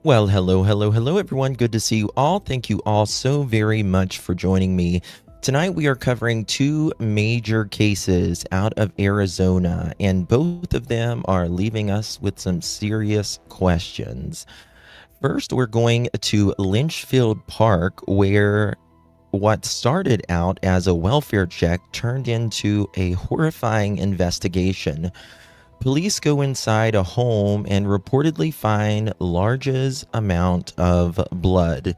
Well, hello, everyone. Good to see you all. Thank you all so very much for joining me. Tonight, we are covering two major cases out of Arizona, and both of them are leaving us with some serious questions. First, we're going to Litchfield Park, where what started out as a welfare check turned into a horrifying investigation. Police go inside a home and reportedly find largest amount of blood.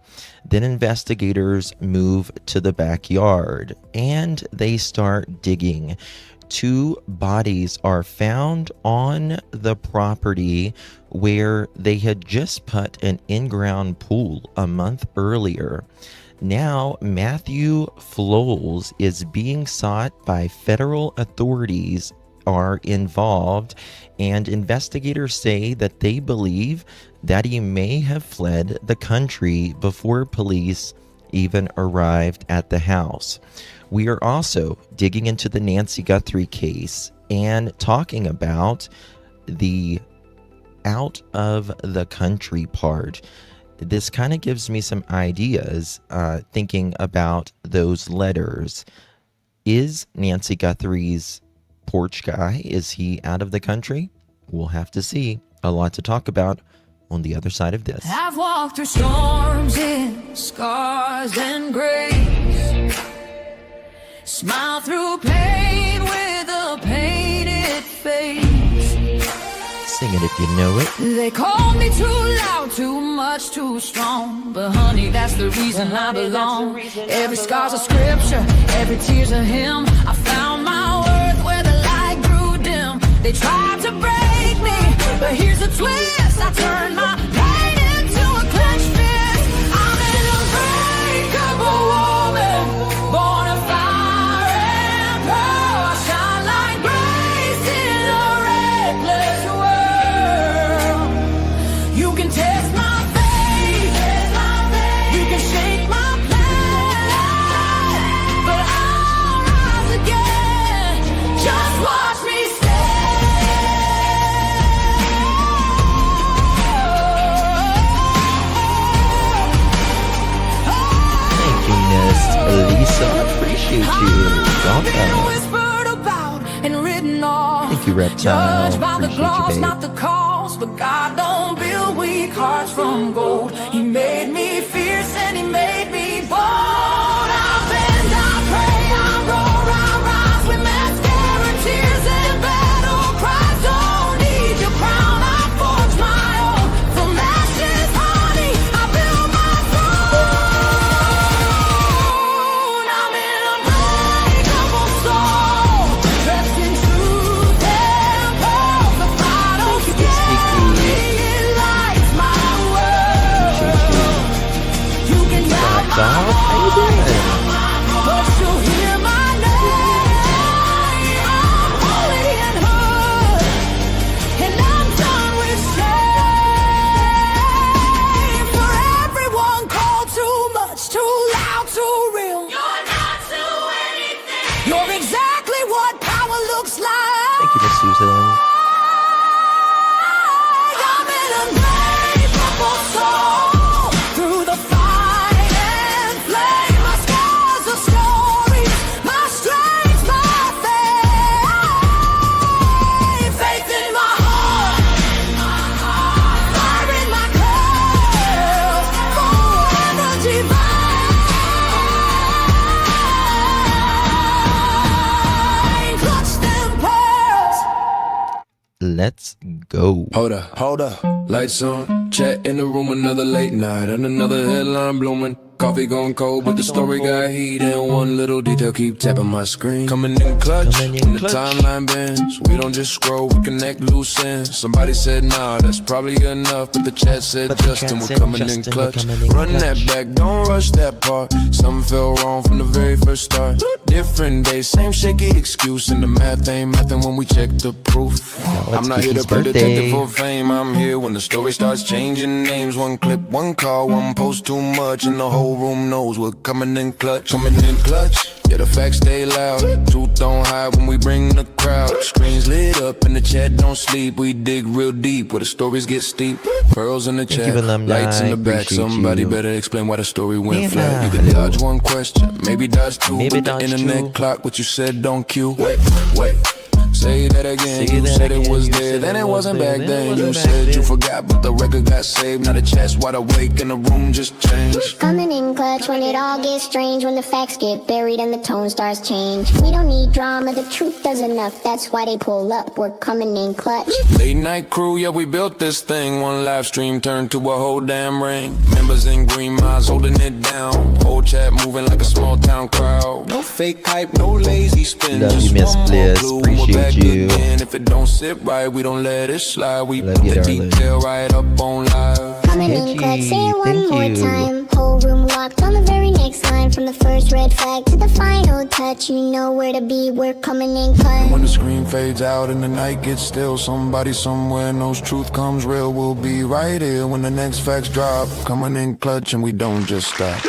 Then investigators move to the backyard and they start digging. Two bodies are found on the property where they had just put an in-ground pool a month earlier. Now, Matthew Flores is being sought by federal authorities are involved, and investigators say that they believe that he may have fled the country before police even arrived at the house. We are also digging into the Nancy Guthrie case and talking about the out of the country part. This kind of gives me some ideas thinking about those letters. Is Nancy Guthrie's porch guy, is he out of the country? We'll have to see. A lot to talk about on the other side of this. I've walked through storms in scars and grace, smile through pain with a painted face. Sing it if you know it. They called me too loud, too much, too strong, but honey, that's the reason I belong. Every scar's a scripture, every tear's a hymn. I found my worth where the light grew dim. They tried to break me, but here's a twist. I turned my pain into a clenched fist. I'm an unbreakable woman, born of fire and pearl. I shine like grace in a reckless world. You can test my faith, you can shake my plan, but I'll rise again. Just watch me Lisa, appreciate you. Welcome. Thank you, Reptile. Judged by the Appreciate gloss, you, not babe. the cost, but God don't build weak hearts from gold. He made me fierce and he made me bold. I bend, I pray, I roar, I rise with mascara, tears and battle cries. Don't need your crown, I forge my own. From ashes, honey, I build my throne. I'm an unbreakable soul, dressed in truth and pearl. The fight don't scare me, it lights my world. You can doubt my How you doing? but you'll hear my name. I'm holy and hood, and I'm done with shame. For everyone called too much, too loud, too real. You're not to anything. You're exactly what power looks like. Thank you, Miss Susan. I'm an unbreakable soul, through the fight and flame. My scars are stories, my strength, my faith. Faith in my heart, fire in my curls, forever divine. Clutch them pearls. Let's go. Hold up, lights on, chat in the room, another late night, and another headline blooming. Coffee gone cold, but the story got heat, and one little detail keep tapping my screen. Coming in clutch, Coming in when the clutch. timeline bends, we don't just scroll, we connect loose ends. Somebody said, nah, that's probably enough, but the chat said, But the Justin, chat we're said, coming in Justin, we're clutch. coming in Run clutch. that back, don't rush that part, something felt wrong from the very first start. Different day, same shaky excuse, and the math ain't mathing when we check the proof. it's I'm not here to Kiki's play detective birthday. for fame, I'm here when the story starts changing names. One clip, one call, one post too much, and the whole room knows we're coming in clutch. Coming in clutch. Yeah, the facts stay loud. Truth don't hide when we bring the crowd. Screens lit up and the chat don't sleep. We dig real deep where the stories get steep. Pearls in the Thank chat, you, alumni. lights in the back. Appreciate Somebody you. better explain why the story went Yeah, flat. You can hello. dodge one question, maybe dodge two. Maybe But the dodge internet two. clock what you said don't cue. Wait. Say that again, Say you that said again, it was you there, said then it it wasn't was there, back then it then. You wasn't back said you then. forgot, but the record got saved. Now the chat's wide awake and the room just changed. Coming in clutch when it all gets strange, when the facts get buried and the tone starts change. We don't need drama, the truth does enough, that's why they pull up, we're coming in clutch. Late night crew, yeah, we built this thing. One live stream turned to a whole damn ring. Members in green minds holding it down. Whole chat moving like a small town crowd. No fake hype, no lazy spin. Love Just you, Miss one more Bliss. clue, Appreciate we're back you. again. If it don't sit right, we don't let it slide. We Love put you, the darling. detail right up on live. Coming Thank in clutch, you, say it one thank more you. time. Whole room locked on the very next line, from the first red flag to the final touch. You know where to be, we're coming in clutch. When the screen fades out and the night gets still, somebody somewhere knows truth comes real. We'll be right here when the next facts drop. Coming in clutch and we don't just stop.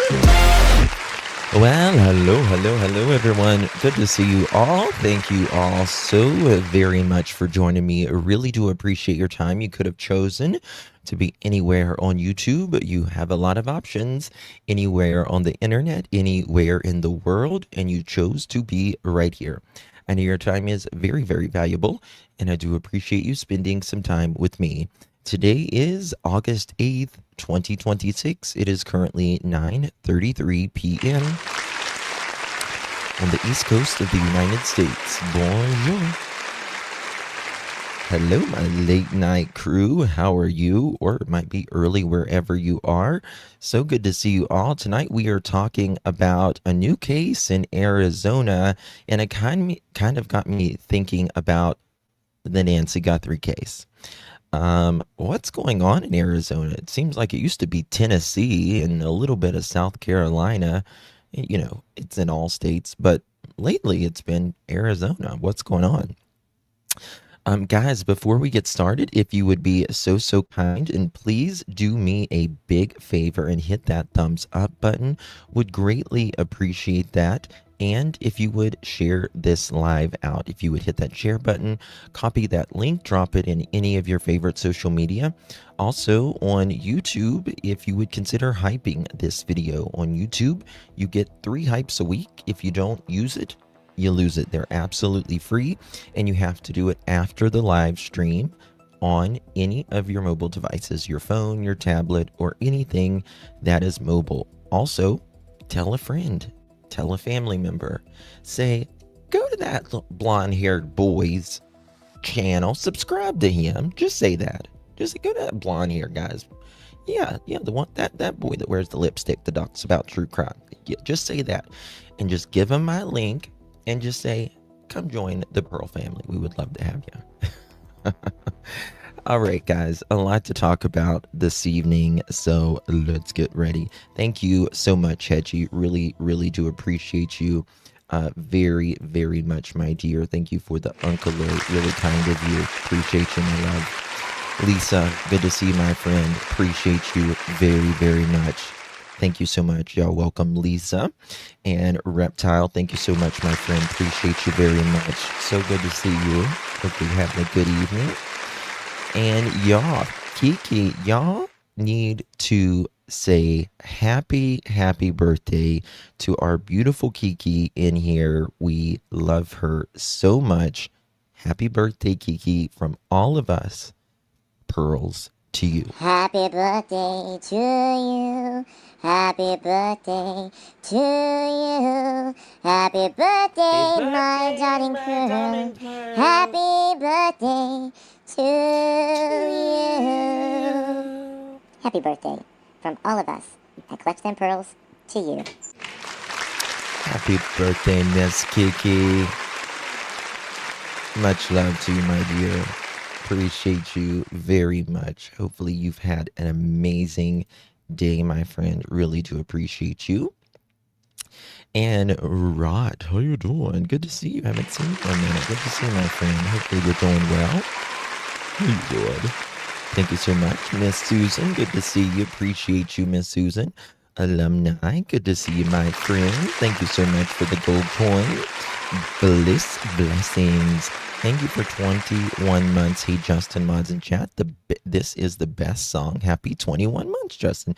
Well, hello, everyone. Good to see you all. Thank you all so very much for joining me. I really do appreciate your time. You could have chosen to be anywhere on YouTube. You have a lot of options anywhere on the internet, anywhere in the world, and you chose to be right here. I know your time is very, very valuable, and I do appreciate you spending some time with me. Today is August 8th, 2026. It is currently 9:33 p.m. on the East Coast of the United States. Bonjour. Hello, my late night crew. How are you? Or it might be early wherever you are. So good to see you all. Tonight we are talking about a new case in Arizona, and it kind of got me thinking about the Nancy Guthrie case. What's going on in Arizona? It seems like it used to be Tennessee and a little bit of South Carolina. You know, it's in all states, but lately it's been Arizona. What's going on? Guys, before we get started, if you would be so kind and please do me a big favor and hit that thumbs up button, would greatly appreciate that. And if you would share this live out, if you would hit that share button, copy that link, drop it in any of your favorite social media. Also on YouTube, if you would consider hyping this video on YouTube, you get 3 hypes a week. If you don't use it, you lose it. They're absolutely free, and you have to do it after the live stream on any of your mobile devices, your phone, your tablet, or anything that is mobile. Also, tell a friend. Tell a family member. Say, go to that blonde-haired boy's channel. Subscribe to him. Just say that. Just go to that blonde-haired guy's. Yeah, the one that boy that wears the lipstick that talks about true crime. Yeah, just say that, and just give him my link, and just say, come join the Pearl family. We would love to have you. All right, guys, a lot to talk about this evening, so let's get ready. Thank you so much, Hedgie. Really do appreciate you very, very much, my dear. Thank you for the uncle. Really kind of you. Appreciate you, my love. Lisa, good to see you, my friend. Appreciate you very, very much. Thank you so much. Y'all welcome Lisa. And Reptile, thank you so much, my friend. Appreciate you very much. So good to see you. Hope you're having a good evening. And y'all, Kiki, y'all need to say happy birthday to our beautiful Kiki in here. We love her so much. Happy birthday, Kiki, from all of us. Pearls to you. Happy birthday to you. Happy birthday to you. Happy birthday, my darling Pearl. Happy birthday to you. Happy birthday from all of us at Clutch Them Pearls to you. Happy birthday, Miss Kiki. Much love to you, my dear. Appreciate you very much. Hopefully you've had an amazing day, my friend. Really do appreciate you. And Rod, how you doing? Good to see you. Haven't seen you for a minute. Good to see you, my friend. Hopefully you're doing well. You good. Thank you so much, Miss Susan. Good to see you. Appreciate you, Miss Susan. alumni. Good to see you, my friend. Thank you so much for the gold coin. Blessings. Thank you for 21 months. Hey, Justin Mods in chat. This is the best song. Happy 21 months, Justin.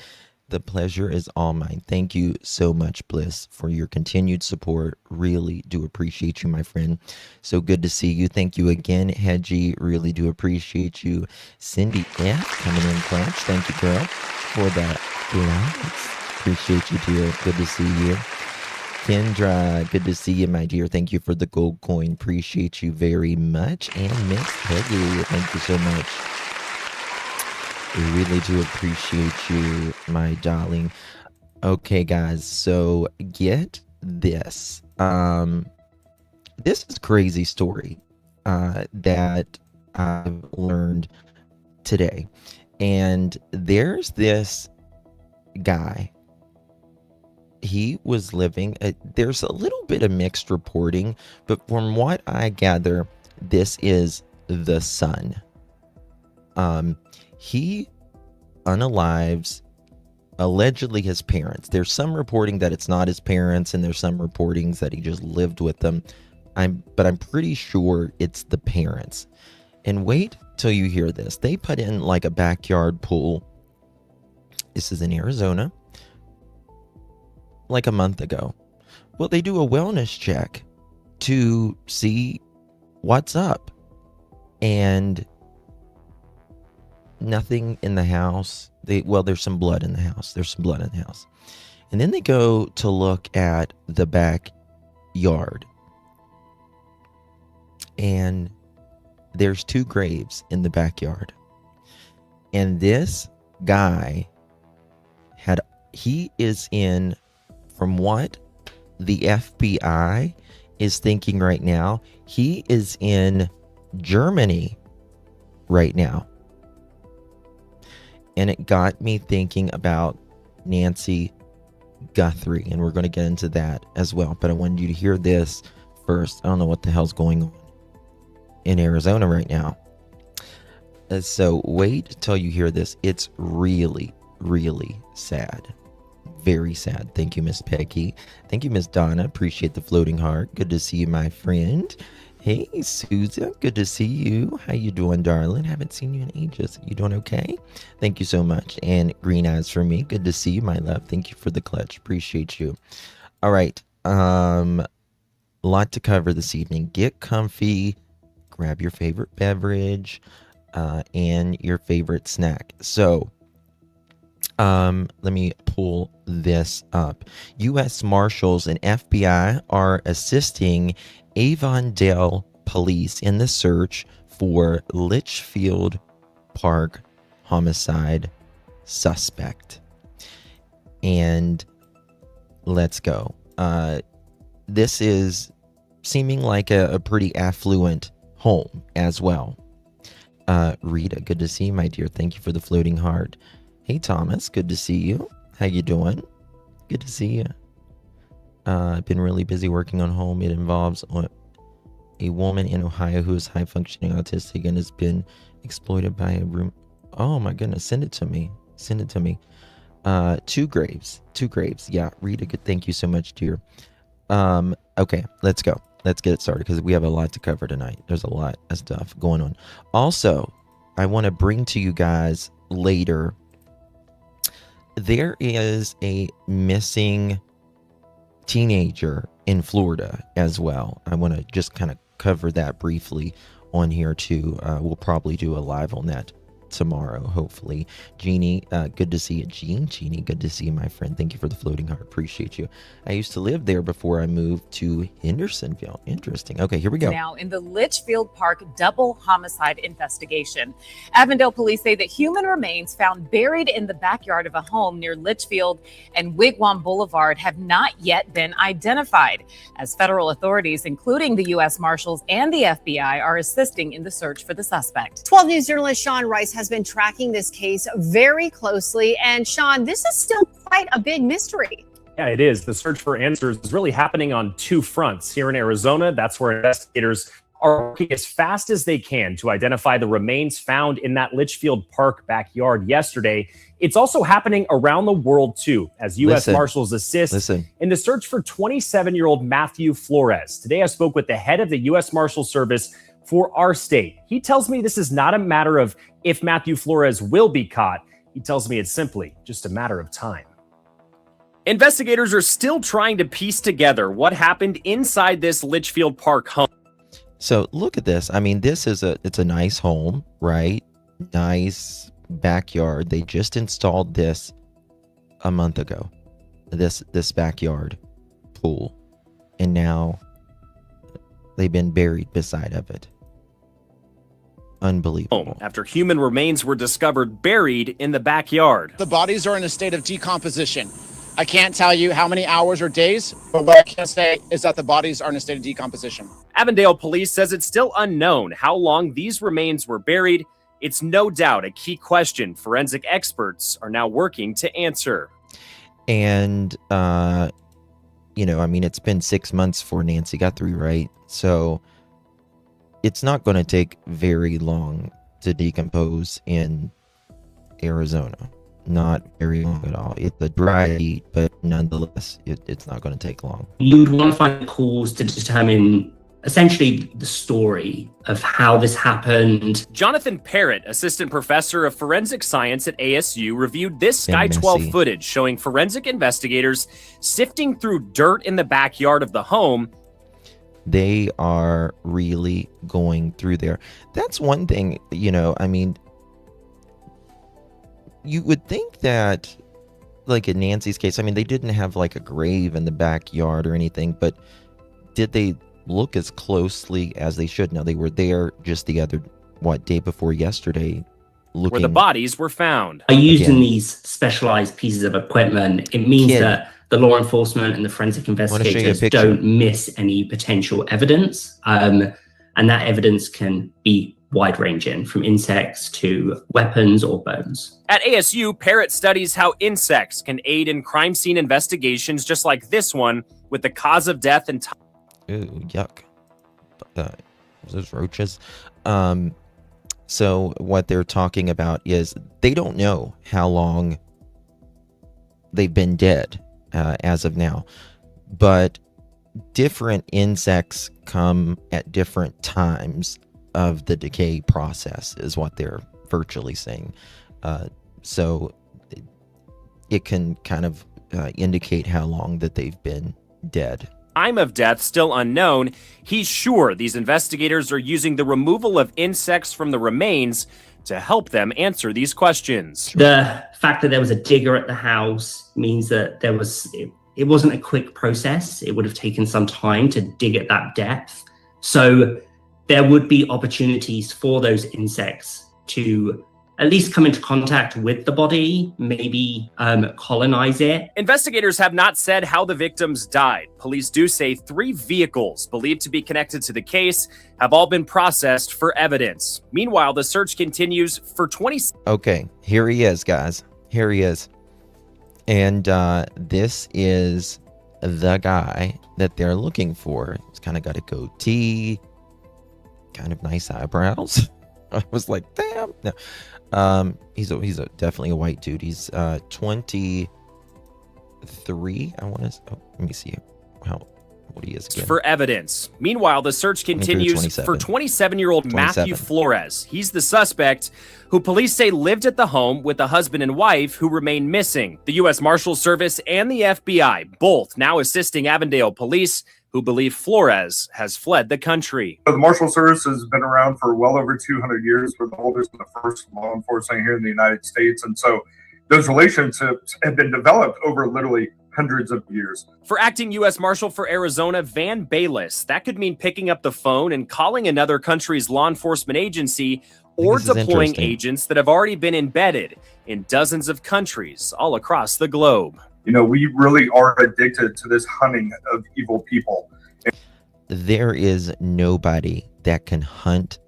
The pleasure is all mine. Thank you so much, Bliss, for your continued support. Really do appreciate you, my friend. So good to see you. Thank you again, Hedgie. Really do appreciate you. Cindy F. coming in clutch. Thank you, girl, for that likes. Appreciate you, dear. Good to see you. Kendra, good to see you, my dear. Thank you for the gold coin. Appreciate you very much. And Miss Peggy, thank you so much. We really do appreciate you, my darling. Okay, guys, so get this. This is a crazy story that I've learned today. And there's this guy. He was living, there's a little bit of mixed reporting, but from what I gather, this is the son. He unalives allegedly his parents. There's some reporting that it's not his parents, and there's some reportings that he just lived with them. But I'm pretty sure it's the parents. And wait till you hear this. They put in like a backyard pool. This is in Arizona. Like a month ago. Well, they do a wellness check to see what's up. And nothing in the house. There's some blood in the house. And then they go to look at the backyard. And there's 2 graves in the backyard. And this guy he is in, from what the FBI is thinking right now, he is in Germany right now. And it got me thinking about Nancy Guthrie, and we're going to get into that as well. But I wanted you to hear this first. I don't know what the hell's going on in Arizona right now. So wait till you hear this. It's really, really sad. Very sad. Thank you, Miss Peggy. Thank you, Miss Donna. Appreciate the floating heart. Good to see you, my friend. Hey, Susan. Good to see you. How you doing, darling? Haven't seen you in ages. You doing okay? Thank you so much. And green eyes for me. Good to see you, my love. Thank you for the clutch. Appreciate you. All right. A lot to cover this evening. Get comfy. Grab your favorite beverage and your favorite snack. So, let me pull this up. U.S. Marshals and FBI are assisting Avondale police in the search for Litchfield Park homicide suspect. And let's go. This is seeming like a pretty affluent home as well. Rita, good to see you, my dear. Thank you for the floating heart. Hey, Thomas, good to see you. How you doing? Good to see you. I've been really busy working on home. It involves a woman in Ohio who is high-functioning autistic and has been exploited by a room. Oh, my goodness. Send it to me. 2 graves. Yeah, Rita, good. Thank you so much, dear. Okay, let's go. Let's get it started because we have a lot to cover tonight. There's a lot of stuff going on. Also, I want to bring to you guys later, there is a missing teenager in Florida as well. I want to just kind of cover that briefly on here too. We'll probably do a live on that tomorrow, hopefully. Jeannie, good to see you. Jeannie, good to see you, my friend. Thank you for the floating heart. Appreciate you. I used to live there before I moved to Hendersonville. Interesting. Okay, here we go. Now in the Litchfield Park double homicide investigation. Avondale police say that human remains found buried in the backyard of a home near Litchfield and Wigwam Boulevard have not yet been identified, as federal authorities, including the U.S. Marshals and the FBI, are assisting in the search for the suspect. 12 News journalist Sean Rice has been tracking this case very closely. And Sean, this is still quite a big mystery. Yeah, it is. The search for answers is really happening on 2 fronts. Here in Arizona, that's where investigators are working as fast as they can to identify the remains found in that Litchfield Park backyard yesterday. It's also happening around the world, too, as U.S. Marshals assist in the search for 27-year-old Matthew Flores. Today, I spoke with the head of the U.S. Marshals Service for our state. He tells me this is not a matter of if Matthew Flores will be caught. He tells me it's simply just a matter of time. Investigators are still trying to piece together what happened inside this Litchfield Park home. So look at this. I mean, it's a nice home, right? Nice backyard. They just installed this a month ago. This backyard pool. And now they've been buried beside of it. Unbelievable. After human remains were discovered buried in the backyard. The bodies are in a state of decomposition. I can't tell you how many hours or days, but what I can say is that the bodies are in a state of decomposition. Avondale Police says it's still unknown how long these remains were buried. It's no doubt a key question forensic experts are now working to answer. And, you know, I mean, it's been 6 months for Nancy Guthrie, right? So it's not going to take very long to decompose in Arizona. Not very long at all. It's a dry heat, but nonetheless, it's not going to take long. You would want to find the cause to determine essentially the story of how this happened. Jonathan Parrott, assistant professor of forensic science at ASU, reviewed this Sky 12 footage showing forensic investigators sifting through dirt in the backyard of the home. They are really going through there. That's one thing, you know, I mean, you would think that, like in Nancy's case, I mean, they didn't have like a grave in the backyard or anything, but did they look as closely as they should? Now, they were there just the other, day before yesterday, looking where the bodies were found. By using these specialized pieces of equipment, it means that the law enforcement and the forensic investigators don't miss any potential evidence. And that evidence can be wide-ranging, from insects to weapons or bones. At ASU, Parrott studies how insects can aid in crime scene investigations, just like this one, with the cause of death and time. Ooh, yuck. Those roaches. So what they're talking about is they don't know how long they've been dead as of now, but different insects come at different times of the decay process is what they're virtually saying. So it can kind of indicate how long that they've been dead. Time of death still unknown. He's sure these investigators are using the removal of insects from the remains to help them answer these questions. The fact that there was a digger at the house means that it wasn't a quick process. It would have taken some time to dig at that depth. So there would be opportunities for those insects to at least come into contact with the body, maybe colonize it. Investigators have not said how the victims died. Police do say 3 vehicles believed to be connected to the case have all been processed for evidence. Meanwhile, the search continues for 20... Okay, here he is, guys. Here he is. And this is the guy that they're looking for. He's kind of got a goatee, kind of nice eyebrows. I was like, damn. No. He's definitely a white dude. He's 23. I want to. Oh, let me see what he is again. For evidence. Meanwhile, the search continues for 27-year-old Matthew Flores. He's the suspect who police say lived at the home with a husband and wife who remain missing. The U.S. Marshals Service and the FBI, both now assisting Avondale police, who believe Flores has fled the country. The Marshals Service has been around for well over 200 years. We're the oldest and the first law enforcement here in the United States. And so those relationships have been developed over literally hundreds of years. For acting U.S. Marshal for Arizona, Van Bayless, that could mean picking up the phone and calling another country's law enforcement agency or deploying agents that have already been embedded in dozens of countries all across the globe. You know, we really are addicted to this hunting of evil people. There is nobody that can hunt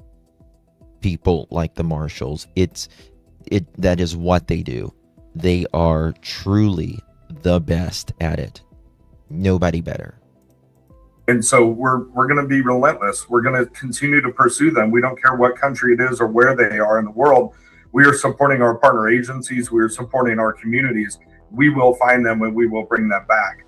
people like the Marshals. That is what they do. They are truly the best at it. Nobody better. And so we're going to be relentless. We're going to continue to pursue them. We don't care what country it is or where they are in the world. We are supporting our partner agencies. We are supporting our communities. We will find them and we will bring them back.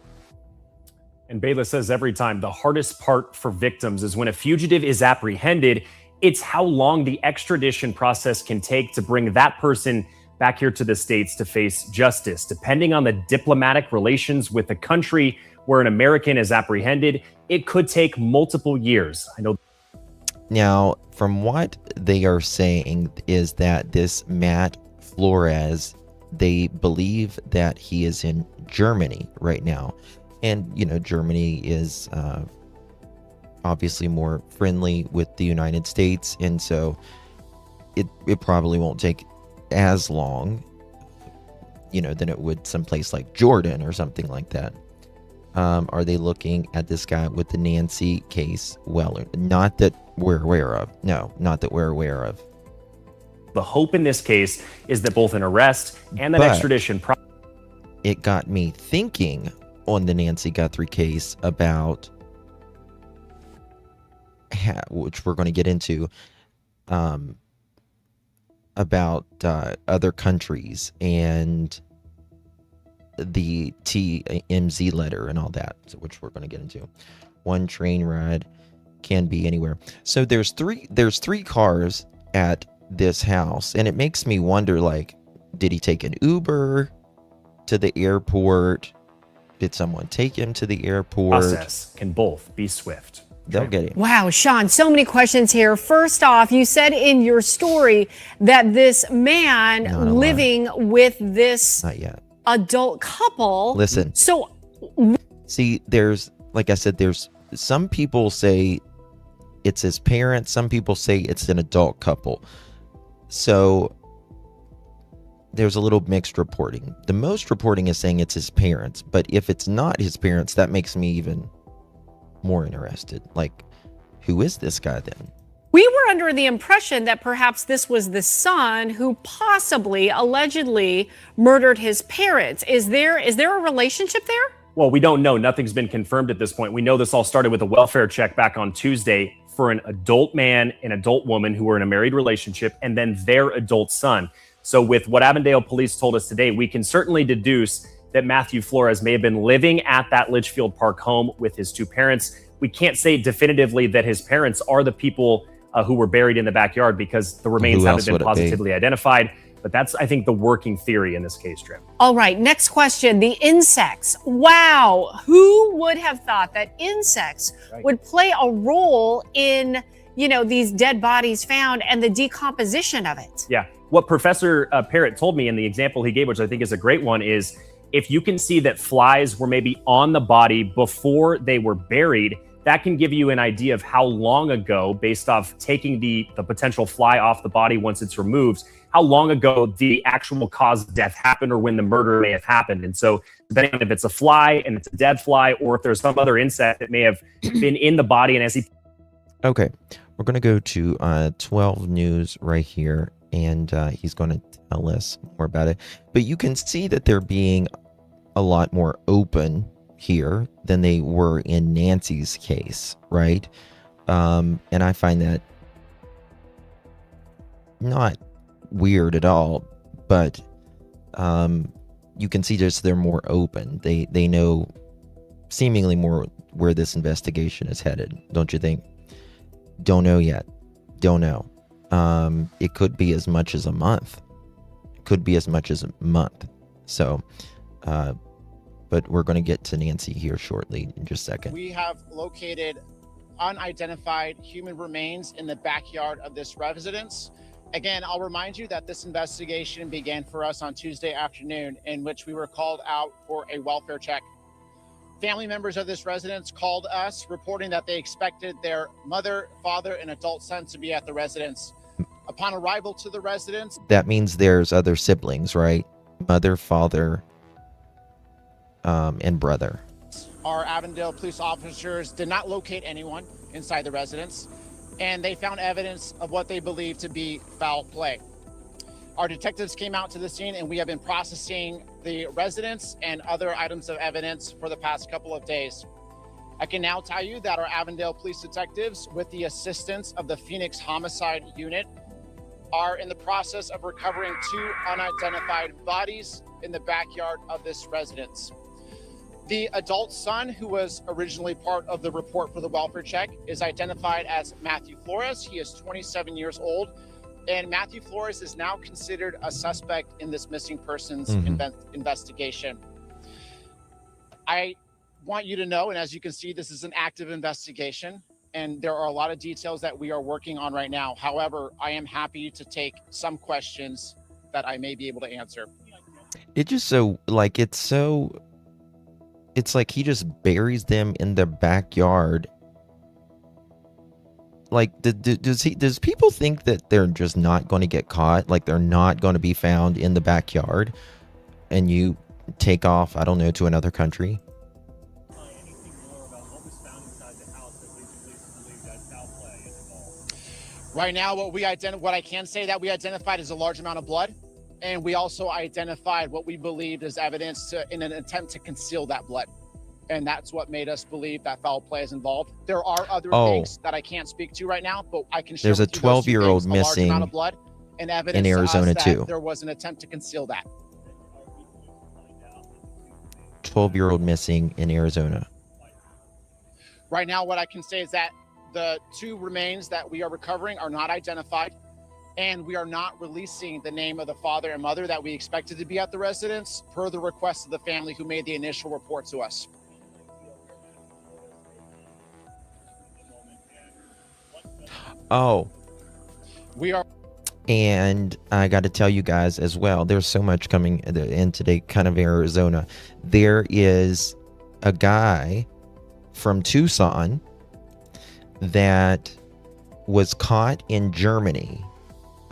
And Bayless says every time the hardest part for victims is when a fugitive is apprehended, it's how long the extradition process can take to bring that person back here to the States to face justice. Depending on the diplomatic relations with the country where an American is apprehended, it could take multiple years. I know. Now, from what they are saying is that this Matt Flores, they believe that he is in Germany right now. And, you know, Germany is obviously more friendly with the United States. And so it probably won't take as long, you know, than it would someplace like Jordan or something like that. Are they looking at this guy with the Nancy case? Well, not that we're aware of. No, not that we're aware of. The hope in this case is that both an arrest and an extradition. It got me thinking on the Nancy Guthrie case about, which we're going to get into, about other countries and the TMZ letter and all that, which we're going to get into. One train ride can be anywhere. So there's three cars at this house, and it makes me wonder, like, did he take an Uber to the airport? Did someone take him to the airport? Process can both be swift. They'll get it. Wow, Sean, so many questions here. First off, you said in your story that this man living with this not yet adult couple. Listen. So see, there's, like I said, there's some people say it's his parents, some people say it's an adult couple. So there's a little mixed reporting. The most reporting is saying it's his parents, but if it's not his parents, that makes me even more interested. Like, who is this guy then? we were under the impression that perhaps this was the son who possibly, allegedly murdered his parents. Is there a relationship there? Well, we don't know. Nothing's been confirmed at this point. We know this all started with a welfare check back on Tuesday for an adult man and adult woman who were in a married relationship and then their adult son. So with what Avondale police told us today, we can certainly deduce that Matthew Flores may have been living at that Litchfield Park home with his two parents. We can't say definitively that his parents are the people who were buried in the backyard because the remains haven't been positively identified. But that's, I think, the working theory in this case, Trim. All right, next question. The insects. Wow. Who would have thought that insects would play a role in, these dead bodies found and the decomposition of it? Yeah. What Professor Parrott told me in the example he gave, which I think is a great one, is if you can see that flies were maybe on the body before they were buried, that can give you an idea of how long ago, based off taking the potential fly off the body once it's removed, how long ago the actual cause of death happened or when the murder may have happened. And so depending on if it's a fly and it's a dead fly or if there's some other insect that may have been in the body. And as he... Okay, we're going to go to 12 News right here, and he's going to tell us more about it. But you can see that they're being a lot more open here than they were in Nancy's case, right? And I find that not weird at all, but you can see just they're more open. They know seemingly more where this investigation is headed, don't you think? Don't know yet. Don't know. It could be as much as a month. So but we're going to get to Nancy here shortly in just a second. We have located unidentified human remains in the backyard of this residence. Again, I'll remind you that this investigation began for us on Tuesday afternoon, in which we were called out for a welfare check. Family members of this residence called us reporting that they expected their mother, father, and adult son to be at the residence. Upon arrival to the residence... That means there's other siblings, right? Mother, father, and brother. Our Avondale police officers did not locate anyone inside the residence, and they found evidence of what they believe to be foul play. Our detectives came out to the scene, and we have been processing the residence and other items of evidence for the past couple of days. I can now tell you that our Avondale police detectives, with the assistance of the Phoenix Homicide Unit, are in the process of recovering 2 unidentified bodies in the backyard of this residence. The adult son, who was originally part of the report for the welfare check, is identified as Matthew Flores. He is 27 years old, and Matthew Flores is now considered a suspect in this missing persons investigation. I want you to know, and as you can see, this is an active investigation, and there are a lot of details that we are working on right now. However, I am happy to take some questions that I may be able to answer. It just it's like he just buries them in their backyard. Like, does people think that they're just not going to get caught? Like, they're not going to be found in the backyard and you take off, I don't know, to another country? Right now, what I can say that we identified is a large amount of blood, and we also identified what we believed as evidence in an attempt to conceal that blood, and that's what made us believe that foul play is involved. There are other things that I can't speak to right now, but I can share. There's a 12-year-old missing amount of blood and evidence in Arizona to us too. That there was an attempt to conceal that. 12-year-old missing in Arizona. Right now, what I can say is that the 2 remains that we are recovering are not identified, and we are not releasing the name of the father and mother that we expected to be at the residence per the request of the family who made the initial report to us. Oh. We are. And I got to tell you guys as well, there's so much coming in today, kind of Arizona. There is a guy from Tucson that was caught in Germany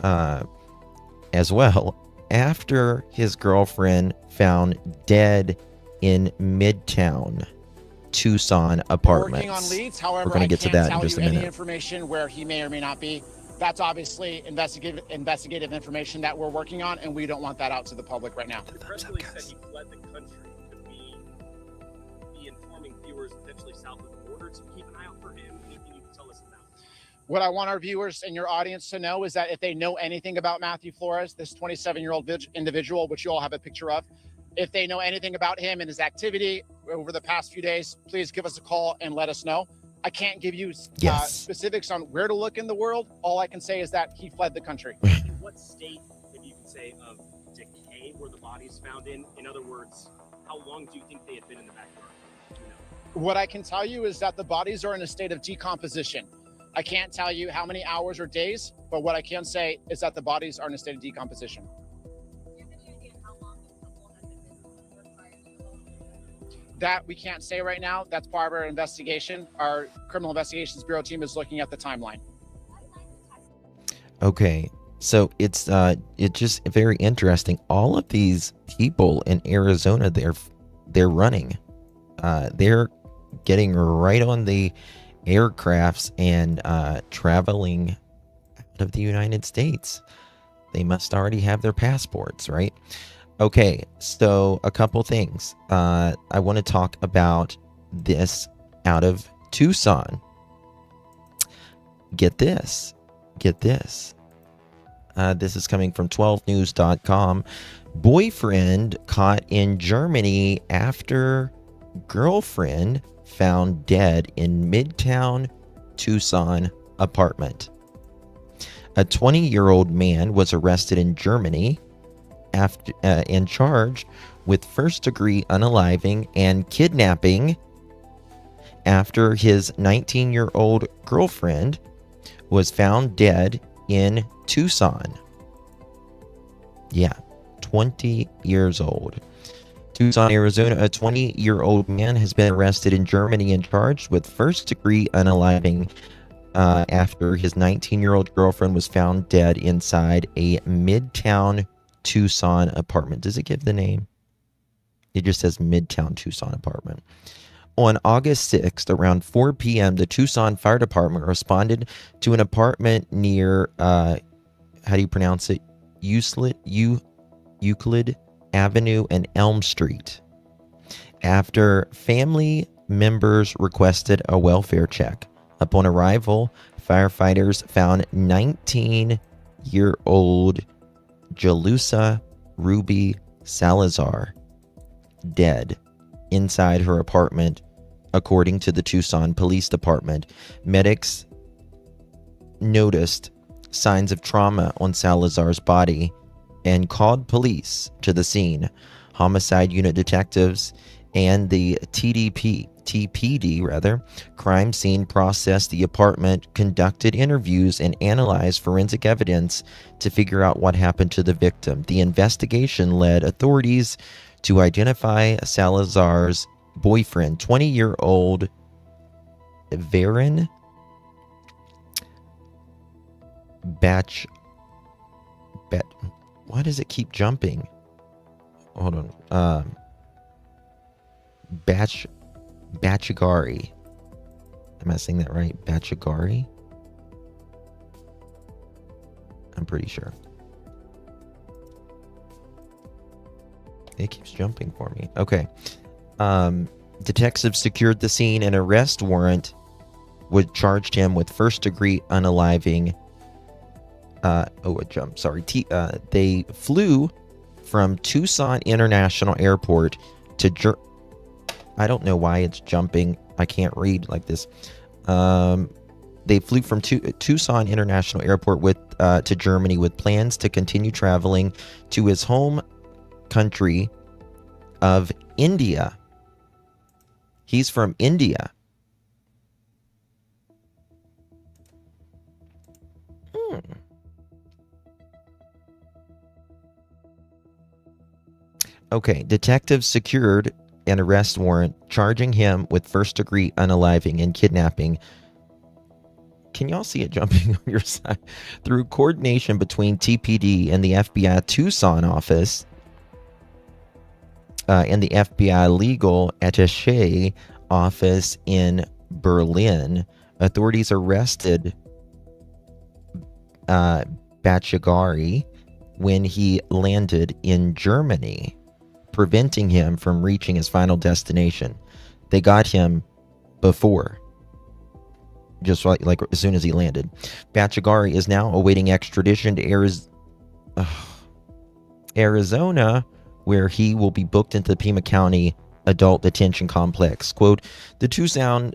as well after his girlfriend found dead in Midtown Tucson apartments. Working on leads, however, we're going to get to that in just a minute. Any information where he may or may not be. That's obviously investigative information that we're working on, and we don't want that out to the public right now. The press release said he fled the country. Could we be informing viewers potentially south of the border to keep an eye out for him? Anything you can tell us about? What I want our viewers and your audience to know is that if they know anything about Matthew Flores, this 27-year-old individual, which you all have a picture of, if they know anything about him and his activity over the past few days, please give us a call and let us know. I can't give you specifics on where to look in the world. All I can say is that he fled the country. In what state, if you could say, of decay were the bodies found in? In other words, how long do you think they had been in the backyard? You know? What I can tell you is that the bodies are in a state of decomposition. I can't tell you how many hours or days, but what I can say is that the bodies are in a state of decomposition. That we can't say right now. That's part of our investigation. Our Criminal Investigations Bureau team is looking at the timeline. Okay, so it's just very interesting. All of these people in Arizona, they're running. They're getting right on the aircrafts and traveling out of the United States. They must already have their passports, right? Okay, so a couple things. I want to talk about this out of Tucson. Get this. This is coming from 12news.com. Boyfriend caught in Germany after girlfriend found dead in Midtown Tucson apartment. A 20-year-old man was arrested in Germany and charged with first-degree unaliving and kidnapping after his 19-year-old girlfriend was found dead in Tucson. Yeah, 20 years old. Tucson, Arizona, a 20-year-old man has been arrested in Germany and charged with first-degree unaliving after his 19-year-old girlfriend was found dead inside a Midtown Tucson apartment. Does it give the name? It just says Midtown Tucson apartment. On August 6th, around 4 p.m., the Tucson Fire Department responded to an apartment near, how do you pronounce it? Euclid Avenue and Elm Street. After family members requested a welfare check. Upon arrival, firefighters found 19-year-old Jalusa Ruby Salazar dead inside her apartment, according to the Tucson Police Department. Medics noticed signs of trauma on Salazar's body and called police to the scene. Homicide unit detectives and the TPD crime scene processed the apartment, conducted interviews, and analyzed forensic evidence to figure out what happened to the victim. The investigation led authorities to identify Salazar's boyfriend, 20-year-old Varen why does it keep jumping? Hold on. Bachagari. Am I saying that right? Bachagari? I'm pretty sure. It keeps jumping for me. Okay. Detectives secured the scene. An arrest warrant would charge him with first-degree unaliving. It jumped. Sorry. They flew from Tucson International Airport to I don't know why it's jumping. I can't read like this. They flew from Tucson International Airport to Germany with plans to continue traveling to his home country of India. He's from India. Okay, detectives secured an arrest warrant charging him with first-degree unaliving and kidnapping. Can y'all see it jumping on your side? Through coordination between TPD and the FBI Tucson office and the FBI legal attaché office in Berlin, authorities arrested Bachagari when he landed in Germany, preventing him from reaching his final destination. They got him before, just like as soon as he landed. Bachagari is now awaiting extradition to Arizona, where he will be booked into the Pima County Adult Detention Complex. Quote, the Tucson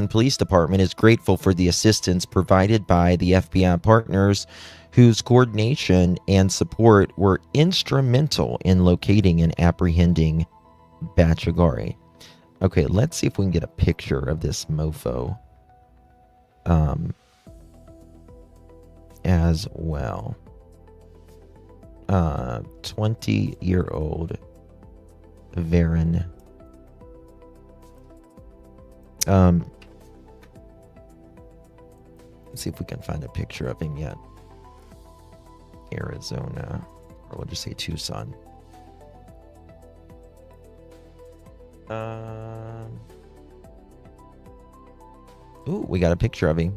Police Department is grateful for the assistance provided by the FBI partners whose coordination and support were instrumental in locating and apprehending Bachagari. Okay, let's see if we can get a picture of this mofo as well. 20-year-old Varen. Let's see if we can find a picture of him yet. Arizona, or we'll just say Tucson. Ooh, we got a picture of him.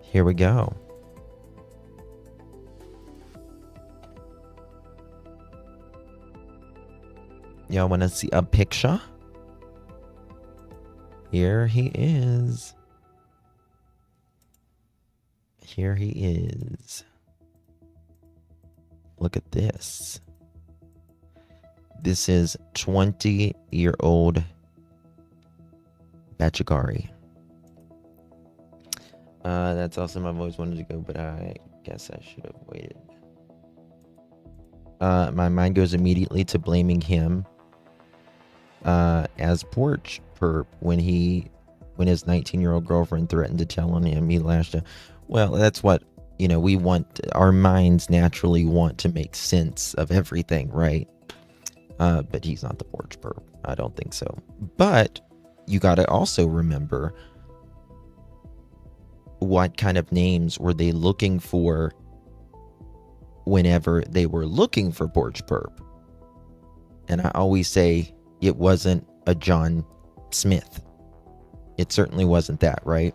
Here we go. Y'all want to see a picture? Here he is. Here he is. Look at this. This is 20-year-old Bachagari. That's awesome. I've always wanted to go, but I guess I should have waited. My mind goes immediately to blaming him as porch perp when his 19-year-old girlfriend threatened to tell on him. He lashed out. Well, that's what, we want. Our minds naturally want to make sense of everything, right? But he's not the porch perp. I don't think so. But you got to also remember, what kind of names were they looking for whenever they were looking for porch perp? And I always say it wasn't a John Smith. It certainly wasn't that, right?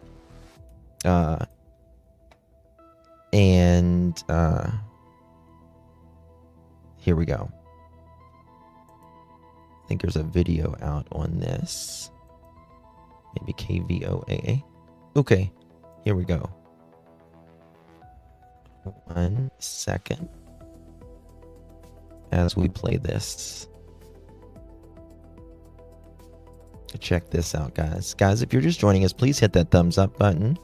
Here we go. think there's a video out on this. Maybe KVOA. Okay, here we go. 1 second as we play this. Check this out, guys. Guys, if you're just joining us, please hit that thumbs up button.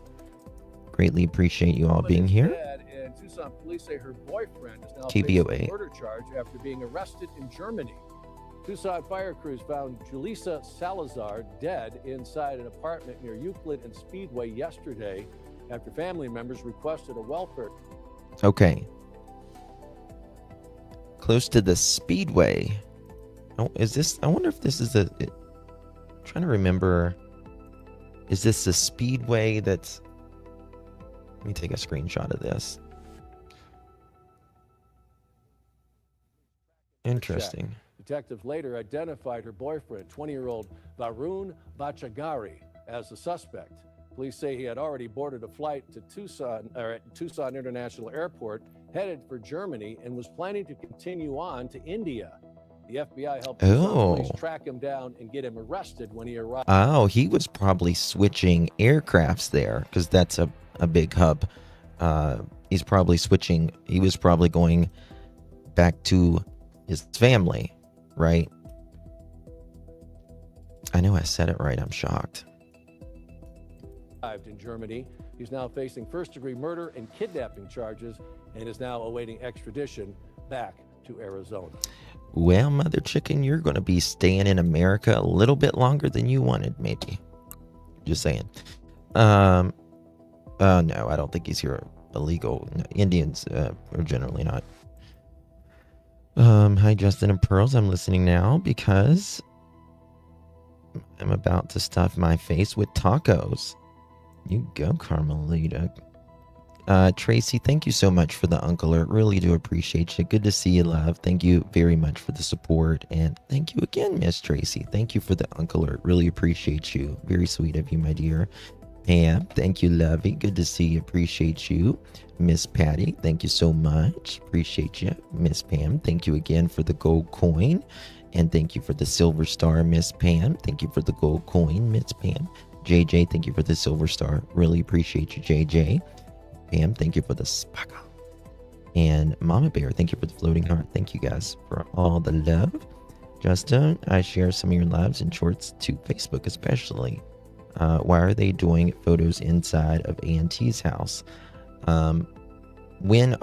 Greatly appreciate you all being here. And Tucson police say her boyfriend is now KBOA. facing a murder charge after being arrested in Germany. Tucson fire crews found Julissa Salazar dead inside an apartment near Euclid and Speedway yesterday after family members requested a welfare. Okay. Close to the Speedway. Oh, is this? I wonder if this is a. Trying to remember. Is this the Speedway that's? Let me take a screenshot of this. Interesting. Detectives later identified her boyfriend, 20-year-old Varun Bachagari, as the suspect. Police say he had already boarded a flight to Tucson International Airport, headed for Germany, and was planning to continue on to India. The FBI helped police track him down and get him arrested when he arrived. Oh, he was probably switching aircrafts there because that's a big hub. He's probably switching. He was probably going back to his family, right? I know I said it right. I'm shocked. Arrived in Germany. He's now facing first-degree murder and kidnapping charges and is now awaiting extradition back to Arizona. Well, Mother Chicken, you're going to be staying in America a little bit longer than you wanted, maybe. Just saying. No, I don't think he's here illegal. No, Indians are generally not. Hi, Justin and Pearls. I'm listening now because I'm about to stuff my face with tacos. You go, Carmelita. Tracy, thank you so much for the Uncle Alert. Really do appreciate you. Good to see you, love. Thank you very much for the support. And thank you again, Miss Tracy. Thank you for the Uncle Alert. Really appreciate you. Very sweet of you, my dear. Pam, thank you, Lovey. Good to see you. Appreciate you. Miss Patty, thank you so much. Appreciate you. Miss Pam, thank you again for the gold coin. And thank you for the silver star, Miss Pam. Thank you for the gold coin, Miss Pam. JJ, thank you for the silver star. Really appreciate you, JJ. Pam, thank you for the sparkle. And Mama Bear, thank you for the floating heart. Thank you guys for all the love. Justin, I share some of your lives and shorts to Facebook, especially. Why are they doing photos inside of A&T's house? When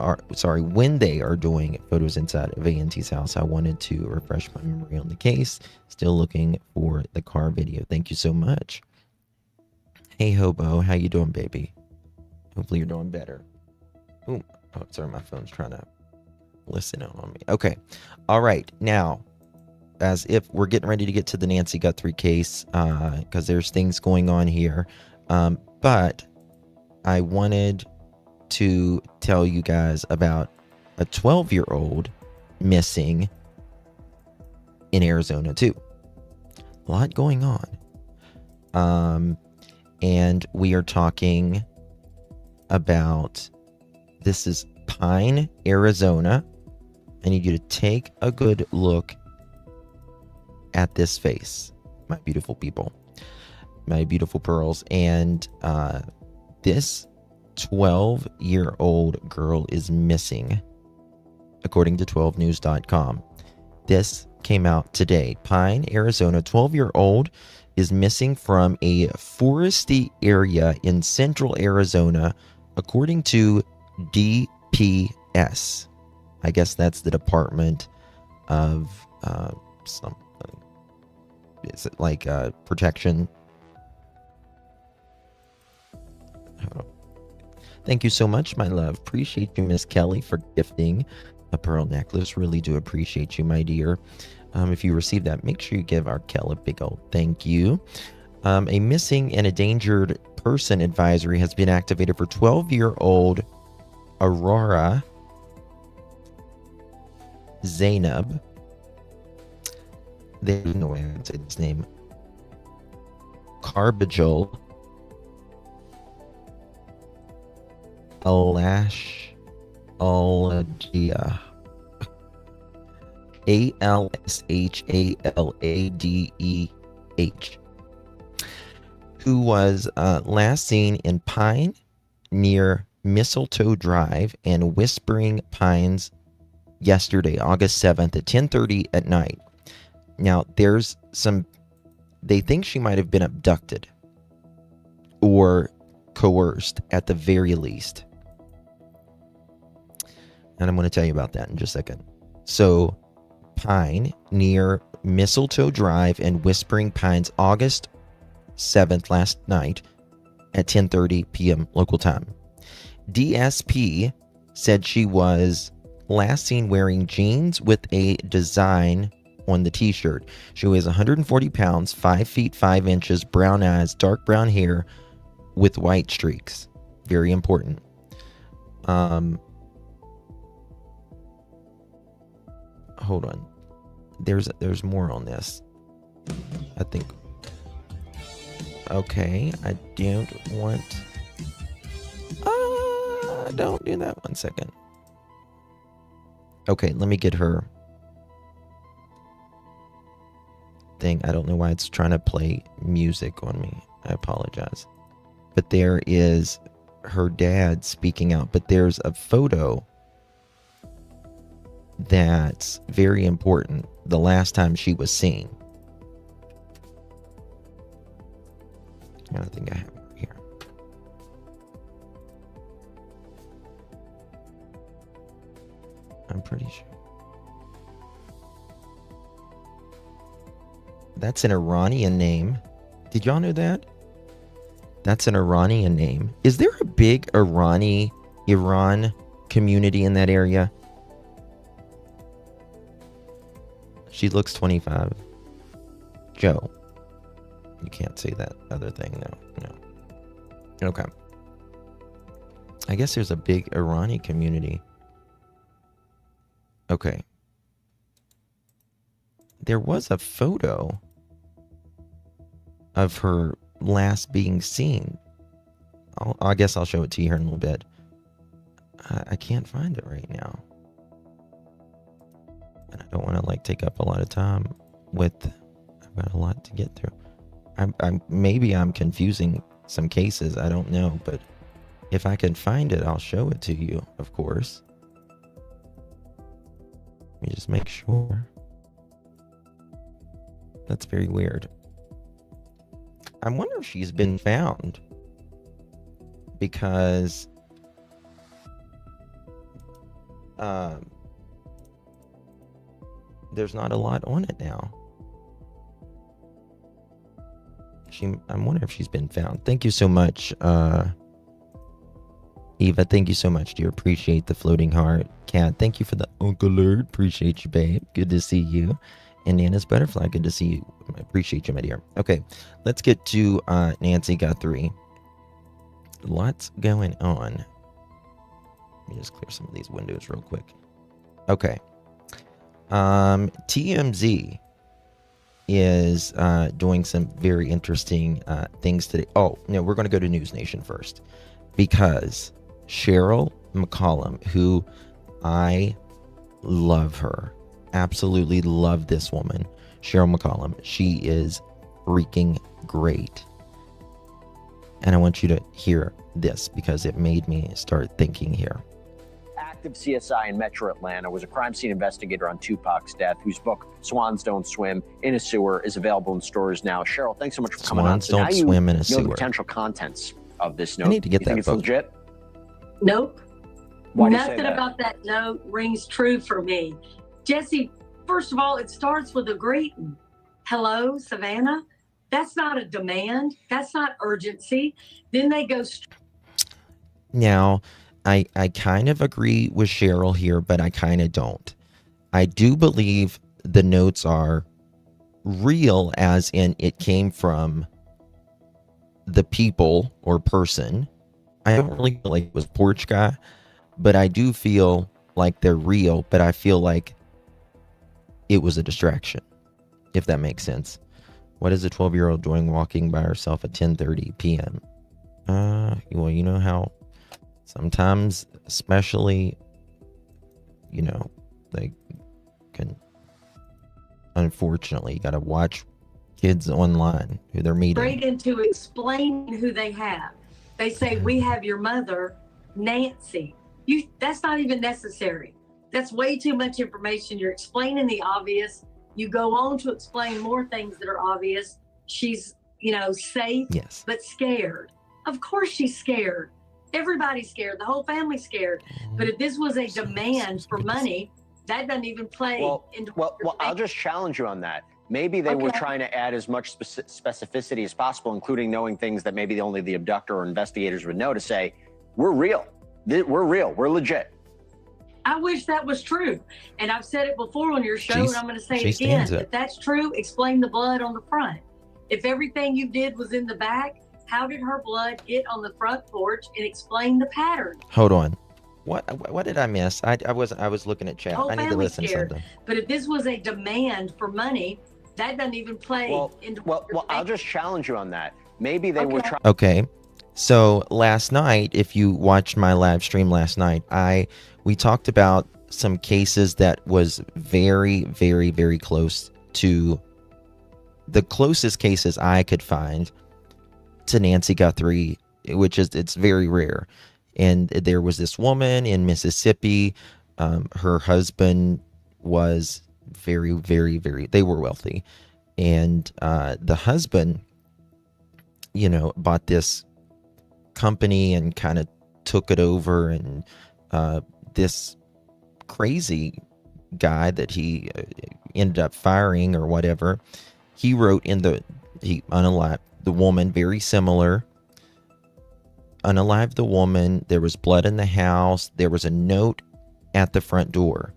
they are doing photos inside of A&T's house, I wanted to refresh my memory on the case. Still looking for the car video. Thank you so much. Hey, Hobo, how you doing, baby? Hopefully you're doing better. Ooh, oh, sorry, my phone's trying to listen out on me. Okay, all right. Now, as if we're getting ready to get to the Nancy Guthrie case, because there's things going on here. But I wanted to tell you guys about a 12-year-old missing in Arizona too. A lot going on. And we are talking about, this is Pine, Arizona. I need you to take a good look at this face, my beautiful people, my beautiful pearls. And this 12-year-old girl is missing, according to 12news.com. This came out today. Pine, Arizona, 12-year-old is missing from a foresty area in central Arizona, according to DPS. I guess that's the Department of something. Is it like protection? Oh. Thank you so much, my love. Appreciate you, Miss Kelly, for gifting a pearl necklace. Really do appreciate you, my dear. If you receive that, make sure you give our Kel a big old thank you. A missing and endangered person advisory has been activated for 12-year-old Aurora Zainab. There's no way I can say this name. Carbajal Alagia. Alshaladeh, who was last seen in Pine near Mistletoe Drive and Whispering Pines yesterday, August 7th at 10:30 at night. Now, they think she might have been abducted or coerced at the very least. And I'm going to tell you about that in just a second. So, Pine near Mistletoe Drive and Whispering Pines, August 7th, last night at 10:30 p.m. local time. DSP said she was last seen wearing jeans with a design on the t-shirt. She weighs 140 pounds, 5 feet 5 inches, brown eyes, dark brown hair with white streaks. Very important. Hold on. There's more on this, I think. Okay, I don't want... don't do that. 1 second. Okay, let me get her thing. I don't know why it's trying to play music on me. I apologize. But there is her dad speaking out. But there's a photo that's very important. The last time she was seen. I don't think I have her here. I'm pretty sure. That's an Iranian name. Did y'all know that? That's an Iranian name. Is there a big Iran community in that area? She looks 25. Joe. You can't say that other thing, though. No. Okay. I guess there's a big Iranian community. Okay. There was a photo of her last being seen. I guess I'll show it to you here in a little bit. I can't find it right now. And I don't want to take up a lot of time with... I've got a lot to get through. Maybe I'm confusing some cases. I don't know. But if I can find it, I'll show it to you, of course. Let me just make sure. That's very weird. I wonder if she's been found. Because... there's not a lot on it now. I'm wondering if she's been found. Thank you so much, Eva. Thank you so much, dear. Appreciate the floating heart. Kat, thank you for the Uncle Alert. Appreciate you, babe. Good to see you. And Nana's Butterfly, good to see you. I appreciate you, my dear. Okay, let's get to Nancy Guthrie. Lots going on. Let me just clear some of these windows real quick. Okay. TMZ is doing some very interesting things today. Oh, no, we're going to go to News Nation first. Because Cheryl McCollum, who I love her, absolutely love this woman, Cheryl McCollum. She is freaking great. And I want you to hear this because it made me start thinking here. Active CSI in Metro Atlanta was a crime scene investigator on Tupac's death, whose book Swans Don't Swim in a Sewer is available in stores now. Cheryl, thanks so much for coming on. Swans Don't Swim in a Sewer. The potential contents of this note. I need to get you that think it's book. Legit? Nope. Why do you say Nothing that? about that note rings true for me. Jesse, first of all, it starts with a greeting. Hello, Savannah. That's not a demand. That's not urgency. Then they go. Now, I kind of agree with Cheryl here, but I kind of don't. I do believe the notes are real, as in it came from the people or person. I don't really feel like it was Porch Guy, but I do feel like they're real, but I feel like it was a distraction, if that makes sense. What is a 12-year-old doing walking by herself at 10:30 p.m.? Well, you know how sometimes, especially, they can unfortunately. You got to watch kids online who they're meeting. Straight into explaining who they have. They say, we have your mother, Nancy. That's not even necessary. That's way too much information. You're explaining the obvious. You go on to explain more things that are obvious. She's, safe, yes, but scared. Of course she's scared. Everybody's scared. The whole family's scared. But if this was a demand for money, that doesn't even play into... Well, I'll just challenge you on that. Maybe they were trying to add as much specificity as possible, including knowing things that maybe only the abductor or investigators would know, to say, we're real. We're real. We're legit. I wish that was true. And I've said it before on your show, and I'm going to say it again. If that's true, explain the blood on the front. If everything you did was in the back, how did her blood get on the front porch, and explain the pattern? Hold on. What did I miss? I was looking at chat. I need to listen to something. But if this was a demand for money, that doesn't even play into... Well, I'll just challenge you on that. Maybe they were trying... Okay. So last night, if you watched my live stream last night, we talked about some cases that was very, very, very close to the closest cases I could find to Nancy Guthrie, which is, it's very rare. And there was this woman in Mississippi. Her husband was very, very, very, they were wealthy. And the husband, bought this company and kind of took it over. And this crazy guy that he ended up firing or whatever, he wrote he unalived the woman, very similar. Unalived the woman. There was blood in the house. There was a note at the front door.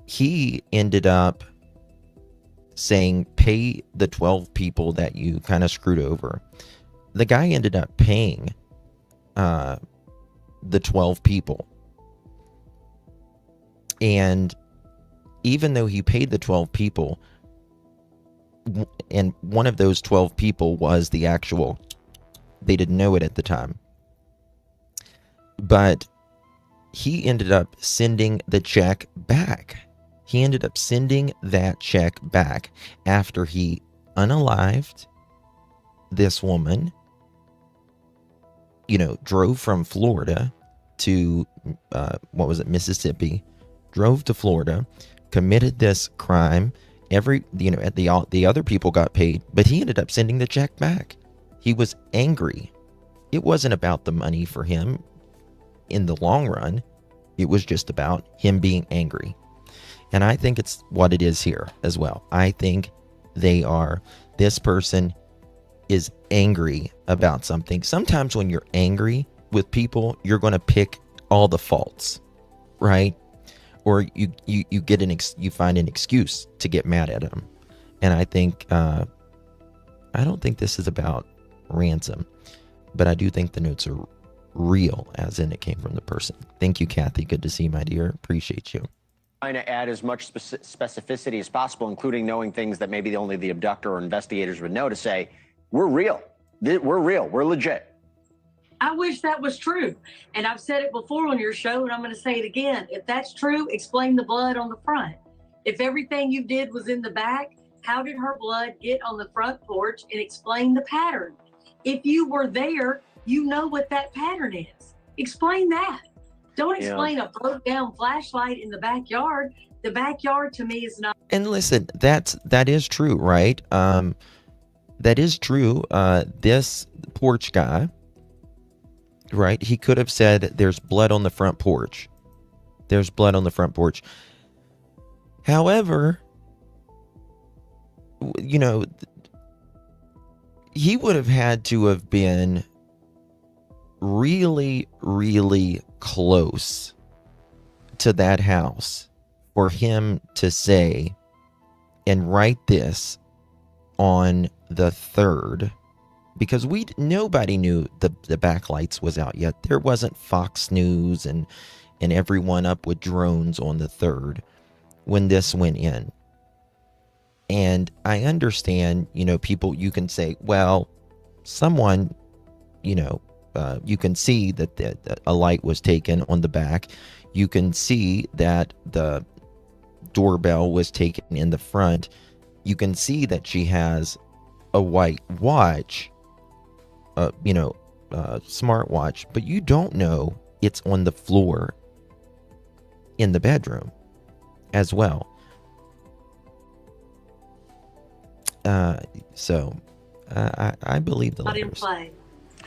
He ended up saying, pay the 12 people that you kind of screwed over. The guy ended up paying the 12 people. And even though he paid the 12 people, and one of those 12 people was the actual, they didn't know it at the time, but he ended up sending the check back. He ended up sending that check back after he unalived this woman, drove from Florida to, Mississippi, drove to Florida, committed this crime. The other people got paid, but he ended up sending the check back. He was angry. It wasn't about the money for him in the long run. It was just about him being angry. And I think it's what it is here as well. I think this person is angry about something. Sometimes when you're angry with people, you're going to pick all the faults, right? Or you find an excuse to get mad at them. And I think, I don't think this is about ransom, but I do think the notes are real, as in it came from the person. Thank you, Kathy. Good to see you, my dear. Appreciate you. Trying to add as much specificity as possible, including knowing things that maybe only the abductor or investigators would know, to say, we're real. We're real. We're legit. I wish that was true. And I've said it before on your show, and I'm going to say it again. If that's true, explain the blood on the front. If everything you did was in the back, how did her blood get on the front porch, and explain the pattern? If you were there, you know what that pattern is. Explain that. Don't explain a broke down flashlight in the backyard. The backyard to me is not. And listen, that is true, right? That is true. This porch guy, right? He could have said, there's blood on the front porch. There's blood on the front porch. However, he would have had to have been really, really close to that house for him to say and write this on the 3rd, because nobody knew the backlights was out yet. There wasn't Fox News and everyone up with drones on the 3rd when this went in. And I understand, people, you can say, well, someone, you can see that a light was taken on the back. You can see that doorbell was taken in the front, you can see that she has a white watch, smartwatch, but you don't know it's on the floor in the bedroom as well. So I believe the Not in letters. play.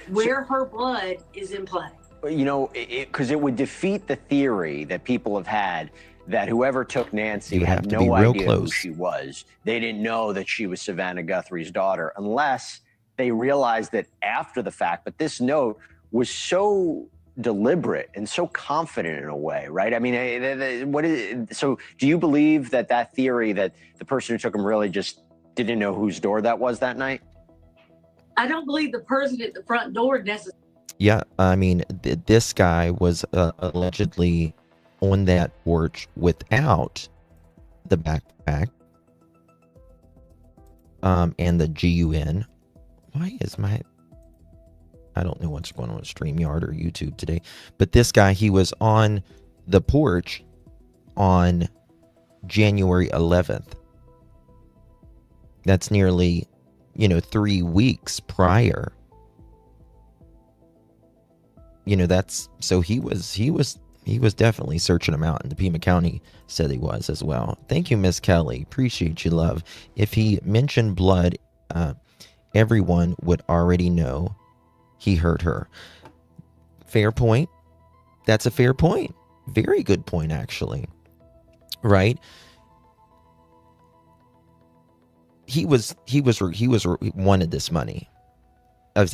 Where her blood is in play. You know, because it would defeat the theory that people have had that whoever took Nancy You would had have to no be real idea who close. she was. They didn't know that she was Savannah Guthrie's daughter, unless they realized that after the fact. But this note was so deliberate and so confident in a way, right? I mean, so do you believe that theory that the person who took him really just didn't know whose door that was that night? I don't believe the person at the front door necessarily. Yeah, I mean, this guy was allegedly on that porch without the backpack and the GUN. Why is I don't know what's going on with StreamYard or YouTube today, but this guy, he was on the porch on January 11th. That's nearly, 3 weeks prior. So he was definitely searching him out, and the Pima County said he was as well. Thank you, Miss Kelly. Appreciate you, love. If he mentioned blood, everyone would already know he hurt her. Fair point. That's a fair point. Very good point, actually. Right? He wanted this money,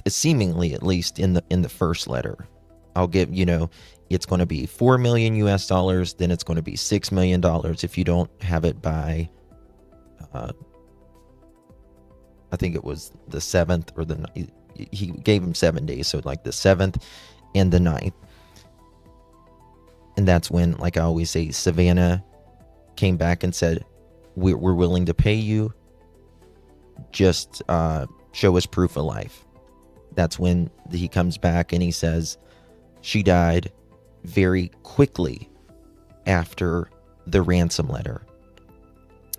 seemingly, at least in the first letter. I'll give, it's going to be $4 million US, then it's going to be $6 million if you don't have it by, I think it was the 7th or he gave him 7 days. So like the 7th and the 9th. And that's when, like I always say, Savannah came back and said, we're willing to pay you. Just show us proof of life. That's when he comes back and he says she died very quickly after the ransom letter.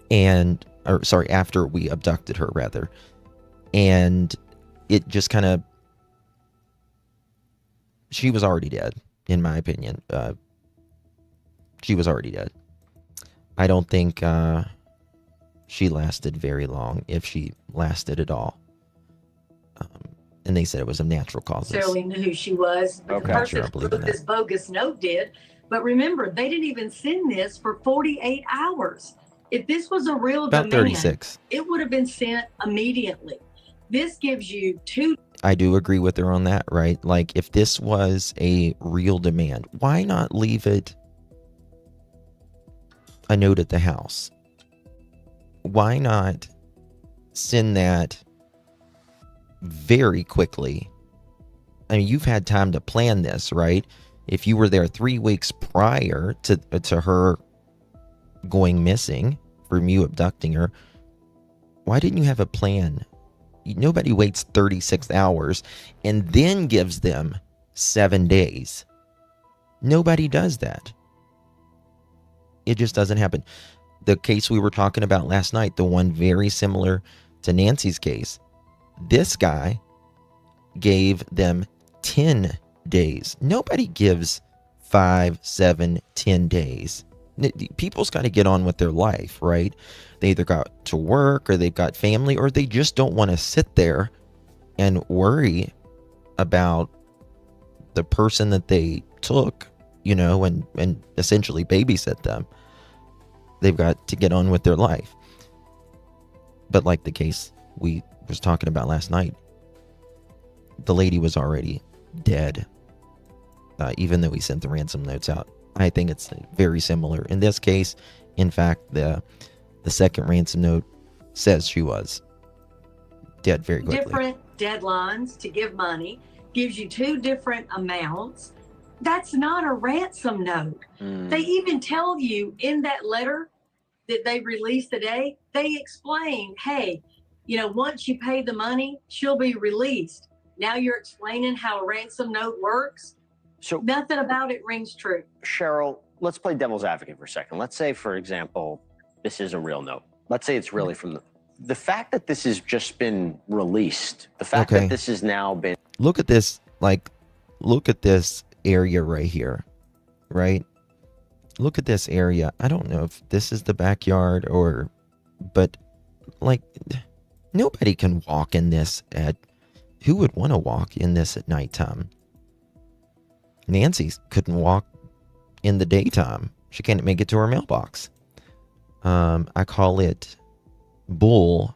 After we abducted her, rather. And it just kind of, she was already dead, in my opinion. She was already dead. I don't think she lasted very long, if she lasted at all. And they said it was of natural causes. Necessarily knew who she was, but the person Sure, who wrote this bogus note did. But remember, they didn't even send this for 48 hours. If this was a real About demand, 36. it would have been sent immediately. This gives you 2. I do agree with her on that, right? Like, if this was a real demand, why not leave it a note at the house? Why not send that very quickly? I mean, you've had time to plan this, right? If you were there 3 weeks prior to her going missing, from you abducting her, why didn't you have a plan? Nobody waits 36 hours and then gives them 7 days. Nobody does that. It just doesn't happen. The case we were talking about last night, the one very similar to Nancy's case, this guy gave them 10 days. Nobody gives 5, 7, 10 days. People's got to get on with their life, right? They either got to work, or they've got family, or they just don't want to sit there and worry about the person that they took, and essentially babysit them. They've got to get on with their life. But like the case we was talking about last night, the lady was already dead, even though we sent the ransom notes out. I think it's very similar. In this case, in fact, the second ransom note says she was dead very quickly. Different deadlines to give money, gives you 2 different amounts. That's not a ransom note. They even tell you in that letter that they released today, they explain, hey, once you pay the money, she'll be released. Now you're explaining how a ransom note works. So nothing about it rings true. Cheryl, let's play devil's advocate for a second. Let's say, for example, this is a real note. Let's say it's really from the fact that this has just been released, the fact that this has now been. Look at this, look at this area right here, right? Look at this area. I don't know if this is the backyard but like, nobody can walk in this who would want to walk in this at nighttime? Nancy couldn't walk in the daytime. She can't make it to her mailbox. I call it bull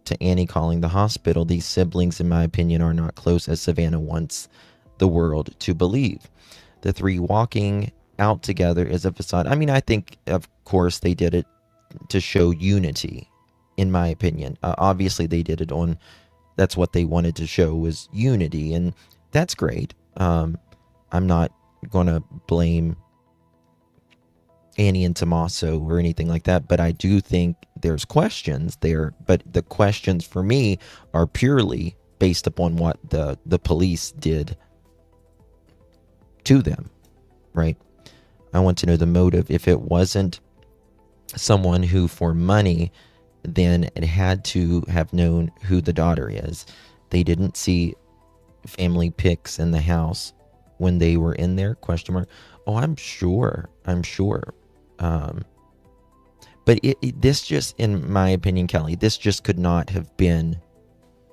to Annie calling the hospital. These siblings, in my opinion, are not close as Savannah wants the world to believe. The three walking out together is a facade. I mean, I think, of course, they did it to show unity, in my opinion. Obviously, they did it that's what they wanted to show, was unity, and that's great. I'm not going to blame Annie and Tommaso or anything like that, but I do think there's questions there. But the questions for me are purely based upon what the police did to them, right? I want to know the motive. If it wasn't someone who, for money, then it had to have known who the daughter is. They didn't see family pics in the house when they were in there, question mark. Oh, I'm sure. But this just, in my opinion, Kelly, this just could not have been,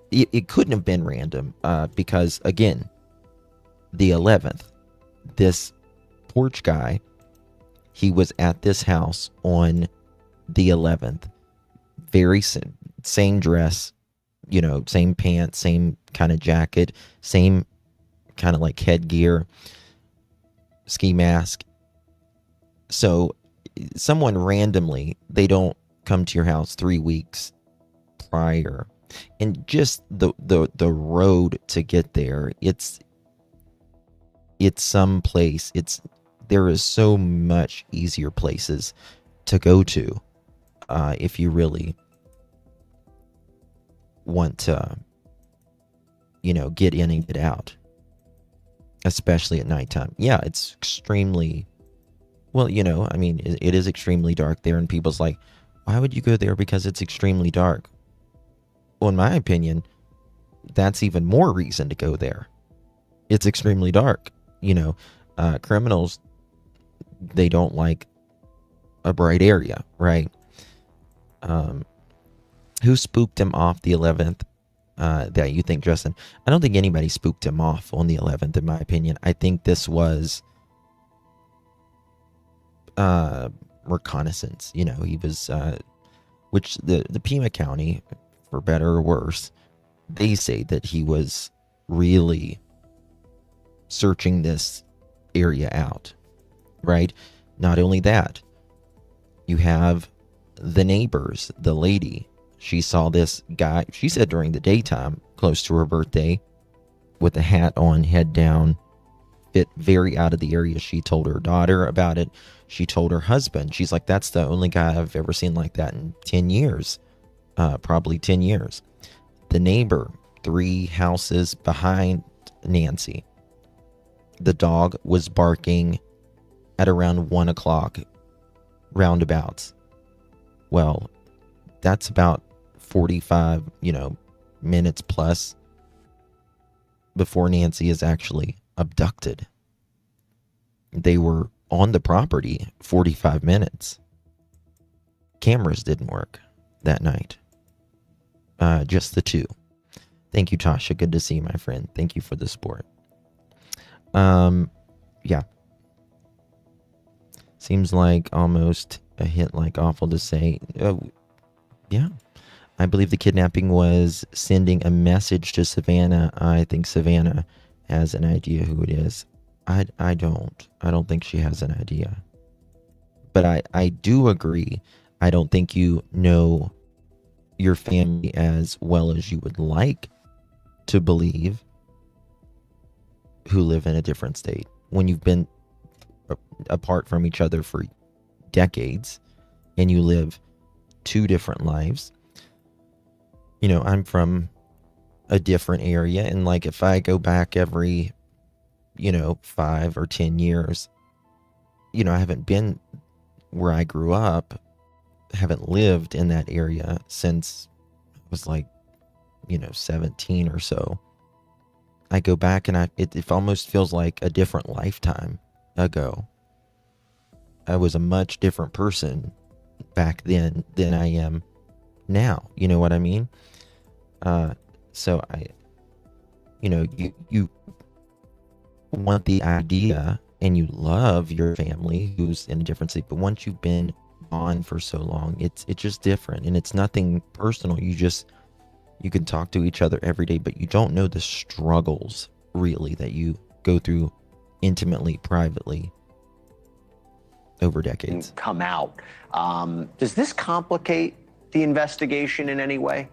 it couldn't have been random, because, again, the 11th, this porch guy, he was at this house on the 11th. Very same dress, same pants, same kind of jacket, same kind of like headgear, ski mask. So someone randomly, they don't come to your house 3 weeks prior, and just the road to get there, it's some place. There is so much easier places to go to if you really want to, get in and get out, especially at nighttime. Yeah, it's extremely, it is extremely dark there, and people's like, why would you go there? Because it's extremely dark. Well, in my opinion, that's even more reason to go there. It's extremely dark. Criminals, they don't like a bright area, right? Who spooked him off the 11th that you think, Justin? I don't think anybody spooked him off on the 11th, in my opinion. I think this was reconnaissance. He was, which the Pima County, for better or worse, they say that he was really searching this area out, right? Not only that, you have the neighbors, the lady. She saw this guy, she said during the daytime, close to her birthday, with a hat on, head down, fit very out of the area. She told her daughter about it. She told her husband. She's like, that's the only guy I've ever seen like that in 10 years. Probably 10 years. The neighbor, 3 houses behind Nancy. The dog was barking at around 1 o'clock, roundabouts. Well, that's about 45, minutes plus before Nancy is actually abducted. They were on the property 45 minutes. Cameras didn't work that night. Just the 2. Thank you, Tasha. Good to see you, my friend. Thank you for the support. Yeah. Seems like almost a hint, like awful to say. Yeah. I believe the kidnapping was sending a message to Savannah. I think Savannah has an idea who it is. I don't think she has an idea. But I do agree. I don't think you know your family as well as you would like to believe, who live in a different state. When you've been apart from each other for decades and you live 2 different lives. I'm from a different area, and like if I go back every 5 or 10 years, I haven't been where I grew up, haven't lived in that area since I was like, 17 or so. I go back and it almost feels like a different lifetime ago. I was a much different person back then than I am now. You know what I mean? So you want the idea and you love your family who's in a different state, but once you've been on for so long, it's just different, and it's nothing personal. You can talk to each other every day, but you don't know the struggles really that you go through intimately, privately over decades. Come out. Does this complicate the investigation in any way?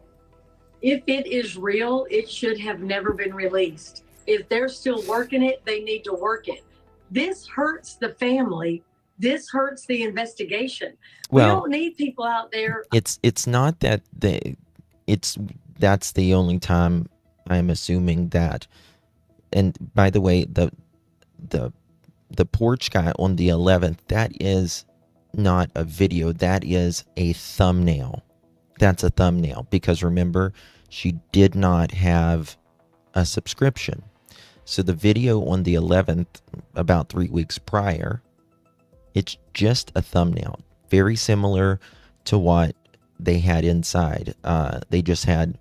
If it is real, it should have never been released. If they're still working it, they need to work it. This hurts the family. This hurts the investigation. Well, we don't need people out there. It's not that that's the only time I'm assuming that. And by the way, the porch guy on the 11th, that is not a video. That is a thumbnail. That's a thumbnail, because remember, she did not have a subscription. So the video on the 11th, about 3 weeks prior, it's just a thumbnail. Very similar to what they had inside. They just had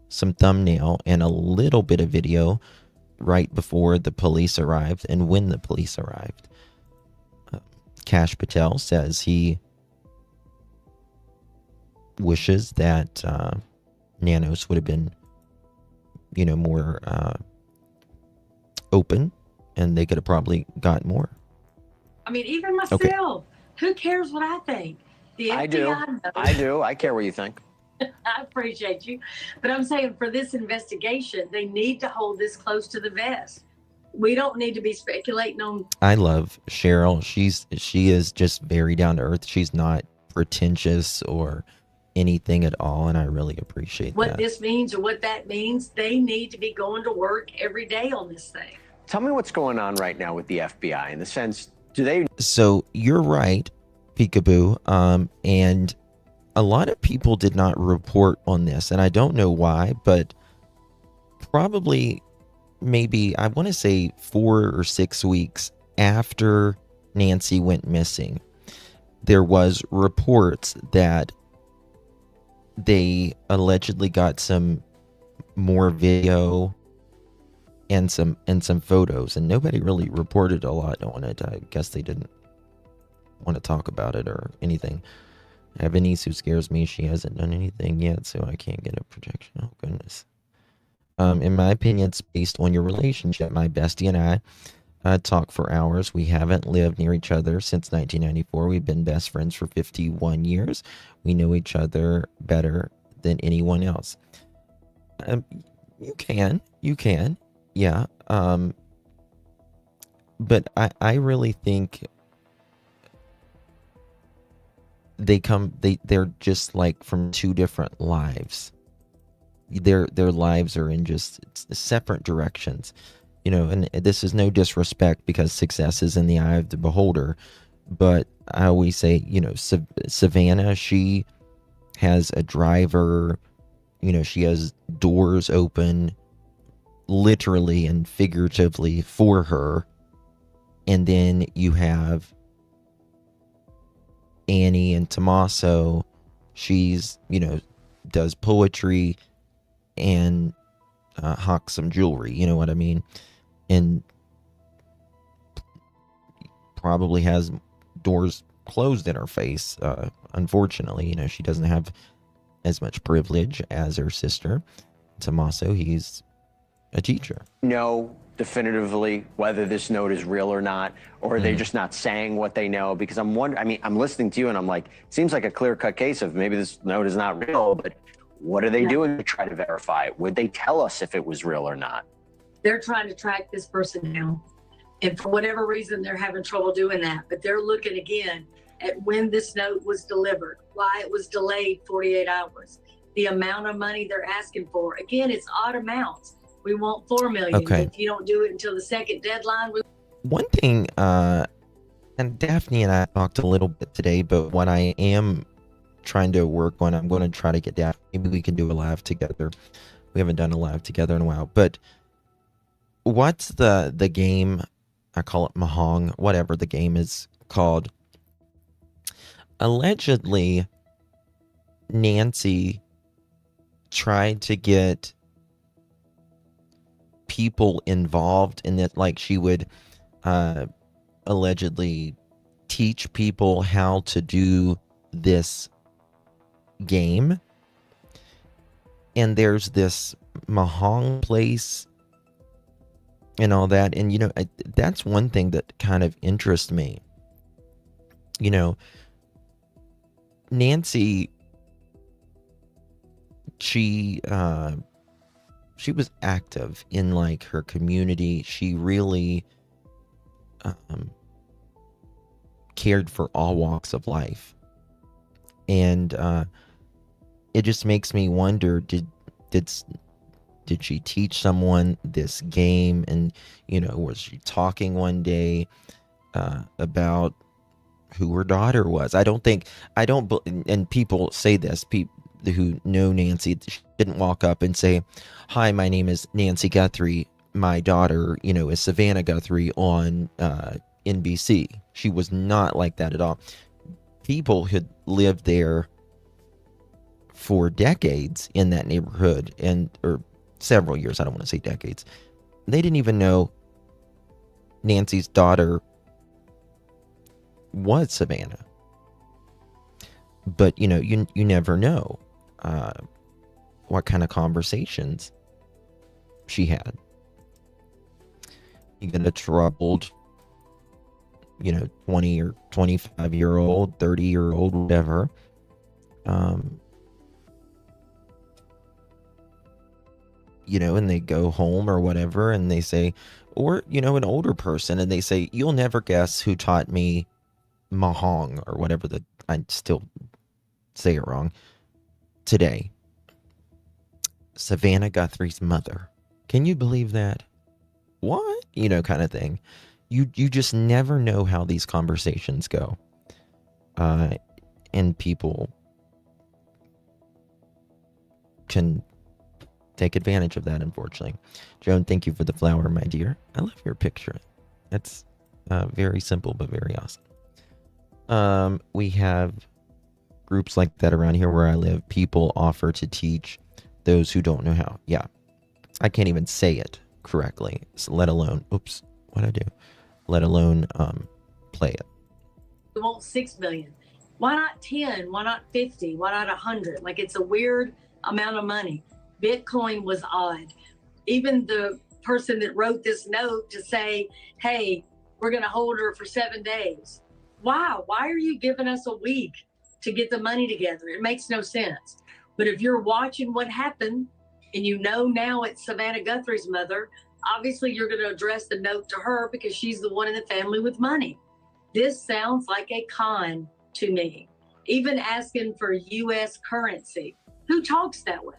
some thumbnail and a little bit of video right before the police arrived and when the police arrived. Kash Patel says he wishes that Nanos would have been, more open, and they could have probably got more. I mean, even myself, who cares what I think? The FBI I do. knows. I do. I care what you think. I appreciate you. But I'm saying for this investigation, they need to hold this close to the vest. We don't need to be speculating on. I love Cheryl. She is just very down to earth. She's not pretentious or anything at all, and I really appreciate what that. This means or what that means. They need to be going to work every day on this thing. Tell me what's going on right now with the FBI in the sense, do they? So you're right, Peekaboo. And a lot of people did not report on this, and I don't know why, but probably maybe, I want to say 4 or 6 weeks after Nancy went missing, there was reports that they allegedly got some more video and some photos, and nobody really reported a lot on it. I guess they didn't want to talk about it or anything. I have a niece who scares me. She hasn't done anything yet, so I can't get a projection. Oh, goodness. In my opinion, it's based on your relationship. My bestie and I talk for hours. We haven't lived near each other since 1994. We've been best friends for 51 years. We know each other better than anyone else. You can. Yeah. But I really think they're just like from two different lives. Their lives are in just separate directions, and this is no disrespect, because success is in the eye of the beholder. But I always say, Savannah, she has a driver, she has doors open literally and figuratively for her. And then you have Annie and Tommaso. She's, does poetry and hawks some jewelry, you know what I mean? And probably has doors closed in her face. Unfortunately, she doesn't have as much privilege as her sister. Tommaso, he's a teacher. Know definitively whether this note is real or not, or are they just not saying what they know? Because I'm wondering, I'm listening to you and I'm like, seems like a clear-cut case of maybe this note is not real, but what are they doing to try to verify it? Would they tell us if it was real or not? They're trying to track this person down. And for whatever reason, they're having trouble doing that. But they're looking again at when this note was delivered, why it was delayed 48 hours, the amount of money they're asking for. Again, it's odd amounts. We want $4 million. Okay. If you don't do it until the second deadline. One thing And Daphne and I talked a little bit today, but what I am trying to work on, I'm going to try to get Daphne. Maybe we can do a live together. We haven't done a live together in a while. But what's the game? I call it Mahong, whatever the game is called. Allegedly, Nancy tried to get people involved in it, like she would allegedly teach people how to do this game. And there's this Mahong place and all that. And, that's one thing that kind of interests me. Nancy, she was active in like her community. She really cared for all walks of life. And it just makes me wonder, did she teach someone this game? And, was she talking one day about who her daughter was? And people say this, people who know Nancy, she didn't walk up and say, "Hi, my name is Nancy Guthrie. My daughter, is Savannah Guthrie on NBC." She was not like that at all. People had lived there for decades in that neighborhood, or several years. I don't want to say decades. They didn't even know Nancy's daughter was Savannah. But, you never know what kind of conversations she had. You get a troubled, 20 or 25-year-old, 30-year-old, whatever. And they go home or whatever, and they say, or, an older person, and they say, "You'll never guess who taught me Mahong," or whatever I still say it wrong today. Savannah Guthrie's mother. Can you believe that? What? Kind of thing. You just never know how these conversations go. And people can take advantage of that, unfortunately. Joan, thank you for the flower, my dear. I love your picture. That's very simple, but very awesome. We have groups like that around here where I live. People offer to teach those who don't know how. Yeah. I can't even say it correctly, let alone, what'd I do? Let alone play it. We want 6 million. Why not 10? Why not 50? Why not 100? Like, it's a weird amount of money. Bitcoin was odd. Even the person that wrote this note to say, "Hey, we're going to hold her for 7 days." Wow. Why are you giving us a week to get the money together? It makes no sense. But if you're watching what happened and now it's Savannah Guthrie's mother, obviously you're going to address the note to her because she's the one in the family with money. This sounds like a con to me. Even asking for U.S. currency. Who talks that way?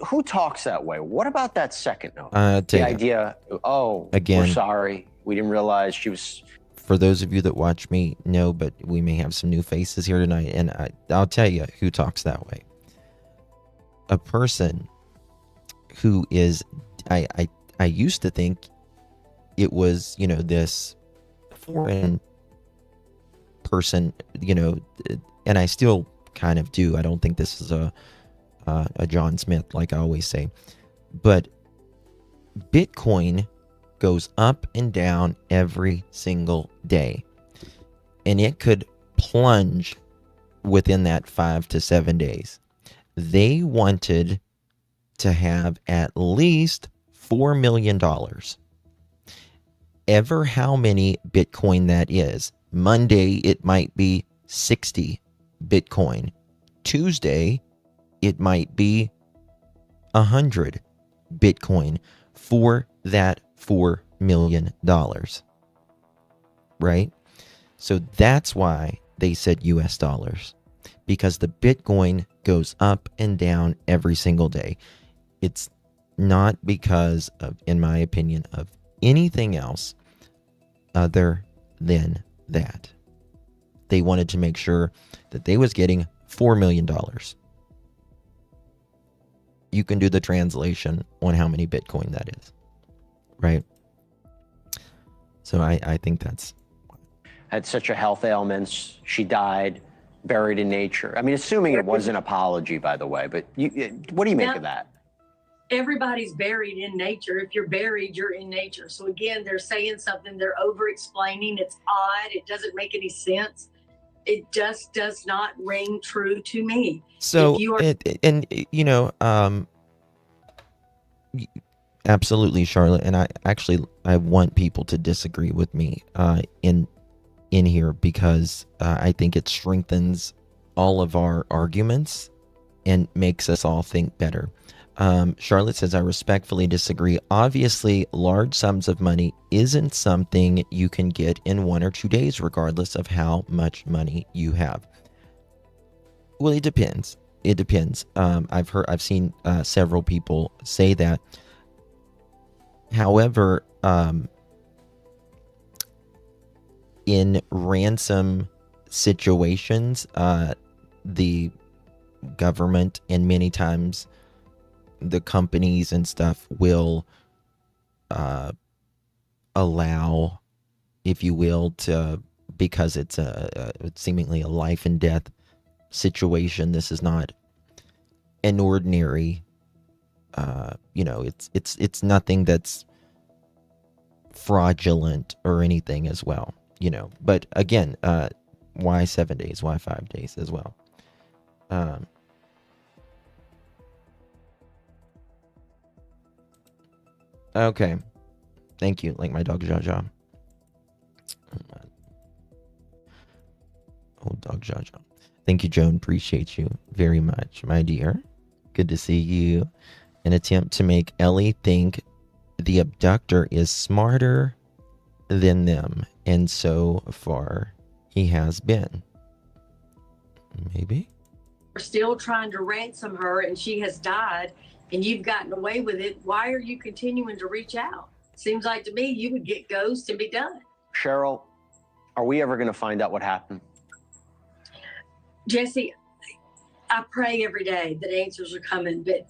Who talks that way? What about that second note? The idea, again, we're sorry. We didn't realize she was... For those of you that watch me know, but we may have some new faces here tonight, and I'll tell you who talks that way. A person who is... I used to think it was, this foreign person, and I still kind of do. I don't think this is a John Smith, like I always say. But Bitcoin goes up and down every single day. And it could plunge within that 5 to 7 days. They wanted to have at least $4 million. Ever how many Bitcoin that is. Monday, it might be 60 Bitcoin. Tuesday, it might be 100 Bitcoin for that $4 million. Right? So that's why they said US dollars. Because the Bitcoin goes up and down every single day. It's not because of, in my opinion, of anything else other than that. They wanted to make sure that they was getting $4 million. You can do the translation on how many Bitcoin that is, right? So I think that's... Had such a health ailments. She died, buried in nature. I mean, assuming it was an apology, by the way, but what do you make of that? Everybody's buried in nature. If you're buried, you're in nature. So again, they're saying something, they're over-explaining. It's odd. It doesn't make any sense. It just does not ring true to me. So, absolutely, Charlotte. And I want people to disagree with me in here, because I think it strengthens all of our arguments and makes us all think better. Charlotte says, I respectfully disagree. Obviously, large sums of money isn't something you can get in 1 or 2 days, regardless of how much money you have. Well, it depends. It depends. I've seen several people say that. However, in ransom situations, the government and many times the companies and stuff will allow, if you will, because it's seemingly a life and death situation. This is not an ordinary, it's nothing that's fraudulent or anything as well, but again, why 7 days? Why 5 days as well? Okay. Thank you. Like my dog Jaja. Old dog Jaja. Thank you, Joan. Appreciate you very much, my dear. Good to see you. An attempt to make Ellie think the abductor is smarter than them. And so far, he has been. Maybe? We're still trying to ransom her and she has died and you've gotten away with it. Why are you continuing to reach out? Seems like to me you would get ghost and be done. Cheryl, are we ever going to find out what happened? Jesse, I pray every day that answers are coming, but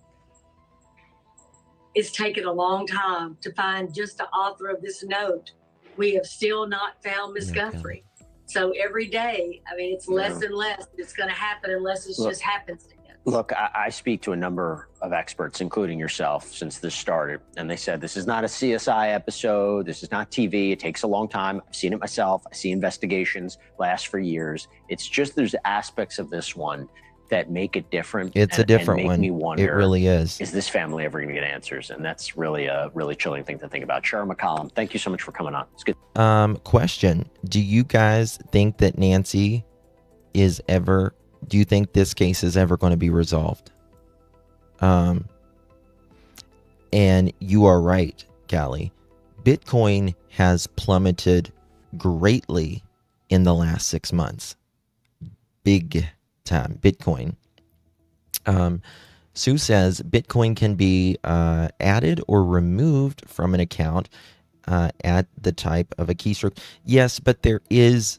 it's taken a long time to find just the author of this note. We have still not found Miss Guthrie. So every day, I mean, it's less and less. It's going to happen unless it just happens. Look, I speak to a number of experts, including yourself, since this started. And they said, this is not a CSI episode. This is not TV. It takes a long time. I've seen it myself. I see investigations last for years. It's just there's aspects of this one that make it different. It's a different and make one. Me wonder, it really is. Is this family ever going to get answers? And that's really a really chilling thing to think about. Cheryl McCollum, thank you so much for coming on. It's good. Question. Do you guys think that Nancy is ever... Do you think this case is ever going to be resolved? And you are right, Callie. Bitcoin has plummeted greatly in the last 6 months. Big time. Bitcoin. Sue says Bitcoin can be added or removed from an account at the type of a keystroke. Yes, but there is...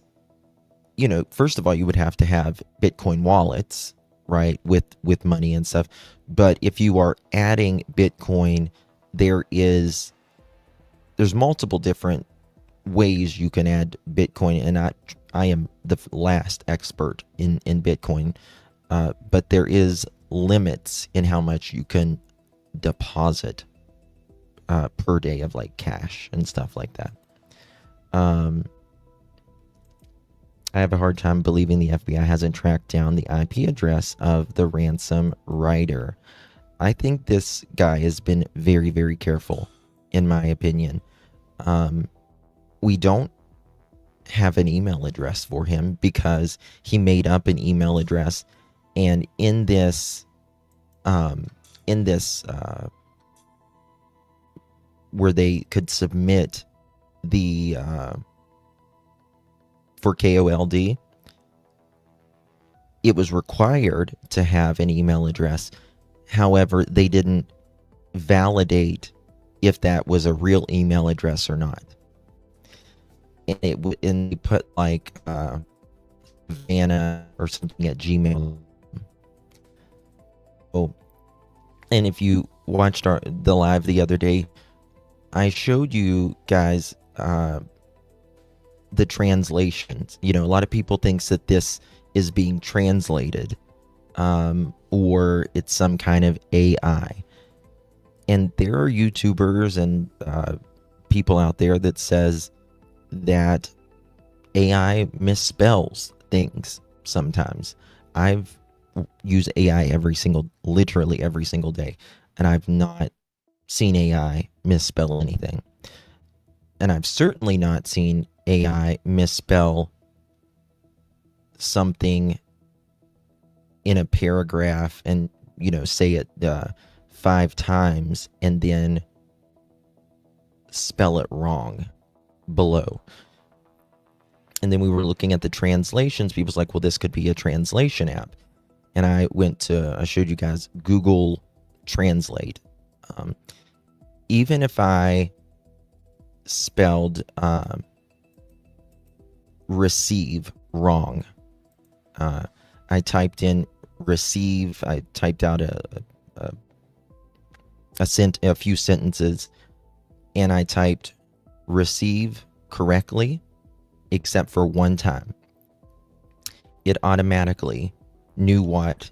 first of all, you would have to have Bitcoin wallets, right, with money and stuff. But if you are adding Bitcoin, there's multiple different ways you can add Bitcoin. And I am the last expert in Bitcoin, but there is limits in how much you can deposit per day of like cash and stuff like that. I have a hard time believing the FBI hasn't tracked down the IP address of the ransom writer. I think this guy has been very, very careful, in my opinion. We don't have an email address for him because he made up an email address, and in this where they could submit the for KOLD, it was required to have an email address. However, they didn't validate if that was a real email address or not. and they put like Savannah or something at Gmail. Oh, and if you watched the live the other day, I showed you guys the translations. You know, a lot of people thinks that this is being translated, or it's some kind of AI. And there are YouTubers and people out there that says that AI misspells things sometimes. I've used AI literally every single day, and I've not seen AI misspell anything. And I've certainly not seen AI misspell something in a paragraph and, you know, say it 5 times and then spell it wrong below. And then we were looking at the translations. People's like, well, this could be a translation app. And I showed you guys Google Translate. Even if I spelled receive wrong, I typed in receive, I typed out a few sentences, and I typed receive correctly, except for one time. It automatically knew what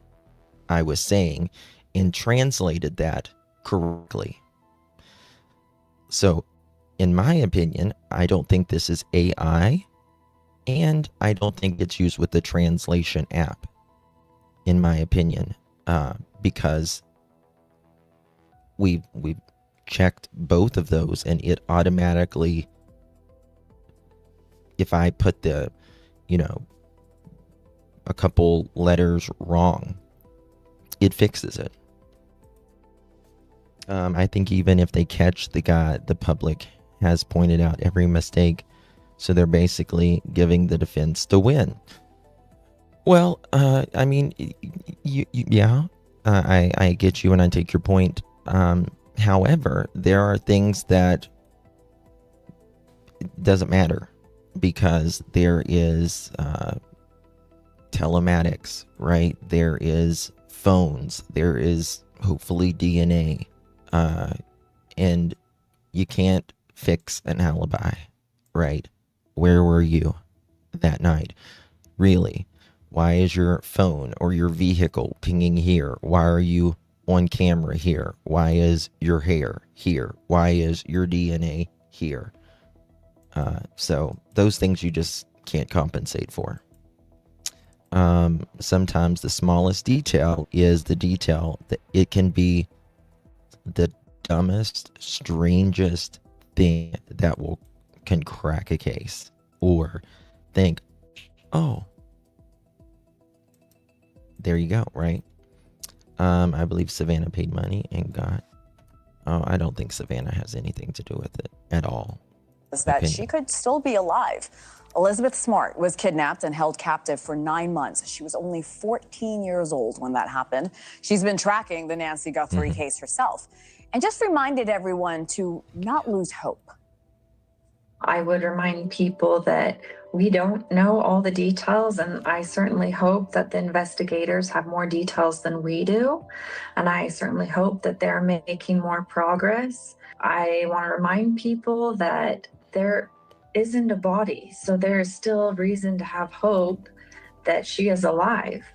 I was saying and translated that correctly. So, in my opinion, I don't think this is AI, and I don't think it's used with the translation app, in my opinion, because we've checked both of those, and it automatically, if I put a couple letters wrong, it fixes it. I think even if they catch the guy, the public has pointed out every mistake, so they're basically giving the defense the win. Well, I mean, I get you and I take your point. However, there are things that it doesn't matter, because there is telematics, right? There is phones, there is hopefully DNA, and you can't fix an alibi, right? Where were you that night? Really? Why is your phone or your vehicle pinging here? Why are you on camera here? Why is your hair here? Why is your DNA here? So those things you just can't compensate for. Sometimes the smallest detail is the detail that it can be the dumbest, strangest thing that can crack a case, or think, oh, there you go, right? I believe Savannah paid money and got. Oh, I don't think Savannah has anything to do with it at all. That she could still be alive. Elizabeth Smart was kidnapped and held captive for 9 months. She was only 14 years old when that happened. She's been tracking the Nancy Guthrie case herself, and just reminded everyone to not lose hope. I would remind people that we don't know all the details, and I certainly hope that the investigators have more details than we do, and I certainly hope that they're making more progress. I want to remind people that there isn't a body, so there is still reason to have hope that she is alive.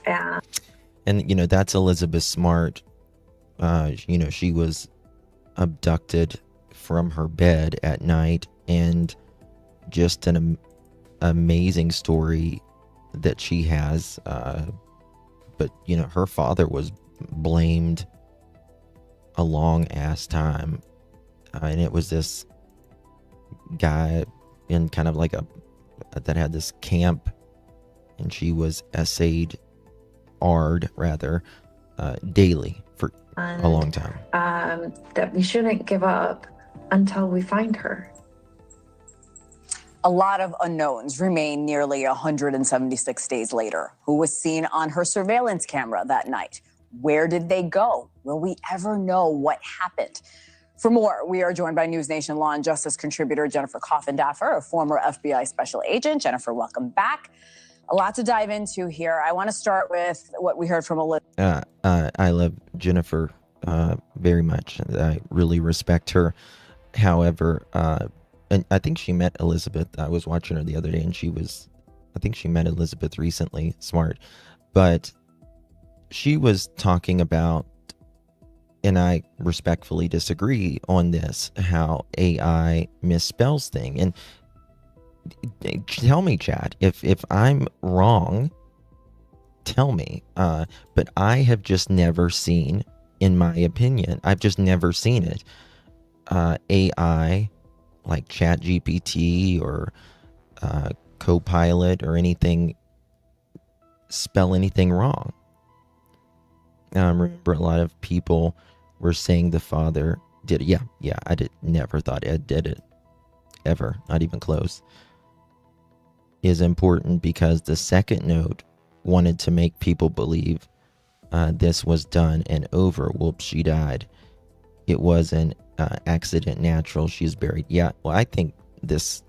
And that's Elizabeth Smart. She was abducted from her bed at night, and just an amazing story that she has. But her father was blamed a long ass time, and it was this guy in kind of like that had this camp, and she was essayed daily for a long time. That we shouldn't give up until we find her. A lot of unknowns remain nearly 176 days later. Who was seen on her surveillance camera that night? Where did they go? Will we ever know what happened? For more, we are joined by News Nation law and justice contributor Jennifer Coffindaffer, a former FBI special agent. Jennifer, welcome back. A lot to dive into here. I want to start with what we heard from Elizabeth. I love Jennifer very much. I really respect her. However, and I think she met Elizabeth. I was watching her the other day, and I think she met Elizabeth recently. Smart. But she was talking about, and I respectfully disagree on this, how AI misspells things. And tell me, Chad, if I'm wrong, tell me. But I have just never seen, in my opinion, I've just never seen it. AI like ChatGPT or Copilot or anything spell anything wrong. I remember a lot of people were saying the father did it. Yeah, never thought Ed did it. Ever, not even close. Is important because the second note wanted to make people believe this was done and over. Whoops, she died. It was an accident, natural. She's buried. Yeah, well, I think this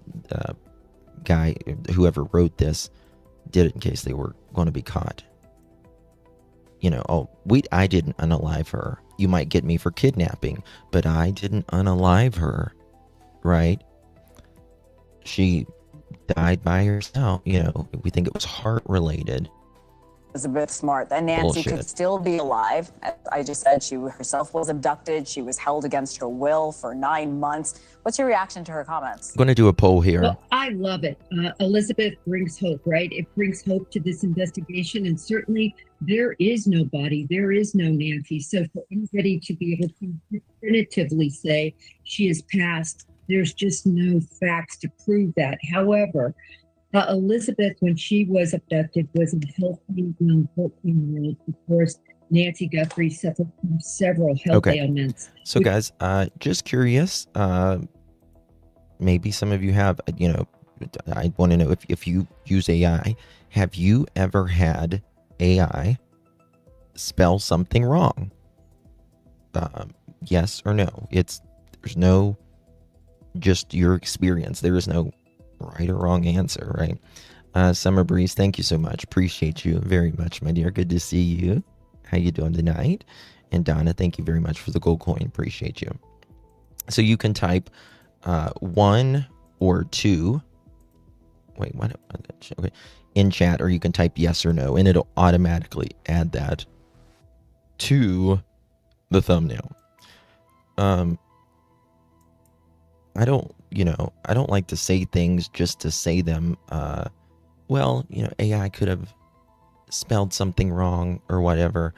guy, whoever wrote this, did it in case they were going to be caught. You know, I didn't unalive her. You might get me for kidnapping, but I didn't unalive her, right? She died by herself. You know, we think it was heart related. Elizabeth Smart, that Nancy could still be alive. As I just said, she herself was abducted. She was held against her will for 9 months. What's your reaction to her comments? I'm going to do a poll here. Well, I love it. Elizabeth brings hope, right? It brings hope to this investigation. And certainly there is no body. There is no Nancy. So for anybody to be able to definitively say she is passed, there's just no facts to prove that. However, Elizabeth, when she was abducted, was a healthy young 14-year-old. Of course, Nancy Guthrie suffered from several health ailments. So, guys, just curious. Maybe some of you have. You know, I want to know if you use AI. Have you ever had AI spell something wrong? Yes or no? There's no just your experience. There is no right or wrong answer, right? Summer Breeze, thank you so much. Appreciate you very much, my dear. Good to see you. How you doing tonight? And Donna, thank you very much for the gold coin. Appreciate you. So you can type 1 or 2. Wait, what? Okay, in chat, or you can type yes or no, and it'll automatically add that to the thumbnail. I don't like to say things just to say them. Well, AI could have spelled something wrong or whatever.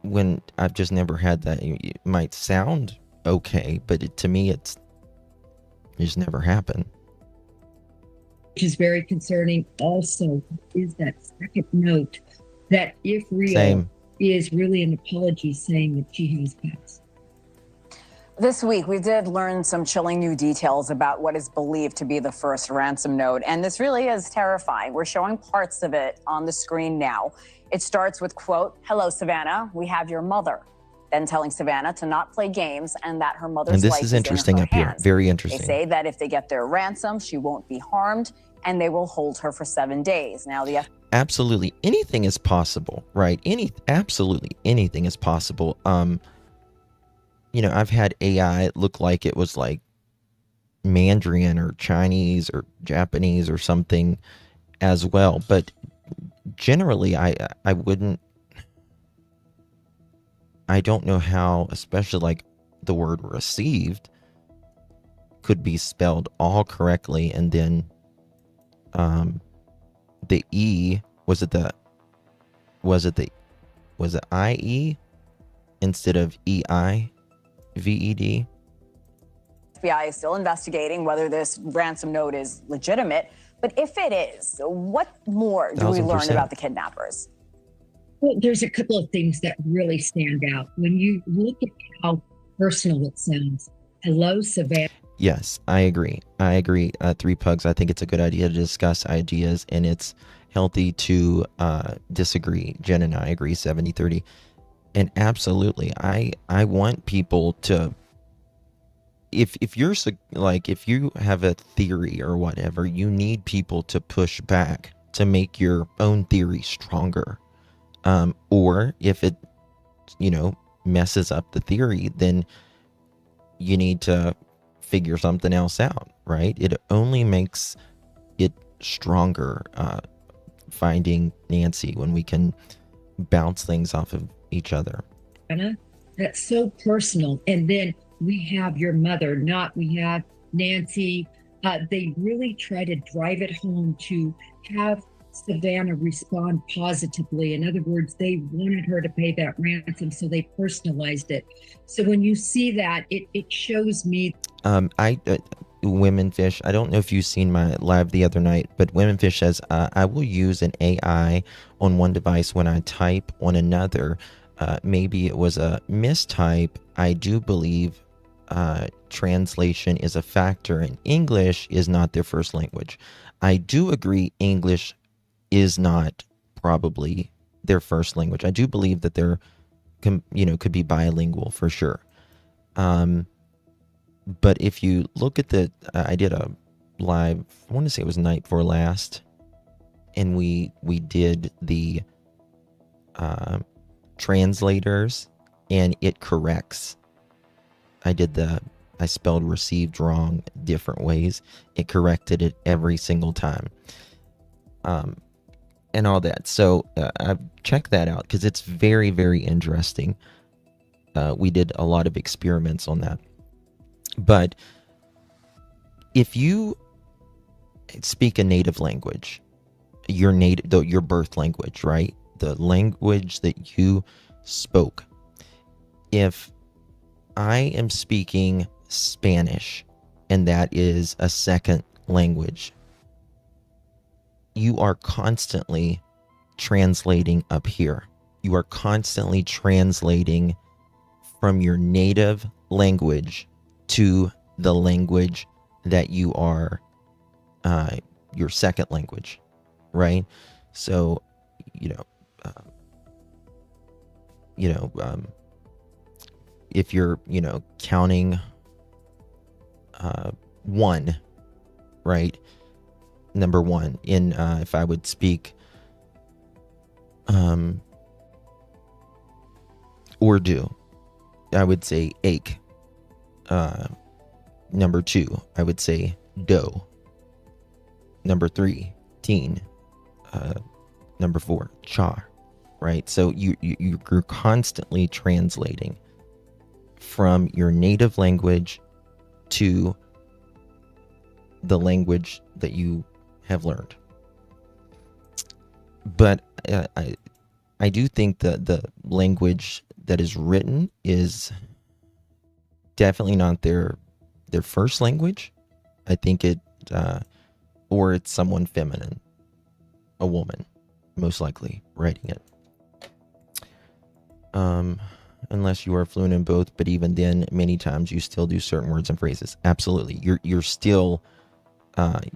When I've just never had that. It might sound okay, but to me, it just never happened. Which is very concerning. Also, is that second note that, if real, is really an apology saying that she has passed. This week, we did learn some chilling new details about what is believed to be the first ransom note, and this really is terrifying. We're showing parts of it on the screen now. It starts with, quote, "Hello, Savannah, we have your mother." Then telling Savannah to not play games and that her mother's life is in her hands. And this is interesting up here, very interesting. They say that if they get their ransom, she won't be harmed, and they will hold her for 7 days. Now, absolutely anything is possible, right? Absolutely anything is possible. I've had AI look like it was like Mandarin or Chinese or Japanese or something as well. But generally, I don't know how, especially like the word received could be spelled all correctly. And then the E, was it IE instead of EI? VED. FBI is still investigating whether this ransom note is legitimate, but if it is, what more do we learn about the kidnappers? Well, there's a couple of things that really stand out. When you look at how personal it sounds. Hello, Savannah. Yes, I agree. 3 Pugs, I think it's a good idea to discuss ideas, and it's healthy to disagree. Jen and I agree 70-30. And absolutely, I want people to, if you're like, if you have a theory or whatever, you need people to push back to make your own theory stronger. Or if it, messes up the theory, then you need to figure something else out, right? It only makes it stronger, finding Nancy, when we can bounce things off of each other. That's so personal. And then we have your mother, we have Nancy. They really try to drive it home to have Savannah respond positively. In other words, they wanted her to pay that ransom, so they personalized it. So when you see that, it shows me. Womenfish, I don't know if you've seen my live the other night, but Womenfish says, I will use an AI on one device when I type on another. Maybe it was a mistype. I do believe translation is a factor, and English is not their first language. I do agree English is not probably their first language. I do believe that they're, could be bilingual for sure. But if you look at I did a live, I want to say it was night before last, and we did the translators, and it corrects. I spelled received wrong different ways. It corrected it every single time. And all that. So I've checked that out because it's very, very interesting. We did a lot of experiments on that. But if you speak a native language, your birth language, right? The language that you spoke. If I am speaking Spanish and that is a second language, you are constantly translating up here. You are constantly translating from your native language to the language that you are, your second language, right? So, if you're, counting one, right? Number one in, if I would speak Urdu, I would say ache. Number two, I would say dough. Number three, teen. Number four, cha. Right? So you're constantly translating from your native language to the language that you have learned. But I do think that the language that is written is definitely not their first language. I think it, or it's someone feminine, a woman, most likely writing it. Unless you are fluent in both, but even then, many times you still do certain words and phrases. Absolutely, you're still,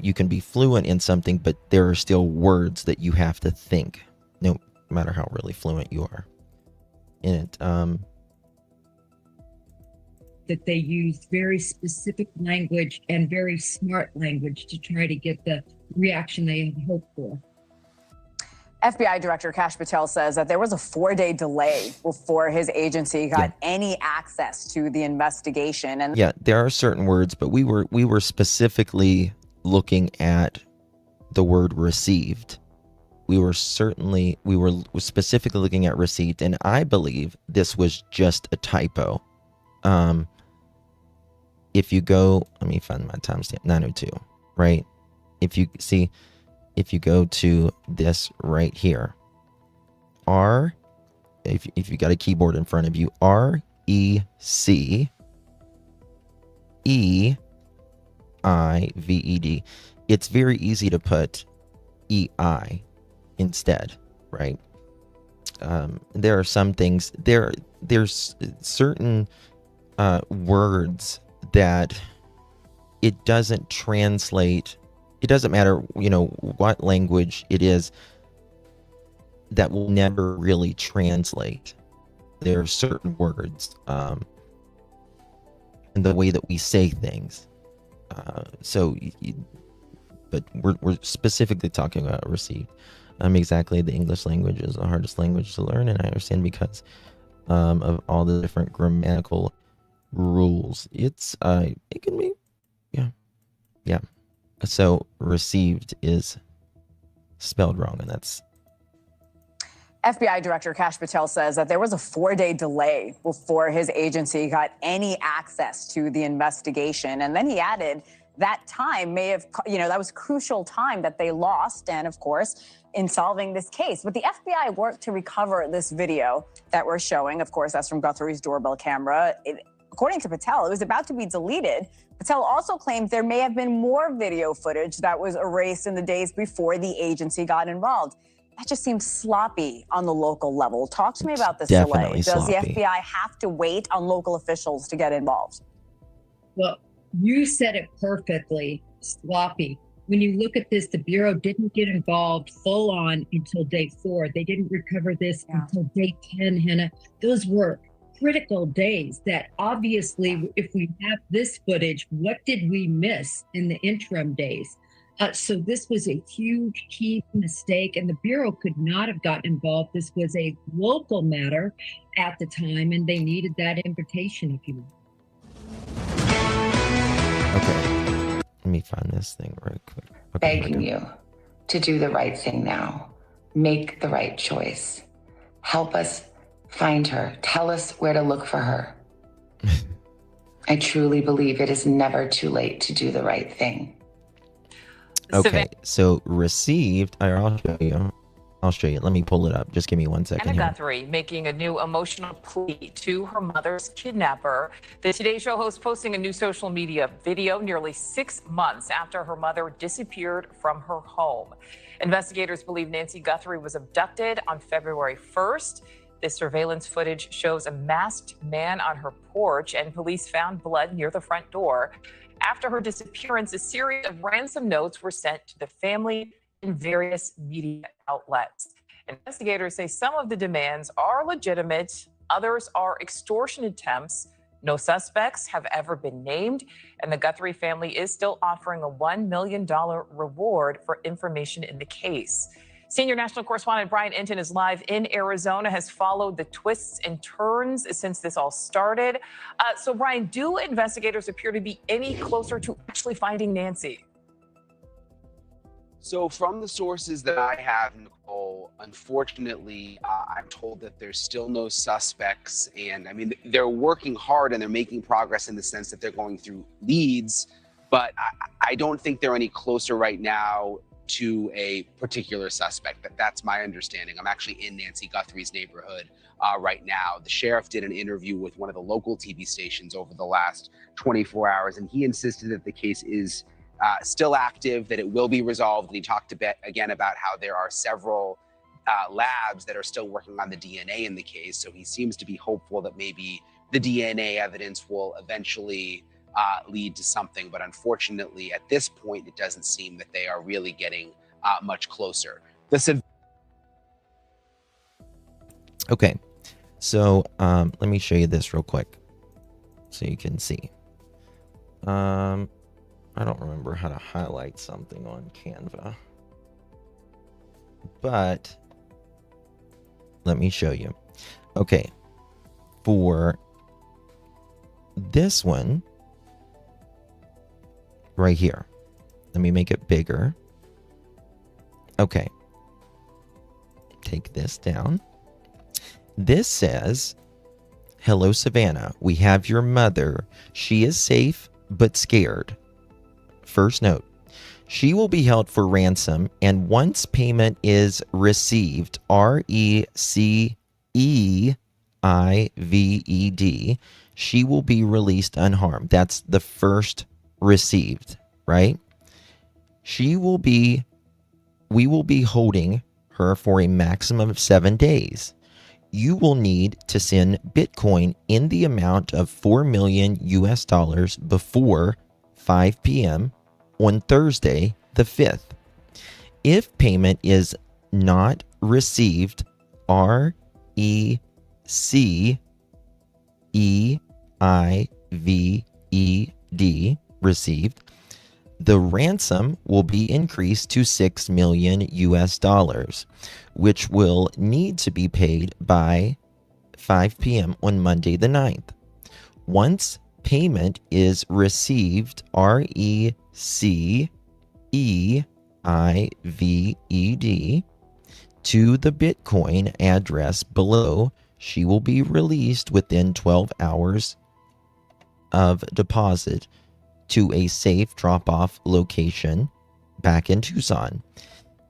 you can be fluent in something, but there are still words that you have to think, no matter how really fluent you are in it. That they use very specific language and very smart language to try to get the reaction they had hoped for. FBI Director Kash Patel says that there was a 4-day delay before his agency got any access to the investigation. And yeah, there are certain words, but we were specifically looking at the word received. We were specifically looking at received, and I believe this was just a typo. If you go, let me find my timestamp, 9:02, right? If you go to this right here, if you got a keyboard in front of you, RECEIVED. It's very easy to put EI instead, right? There are some things, there's certain words that it doesn't translate. It doesn't matter, what language it is, that will never really translate. there are certain words and the way that we say things. But we're specifically talking about received. Exactly, the English language is the hardest language to learn, and I understand because of all the different grammatical rules. It can be, yeah. So received is spelled wrong, and that's. FBI Director Kash Patel says that there was a 4-day delay before his agency got any access to the investigation. And then he added that time may have, that was crucial time that they lost. And of course, in solving this case. But the FBI worked to recover this video that we're showing. Of course, that's from Guthrie's doorbell camera. According to Patel, it was about to be deleted. Patel also claims there may have been more video footage that was erased in the days before the agency got involved. That just seems sloppy on the local level. Talk to me about this delay. Does the FBI have to wait on local officials to get involved? Well, you said it perfectly, sloppy. When you look at this, the Bureau didn't get involved full on until day 4. They didn't recover this until day 10, Hannah. Those were critical days that obviously, if we have this footage, what did we miss in the interim days? So this was a huge key mistake, and the Bureau could not have gotten involved. This was a local matter at the time, and they needed that invitation, if you will. Okay, let me find this thing real quick. Okay, begging you to do the right thing now. Make the right choice. Help us find her. Tell us where to look for her. I truly believe it is never too late to do the right thing. Okay, so received, I'll show you. Let me pull it up. Just give me 1 second. Savannah Guthrie making a new emotional plea to her mother's kidnapper. The Today Show host posting a new social media video nearly 6 months after her mother disappeared from her home. Investigators believe Nancy Guthrie was abducted on February 1st. This surveillance footage shows a masked man on her porch, and police found blood near the front door. After her disappearance, a series of ransom notes were sent to the family in various media outlets. Investigators say some of the demands are legitimate, others are extortion attempts. No suspects have ever been named, and the Guthrie family is still offering a $1 million reward for information in the case. Senior national correspondent Brian Enton is live in Arizona, has followed the twists and turns since this all started. So, Brian, do investigators appear to be any closer to actually finding Nancy? So from the sources that I have, Nicole, unfortunately, I'm told that there's still no suspects. And I mean, they're working hard and they're making progress in the sense that they're going through leads, but I don't think they're any closer right now to a particular suspect. That's my understanding. I'm actually in Nancy Guthrie's neighborhood right now. The sheriff did an interview with one of the local TV stations over the last 24 hours, and he insisted that the case is still active, that it will be resolved. And he talked a bit again about how there are several labs that are still working on the DNA in the case. So he seems to be hopeful that maybe the DNA evidence will eventually lead to something. But unfortunately, at this point, it doesn't seem that they are really getting much closer. Okay, so let me show you this real quick so you can see. I don't remember how to highlight something on Canva, but let me show you. Okay, for this one right here, let me make it bigger. Okay, take this down. This says, "Hello, Savannah. We have your mother. She is safe but scared. First note, she will be held for ransom, and once payment is received, RECEIVED, she will be released unharmed." That's the first received, right? We will be holding her for a maximum of 7 days. You will need to send Bitcoin in the amount of $4 million US before 5 p.m. on Thursday, the 5th. If payment is not received, RECEIVED, received, the ransom will be increased to $6 million US, which will need to be paid by 5 p.m. on Monday the 9th. Once payment is received, RECEIVED, to the Bitcoin address below, she will be released within 12 hours of deposit to a safe drop-off location back in Tucson.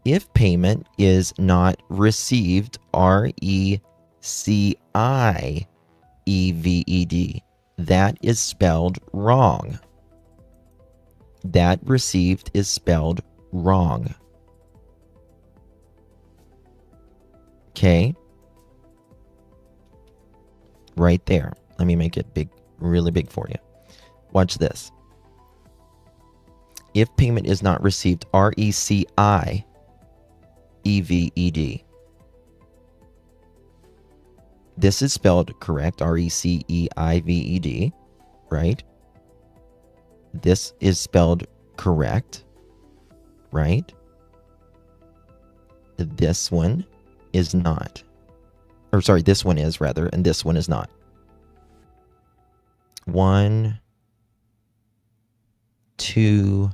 If payment is not received, RECIEVED, that is spelled wrong. That received is spelled wrong. Okay? Right there. Let me make it big, really big for you. Watch this. If payment is not received, RECIEVED. This is spelled correct, RECEIVED, right? This is spelled correct, right? This one is not. Or sorry, this one is rather, and this one is not. 1, 2,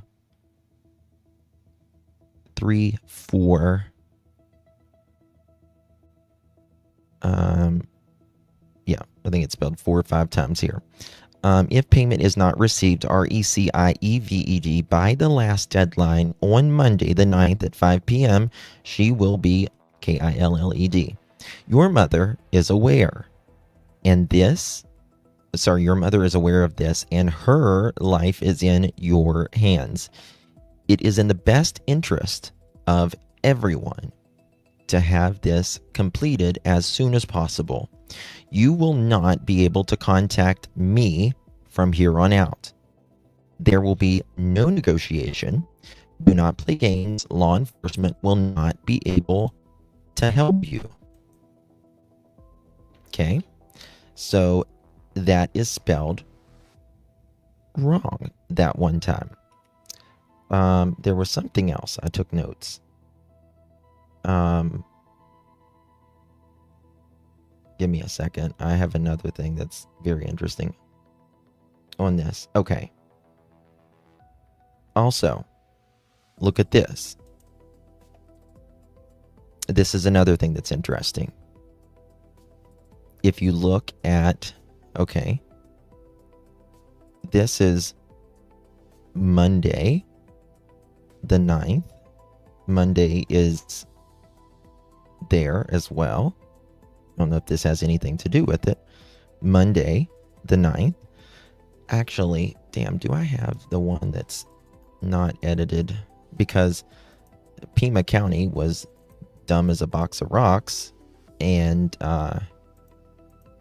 3, 4. Yeah, I think it's spelled 4 or 5 times here. If payment is not received, RECIEVED, by the last deadline on Monday the 9th at 5 p.m., she will be KILLED. Your mother is aware, your mother is aware of this, and her life is in your hands. It is in the best interest of everyone to have this completed as soon as possible. You will not be able to contact me from here on out. There will be no negotiation. Do not play games. Law enforcement will not be able to help you. Okay? So that is spelled wrong that one time. There was something else. I took notes. Give me a second. I have another thing that's very interesting on this. Okay. Also, look at this. This is another thing that's interesting. If you look at, okay, this is Monday the 9th. Monday is there as well. I don't know if this has anything to do with it. Monday the 9th. Actually, damn, do I have the one that's not edited? Because Pima County was dumb as a box of rocks and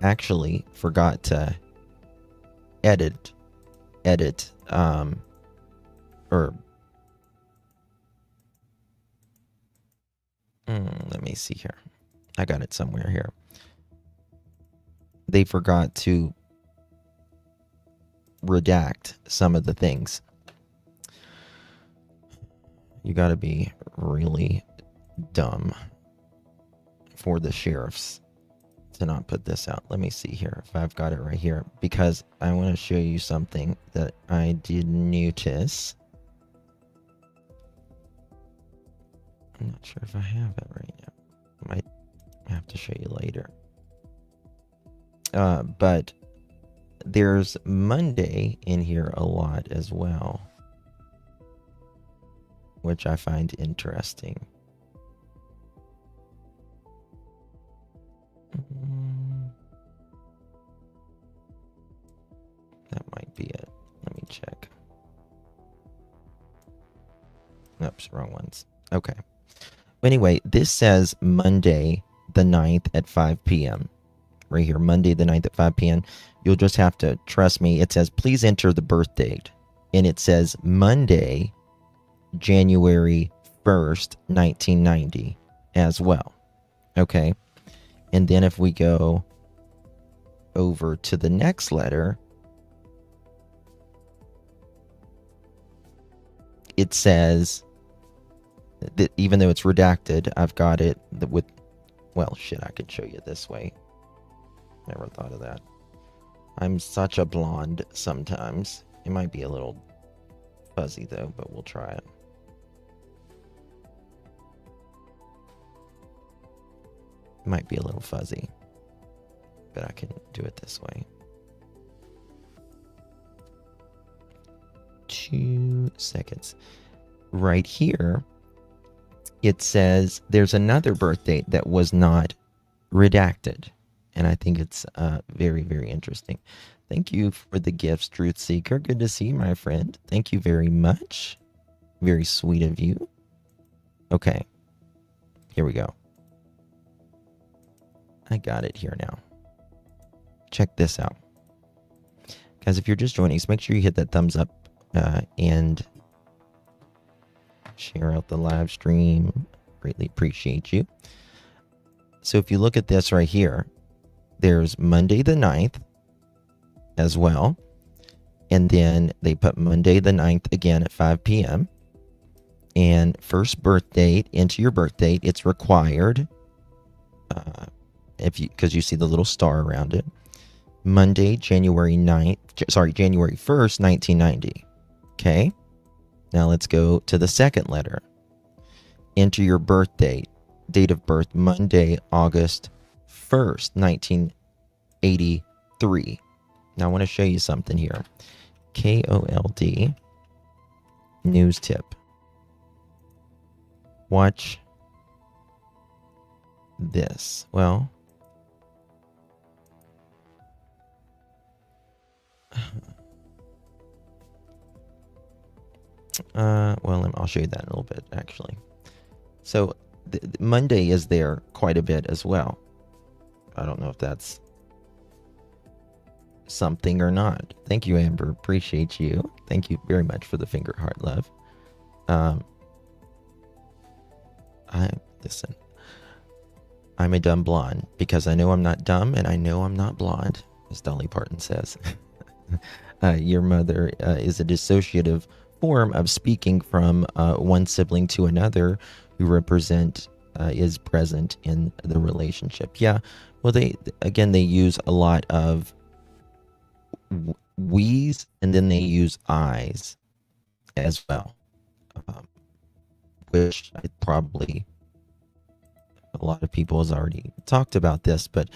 actually forgot to edit let me see here. I got it somewhere here. They forgot to redact some of the things. You got to be really dumb for the sheriffs to not put this out. Let me see here if I've got it right here, because I want to show you something that I did notice. I'm not sure if I have it right now. I might have to show you later. But there's Monday in here a lot as well, which I find interesting. That might be it. Let me check. Oops, wrong ones. Okay. Anyway, this says Monday the 9th at 5 p.m. Right here, Monday the 9th at 5 p.m. You'll just have to trust me. It says, please enter the birth date. And it says Monday, January 1st, 1990 as well. Okay. And then if we go over to the next letter, it says that even though it's redacted, I've got it with, well, shit, I could show you this way. Never thought of that. I'm such a blonde sometimes. It might be a little fuzzy though, but we'll try it. It might be a little fuzzy, but I can do it this way. 2 seconds. Right here, it says there's another birth date that was not redacted. And I think it's very, very interesting. Thank you for the gifts, Truth Seeker. Good to see you, my friend. Thank you very much. Very sweet of you. Okay. Here we go. I got it here now. Check this out. Guys, if you're just joining us, make sure you hit that thumbs up and share out the live stream. Greatly appreciate you. So if you look at this right here, there's Monday the 9th as well. And then they put Monday the 9th again at 5 p.m. And first birth date into your birth date, it's required. Because you see the little star around it. Monday, January 1st, 1990. Okay. Now let's go to the second letter. Enter your birth date. Date of birth, Monday, August 1st, 1983. Now I want to show you something here. KOLD. News tip. Watch this. Well, I'll show you that in a little bit, actually. So Monday is there quite a bit as well. I don't know if that's something or not. Thank you, Amber. Appreciate you. Thank you very much for the finger heart love. Listen. I'm a dumb blonde because I know I'm not dumb and I know I'm not blonde, as Dolly Parton says. Your mother is a dissociative form of speaking from one sibling to another who is present in the relationship. Yeah, well, they use a lot of we's and then they use I's as well, which I probably a lot of people has already talked about this, but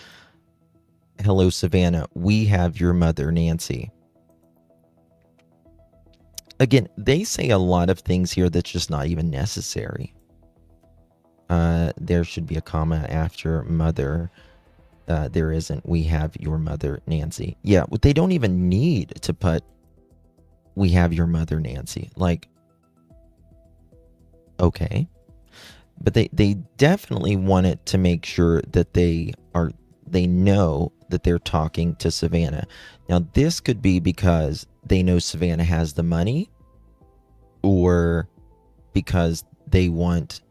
hello, Savannah. We have your mother, Nancy. Again, they say a lot of things here that's just not even necessary. There should be a comma after mother. There isn't. We have your mother, Nancy. Yeah, they don't even need to put we have your mother, Nancy. Like, okay. But they definitely want it to make sure that they know that they're talking to Savannah. Now, this could be because they know Savannah has the money, or because they want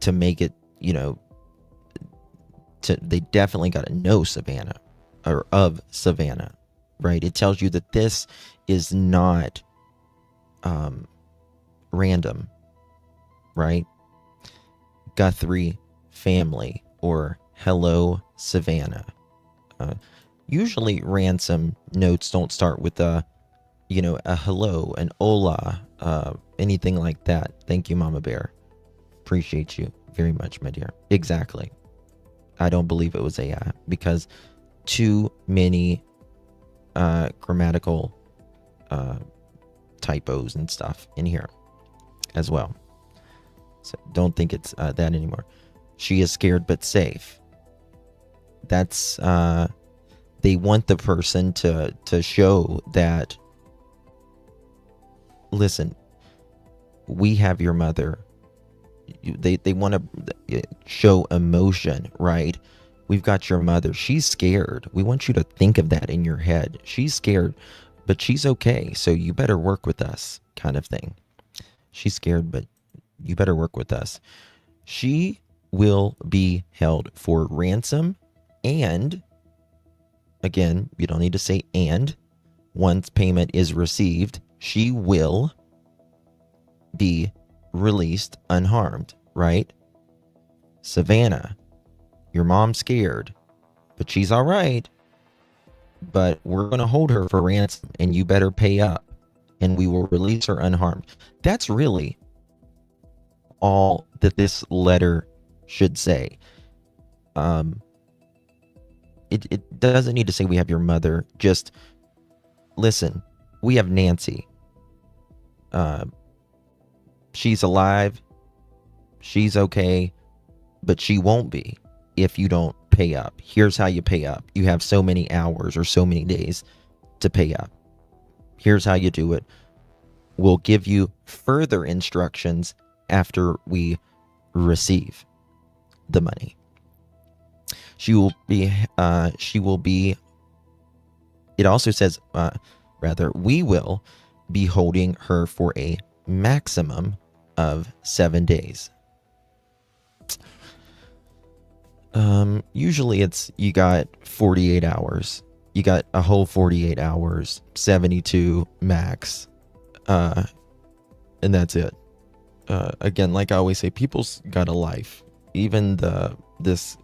to make it, they definitely got to know Savannah, or of Savannah, right? It tells you that this is not random, right? Guthrie family, or hello, Savannah. Usually Ransom notes don't start with a hello, an hola, anything like that. Thank you, Mama Bear. Appreciate you very much, my dear. Exactly. I don't believe it was AI because too many grammatical typos and stuff in here as well. So don't think it's that anymore. She is scared but safe. That's they want the person to show that, listen, we have your mother. They want to show emotion, right? We've got your mother. She's scared. We want you to think of that in your head. She's scared, but she's okay. So you better work with us, kind of thing. She's scared, but you better work with us. She will be held for ransom And again, you don't need to say and. Once payment is received, she will be released unharmed, right? Savannah, your mom's scared, but she's all right. But we're going to hold her for ransom, and you better pay up, and we will release her unharmed. That's really all that this letter should say. It doesn't need to say we have your mother. Just listen, we have Nancy. She's alive. She's okay, but she won't be if you don't pay up. Here's how you pay up. You have so many hours or so many days to pay up. Here's how you do it. We'll give you further instructions after we receive the money. She will be, it also says, we will be holding her for a maximum of 7 days. Usually it's, you got 48 hours. You got a whole 48 hours, 72 max. And that's it. Again, like I always say, people's got a life. Even this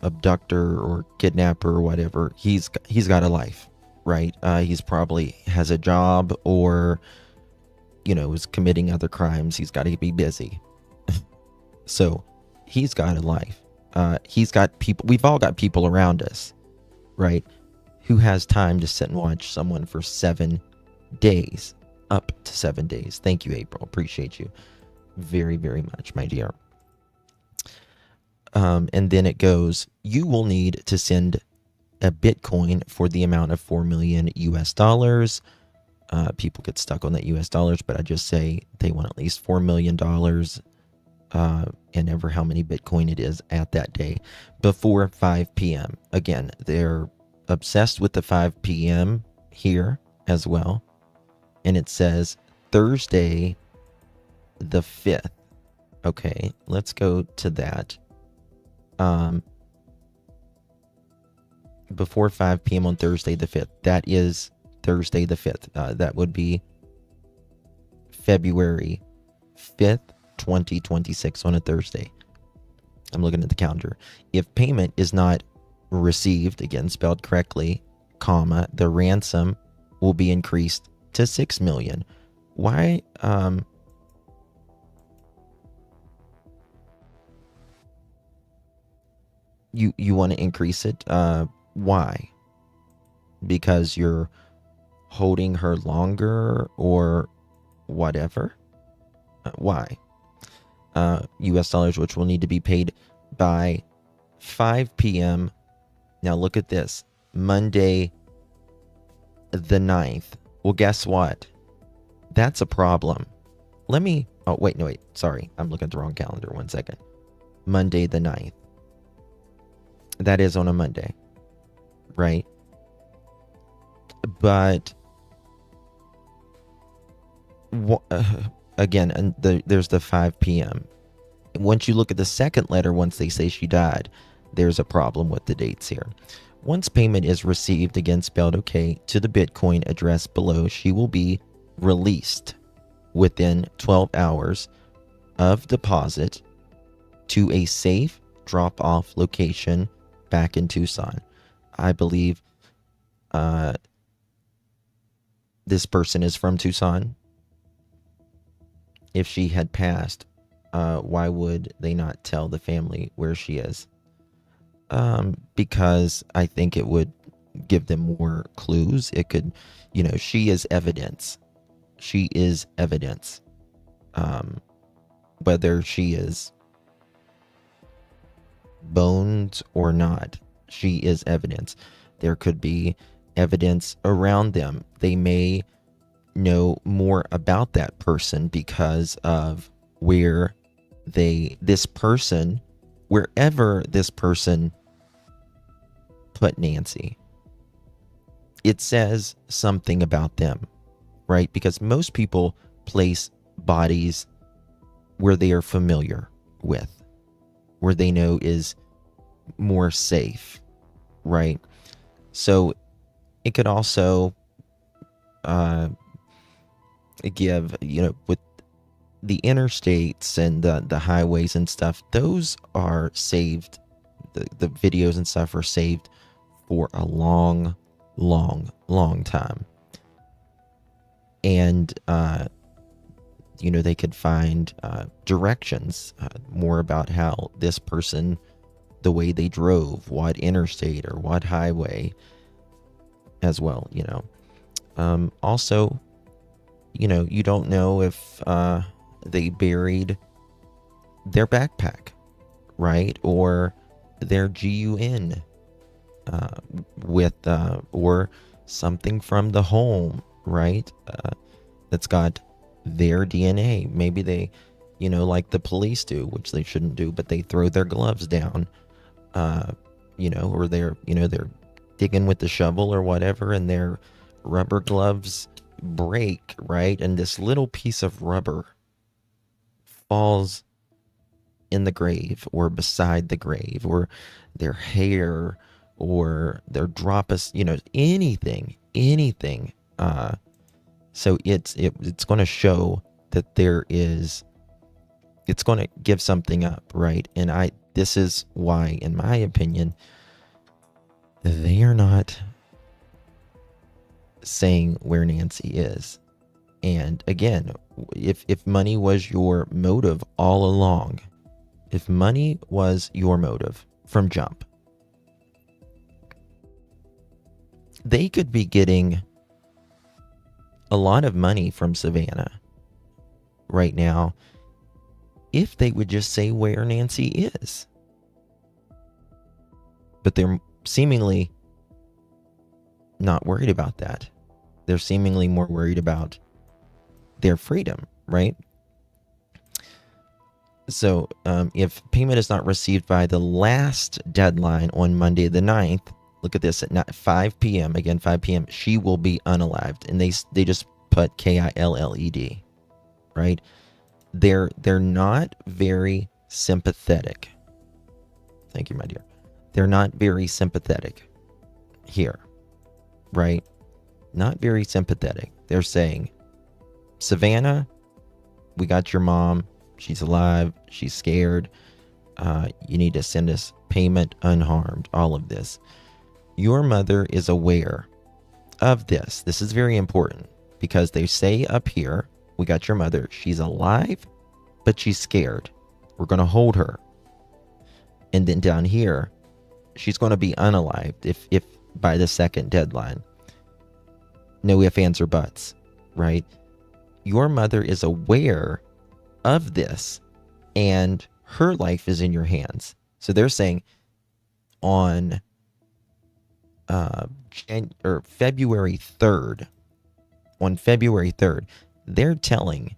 abductor or kidnapper or whatever, he's got a life, right? He's probably has a job or, is committing other crimes. He's got to be busy. So he's got a life. He's got people. We've all got people around us, right? Who has time to sit and watch someone for 7 days, up to 7 days. Thank you, April. Appreciate you very, very much, my dear. And then it goes, you will need to send a Bitcoin for the amount of $4 million US. People get stuck on that US dollars, but I just say they want at least $4 million and ever how many Bitcoin it is at that day before 5 p.m. Again, they're obsessed with the 5 p.m. here as well. And it says Thursday the 5th. Okay, let's go to that. Before 5 p.m. on Thursday the 5th. That is Thursday the 5th. That would be February 5th, 2026 on a Thursday. I'm looking at the calendar. If payment is not received, again spelled correctly, comma, the ransom will be increased to $6 million. Why? You want to increase it? Why? Because you're holding her longer or whatever? Why? US dollars, which will need to be paid by 5 p.m. Now look at this. Monday the 9th. Well, guess what? That's a problem. Oh, wait, no, wait. Sorry. I'm looking at the wrong calendar. 1 second. Monday the 9th. That is on a Monday, right? But again, and there's the 5 p.m. Once you look at the second letter, once they say she died, there's a problem with the dates here. Once payment is received, again spelled okay, to the Bitcoin address below, she will be released within 12 hours of deposit to a safe drop-off location back in Tucson. I believe this person is from Tucson. If she had passed, why would they not tell the family where she is? Because I think it would give them more clues. It could, she is evidence. She is evidence. Whether she is bones or not, she is evidence. There could be evidence around them. They may know more about that person because of wherever this person put Nancy. It says something about them, right? Because most people place bodies where they are familiar with, where they know is more safe, right? So it could also give, with the interstates and the highways and stuff, those are saved. The videos and stuff are saved for a long time. And, they could find directions, more about how this person, the way they drove, what interstate or what highway as well, Also, you don't know if they buried their backpack, right? Or their GUN with, or something from the home, right? That's got their DNA. Maybe they, like the police do, which they shouldn't do, but they throw their gloves down, or they're digging with the shovel or whatever, and their rubber gloves break, right? And this little piece of rubber falls in the grave or beside the grave, or their hair or their drop of, anything. So it's going to show that it's going to give something up, right? And this is why, in my opinion, they are not saying where Nancy is. And again, if money was your motive all along, if money was your motive from jump, they could be getting a lot of money from Savannah right now if they would just say where Nancy is. But they're seemingly not worried about that. They're seemingly more worried about their freedom, right? So if payment is not received by the last deadline on Monday the 9th, look at this, at 5 p.m., again, 5 p.m., she will be unalived. And they just put KILLED, right? They're not very sympathetic. Thank you, my dear. They're not very sympathetic here, right? Not very sympathetic. They're saying, Savannah, we got your mom. She's alive. She's scared. You need to send us payment unharmed. All of this. Your mother is aware of this. This is very important because they say up here, we got your mother. She's alive, but she's scared. We're going to hold her. And then down here, she's going to be unalived if by the second deadline. No ifs, ands, or buts, right? Your mother is aware of this and her life is in your hands. So they're saying on February 3rd, they're telling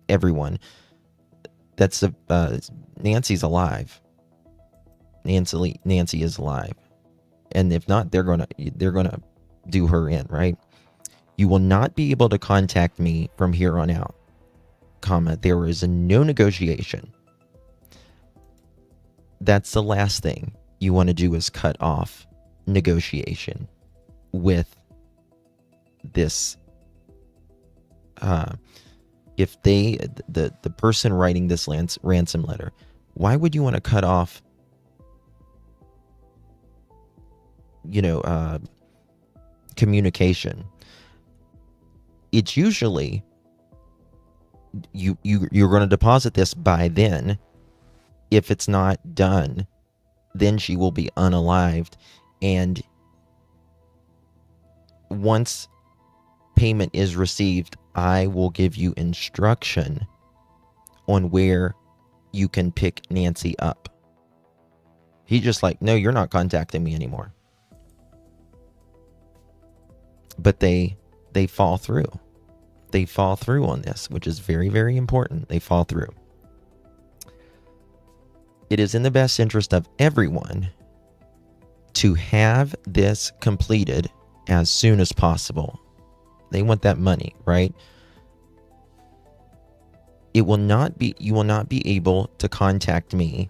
everyone that's Nancy's alive. Nancy is alive. And if not, they're gonna do her in, right? You will not be able to contact me from here on out, comma, there is no negotiation. That's the last thing you want to do, is cut off negotiation with this. If the person writing this ransom letter, why would you want to cut off, communication? It's usually you're going to deposit this by then. If it's not done, then she will be unalived. And once payment is received, I will give you instruction on where you can pick Nancy up. He's just like, no, you're not contacting me anymore. But they fall through. They fall through on this, which is very, very important. They fall through. It is in the best interest of everyone to have this completed as soon as possible. They want that money, right? You will not be able to contact me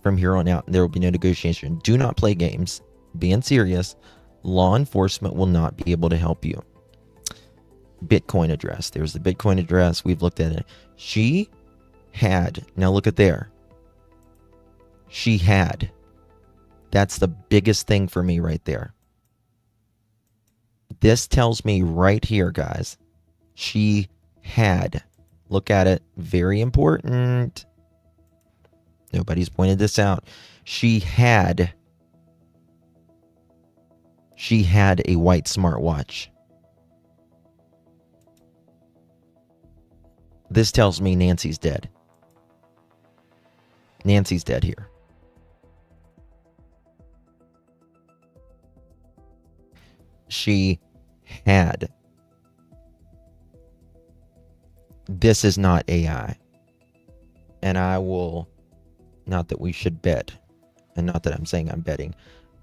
From here on out, there will be no negotiation. Do not play games. Being serious. Law enforcement will not be able to help you. Bitcoin address. There's the Bitcoin address. We've looked at it. She had. Now look at there. She had. That's the biggest thing for me right there. This tells me right here, guys. She had. Look at it. Very important. Nobody's pointed this out. She had a white smartwatch. This tells me Nancy's dead. Nancy's dead here. She had. This is not AI. And I will, not that we should bet, and not that I'm saying I'm betting,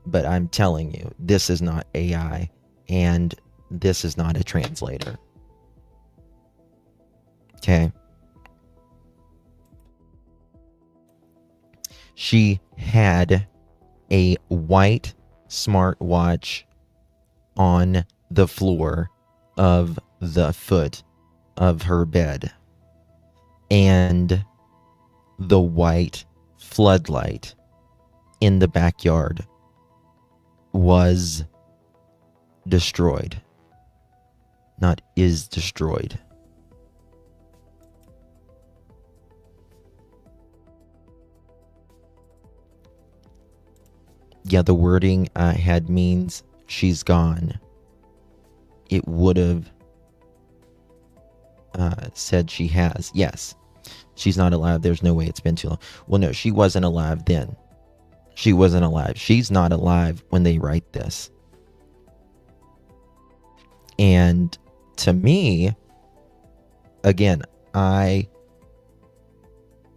but I'm telling you, this is not AI, and this is not a translator. Okay. She had a white smartwatch on the floor of the foot of her bed. And the white floodlight in the backyard was destroyed. Not is destroyed. Yeah, the wording I had means she's gone. It would have said she has. Yes. She's not alive. There's no way it's been too long. Well, no, she wasn't alive then. She wasn't alive. She's not alive when they write this. And to me, again,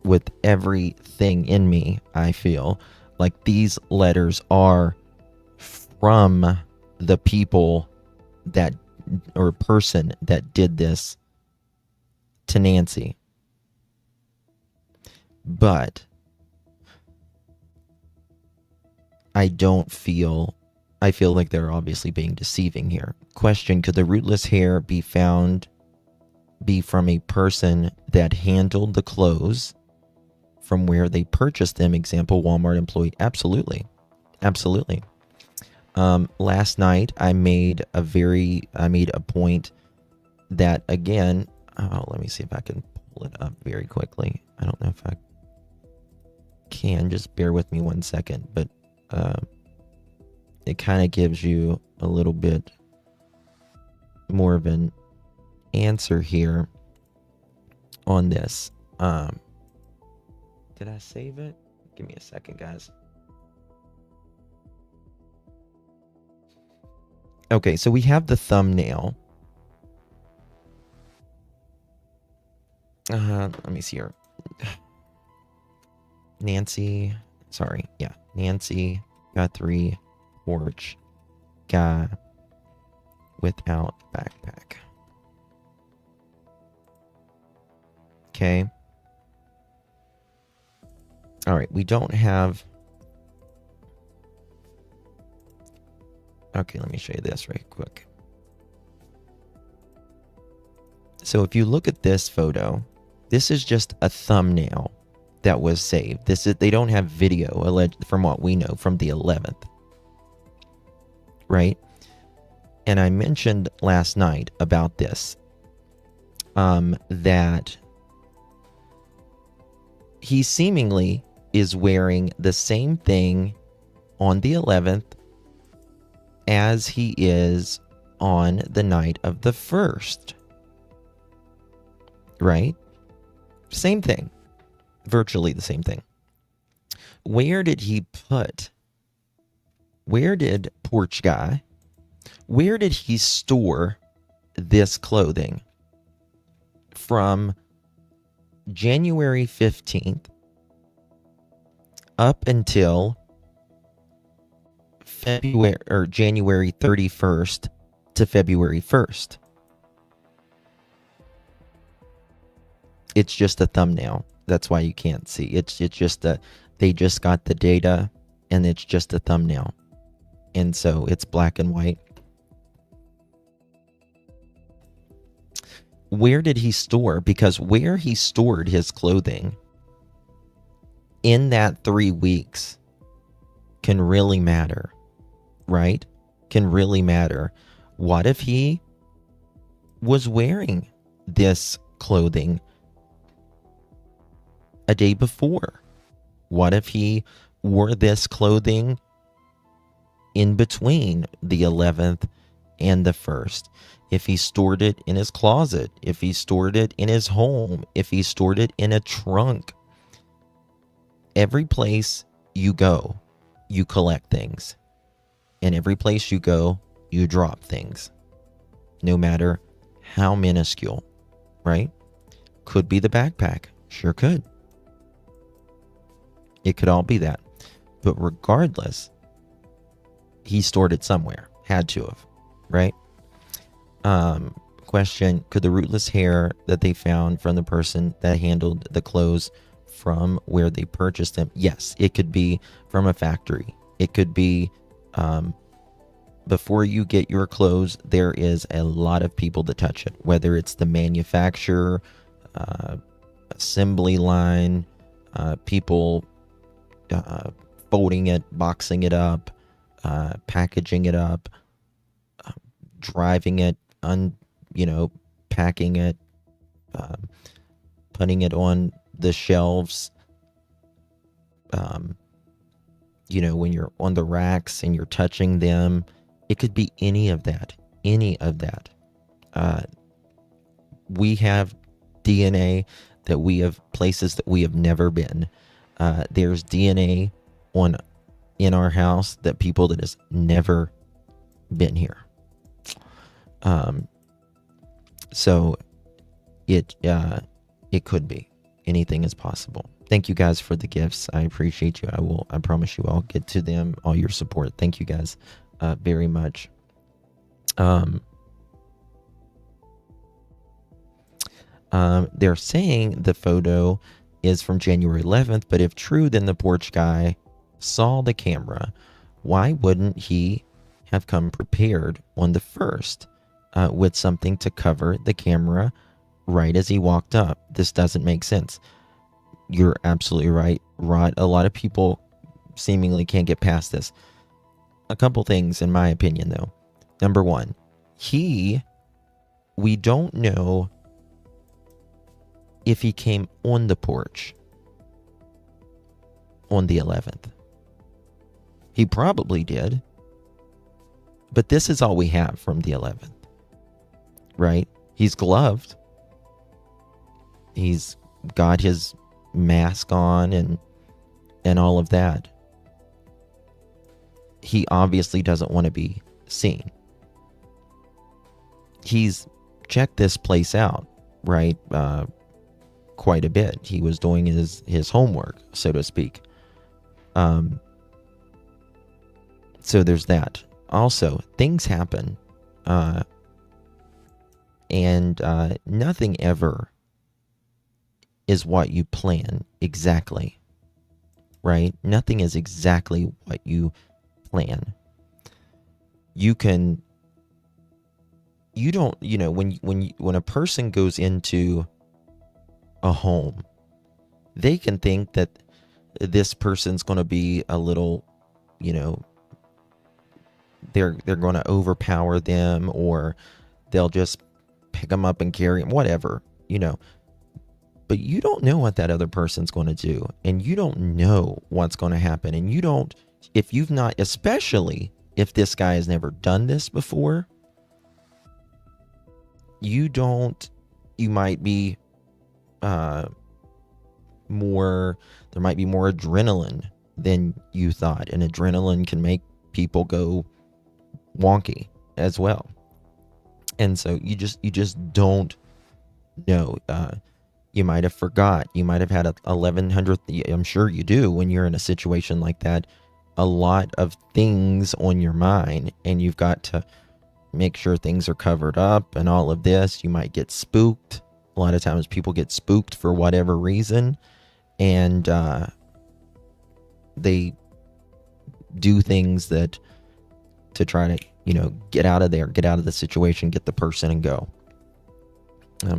with everything in me, I feel like these letters are from the people that, or person that did this to Nancy. But I feel like they're obviously being deceiving here. Question, could the rootless hair be from a person that handled the clothes from where they purchased them? Example, Walmart employee. Absolutely. Absolutely. Last night I made a point that, again, let me see if I can pull it up very quickly. I don't know if I can, just bear with me 1 second, but it kind of gives you a little bit more of an answer here on this. Did I save it? Give me a second, guys. Okay, so we have the thumbnail. Let me see here. Nancy Guthrie, porch guy without backpack. Okay. All right, we don't have... Okay, let me show you this right quick. So if you look at this photo, this is just a thumbnail that was saved. They don't have video, alleged from what we know, from the 11th. Right? And I mentioned last night about this, that he seemingly is wearing the same thing on the 11th as he is on the night of the 1st. Right? Same thing. Virtually the same thing. Where did Porch Guy, where did he store this clothing from January 15th up until February or January 31st to February 1st? It's just a thumbnail. That's why you can't see. It's just a They just got the data and it's just a thumbnail. And so it's black and white. Where did he store? Because where he stored his clothing in that 3 weeks can really matter, right? Can really matter. What if he was wearing this clothing a day before? What if he wore this clothing in between the 11th and the 1st? If he stored it in his closet, if he stored it in his home, if he stored it in a trunk. Every place you go, you collect things. And every place you go, you drop things. No matter how minuscule, right? Could be the backpack. Sure could. It could all be that. But regardless, he stored it somewhere. Had to have, right? Question, could the rootless hair that they found from the person that handled the clothes from where they purchased them? Yes, it could be from a factory. It could be, before you get your clothes, there is a lot of people that touch it, whether it's the manufacturer, assembly line, people folding it, boxing it up, packaging it up, driving it, packing it, putting it on the shelves, when you're on the racks and you're touching them. It could be any of that. We have DNA that we have places that we have never been. There's DNA in our house that people that has never been here. So it could be. Anything is possible. Thank you guys for the gifts. I appreciate you. I promise you I'll get to them, all your support. Thank you guys very much. They're saying the photo is from January 11th, but if true, then the porch guy saw the camera. Why wouldn't he have come prepared on the 1st with something to cover the camera right as he walked up? This doesn't make sense. You're absolutely right, Rod. A lot of people seemingly can't get past this. A couple things, in my opinion, though. Number one, we don't know if he came on the porch on the 11th. He probably did. But this is all we have from the 11th. Right? He's gloved. He's got his mask on and all of that. He obviously doesn't want to be seen. He's checked this place out, right? Quite a bit. He was doing his homework, so to speak. So there's that. Also, things happen. And nothing ever is what you plan exactly. Right? Nothing is exactly what you plan. When a person goes into a home, they can think that this person's going to be a little, they're going to overpower them, or they'll just pick them up and carry them, whatever, But you don't know what that other person's going to do, and you don't know what's going to happen, and especially if this guy has never done this before, you might be there might be more adrenaline than you thought, and adrenaline can make people go wonky as well. And so you just don't know. You might have forgot. You might have had a 1100th. I'm sure you do when you're in a situation like that. A lot of things on your mind, and you've got to make sure things are covered up and all of this. You might get spooked. A lot of times people get spooked for whatever reason. And they do things that to try to, get out of there, get out of the situation, get the person and go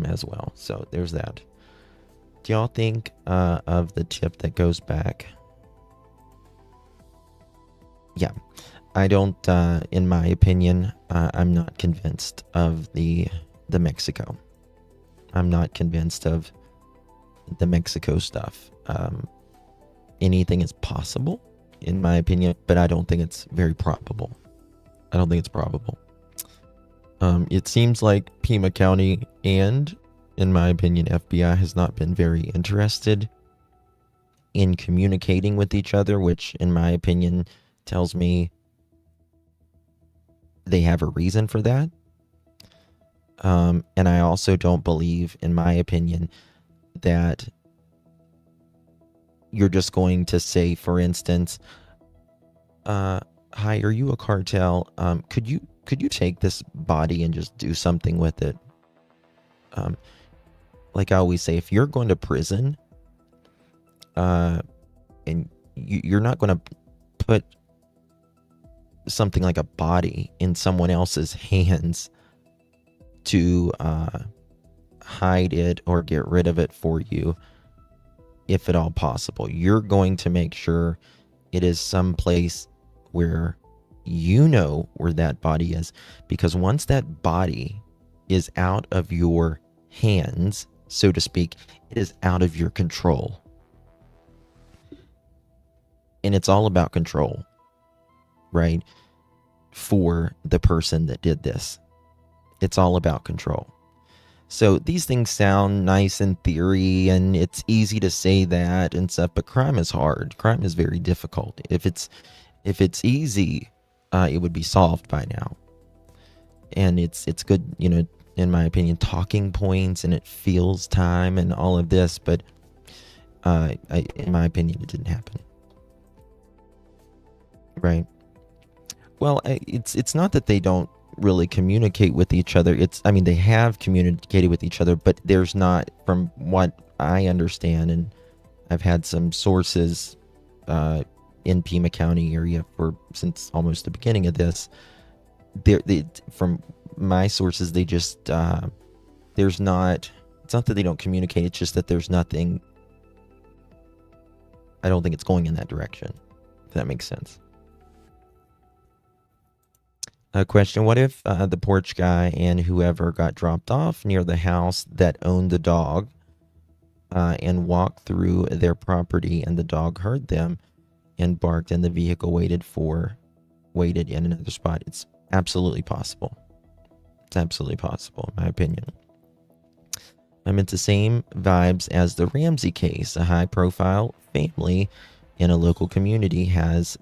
as well. So there's that. Do y'all think of the tip that goes back? Yeah, I don't, in my opinion, I'm not convinced of the Mexico. I'm not convinced of the Mexico stuff. Anything is possible, in my opinion, but I don't think it's very probable. I don't think it's probable. It seems like Pima County and, in my opinion, FBI has not been very interested in communicating with each other, which, in my opinion, tells me they have a reason for that. And I also don't believe, in my opinion, that you're just going to say, for instance, hi, are you a cartel? Could you take this body and just do something with it? Like I always say, if you're going to prison, and you're not going to put something like a body in someone else's hands to hide it or get rid of it for you, if at all possible. You're going to make sure it is someplace where you know where that body is, because once that body is out of your hands, so to speak, it is out of your control. And it's all about control, right? For the person that did this. It's all about control. So these things sound nice in theory, and it's easy to say that and stuff, but crime is hard. Crime is very difficult. If it's easy, it would be solved by now. And it's good, in my opinion, talking points, and it feels time and all of this, but in my opinion, it didn't happen. Right. Well, it's not that they don't really communicate with each other. They have communicated with each other, but there's not, from what I understand, and I've had some sources in Pima County area since almost the beginning of this. From my sources, they just there's not. It's not that they don't communicate. It's just that there's nothing. I don't think it's going in that direction. If that makes sense. A question: what if the porch guy and whoever got dropped off near the house that owned the dog and walked through their property, and the dog heard them and barked, and the vehicle waited in another spot? It's absolutely possible. It's absolutely possible, in my opinion. It's the same vibes as the Ramsey case. A high-profile family in a local community has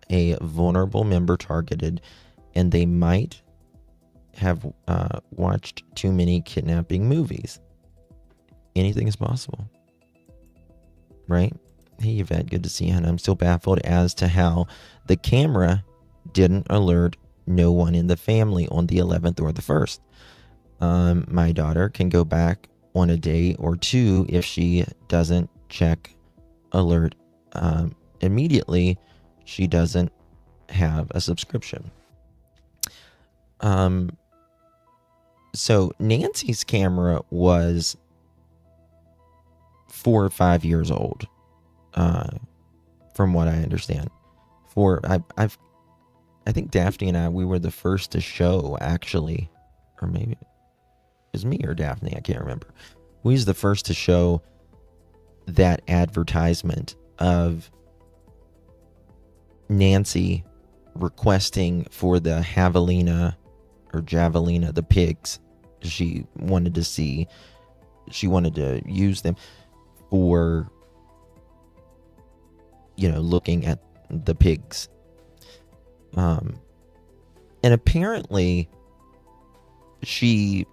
a vulnerable member targeted, and they might have watched too many kidnapping movies. Anything is possible. Right? Hey, Yvette, good to see you. And I'm still baffled as to how the camera didn't alert no one in the family on the 11th or the 1st. My daughter can go back on a day or two if she doesn't check alert immediately. She doesn't have a subscription. So Nancy's camera was 4 or 5 years old, from what I understand. I think Daphne and I, we were the first to show, actually, or maybe it was me or Daphne, I can't remember. We was the first to show that advertisement of Nancy requesting for the javelina, the pigs. She wanted to use them for, looking at the pigs. And apparently she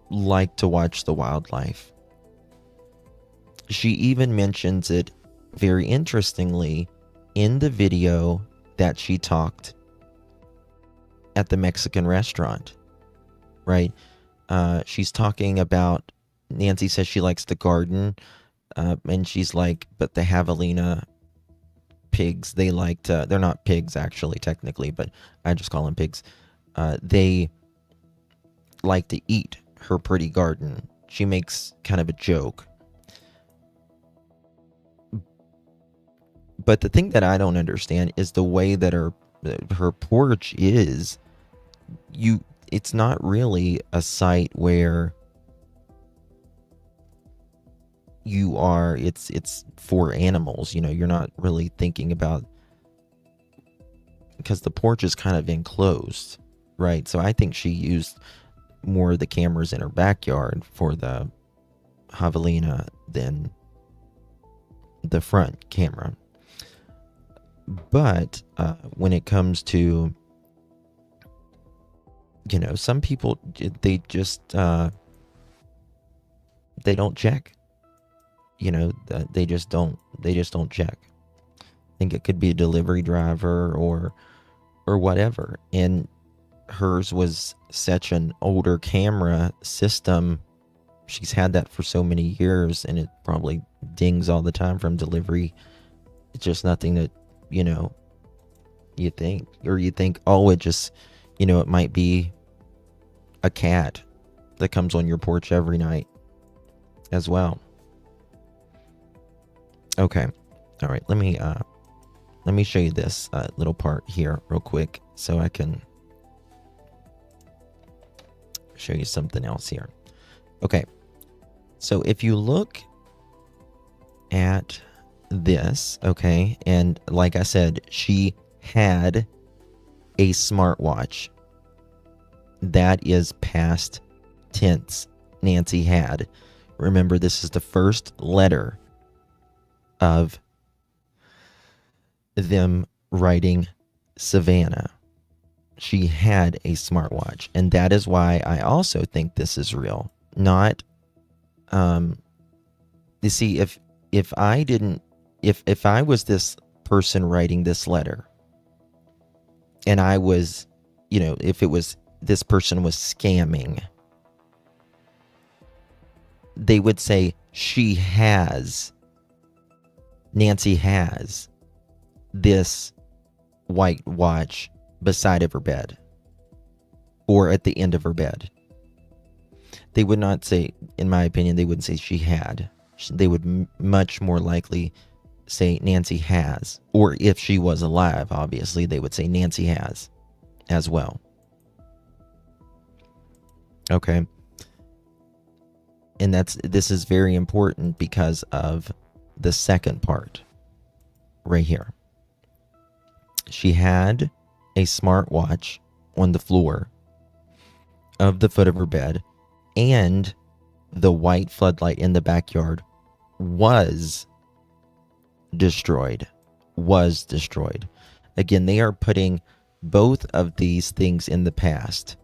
liked to watch the wildlife. She even mentions it very interestingly in the video that she talked at the Mexican restaurant, right? She's talking about, Nancy says she likes the garden, and she's like, but the javelina pigs, they like to, they're not pigs actually, technically, but I just call them pigs. They like to eat her pretty garden. She makes kind of a joke. But the thing that I don't understand is the way that her porch is. It's not really a site where you are, it's for animals, you're not really thinking about, because the porch is kind of enclosed, right? So I think she used more of the cameras in her backyard for the javelina than the front camera. But when it comes to, some people, they just they don't check. They just don't check. I think it could be a delivery driver or whatever. And hers was such an older camera system. She's had that for so many years, and it probably dings all the time from delivery. It's just nothing that, you think, oh, it just, it might be a cat that comes on your porch every night as well. Okay. All right. Let me show you this little part here real quick so I can show you something else here. Okay. So if you look at this, okay, and like I said, she had a smartwatch. That is past tense. Nancy had. Remember, this is the first letter of them writing Savannah. She had a smartwatch, and that is why I also think this is real. Not, you see, if I was this person writing this letter, and I was, if it was, this person was scamming, they would say Nancy has this white watch beside of her bed or at the end of her bed. They would not say, in my opinion, they wouldn't say she had. They would much more likely say Nancy has. Or if she was alive, obviously, they would say Nancy has as well. Okay. And this is very important because of the second part right here. She had a smartwatch on the floor of the foot of her bed, and the white floodlight in the backyard was destroyed. Again, they are putting both of these things in the past.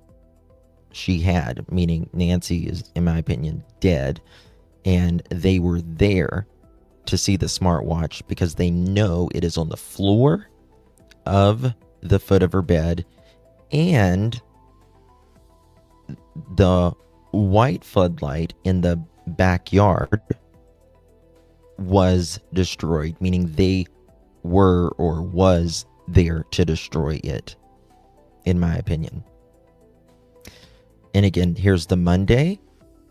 She had, meaning Nancy is, in my opinion, dead, and they were there to see the smartwatch because they know it is on the floor of the foot of her bed, and the white floodlight in the backyard was destroyed, meaning they were or was there to destroy it, in my opinion. And again, here's the Monday.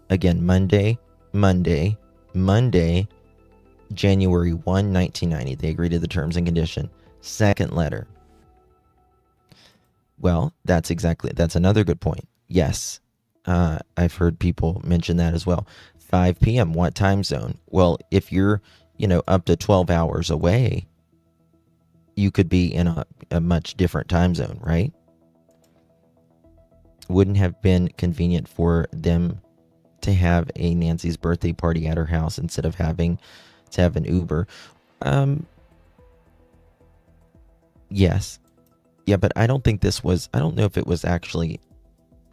Again, Monday, January 1, 1990. They agree to the terms and condition. Second letter. Well, that's another good point. Yes, I've heard people mention that as well. 5 p.m. What time zone? Well, if you're, up to 12 hours away, you could be in a much different time zone, right? Wouldn't have been convenient for them to have a Nancy's birthday party at her house instead of having to have an Uber. Yes. Yeah, but I don't know if it was actually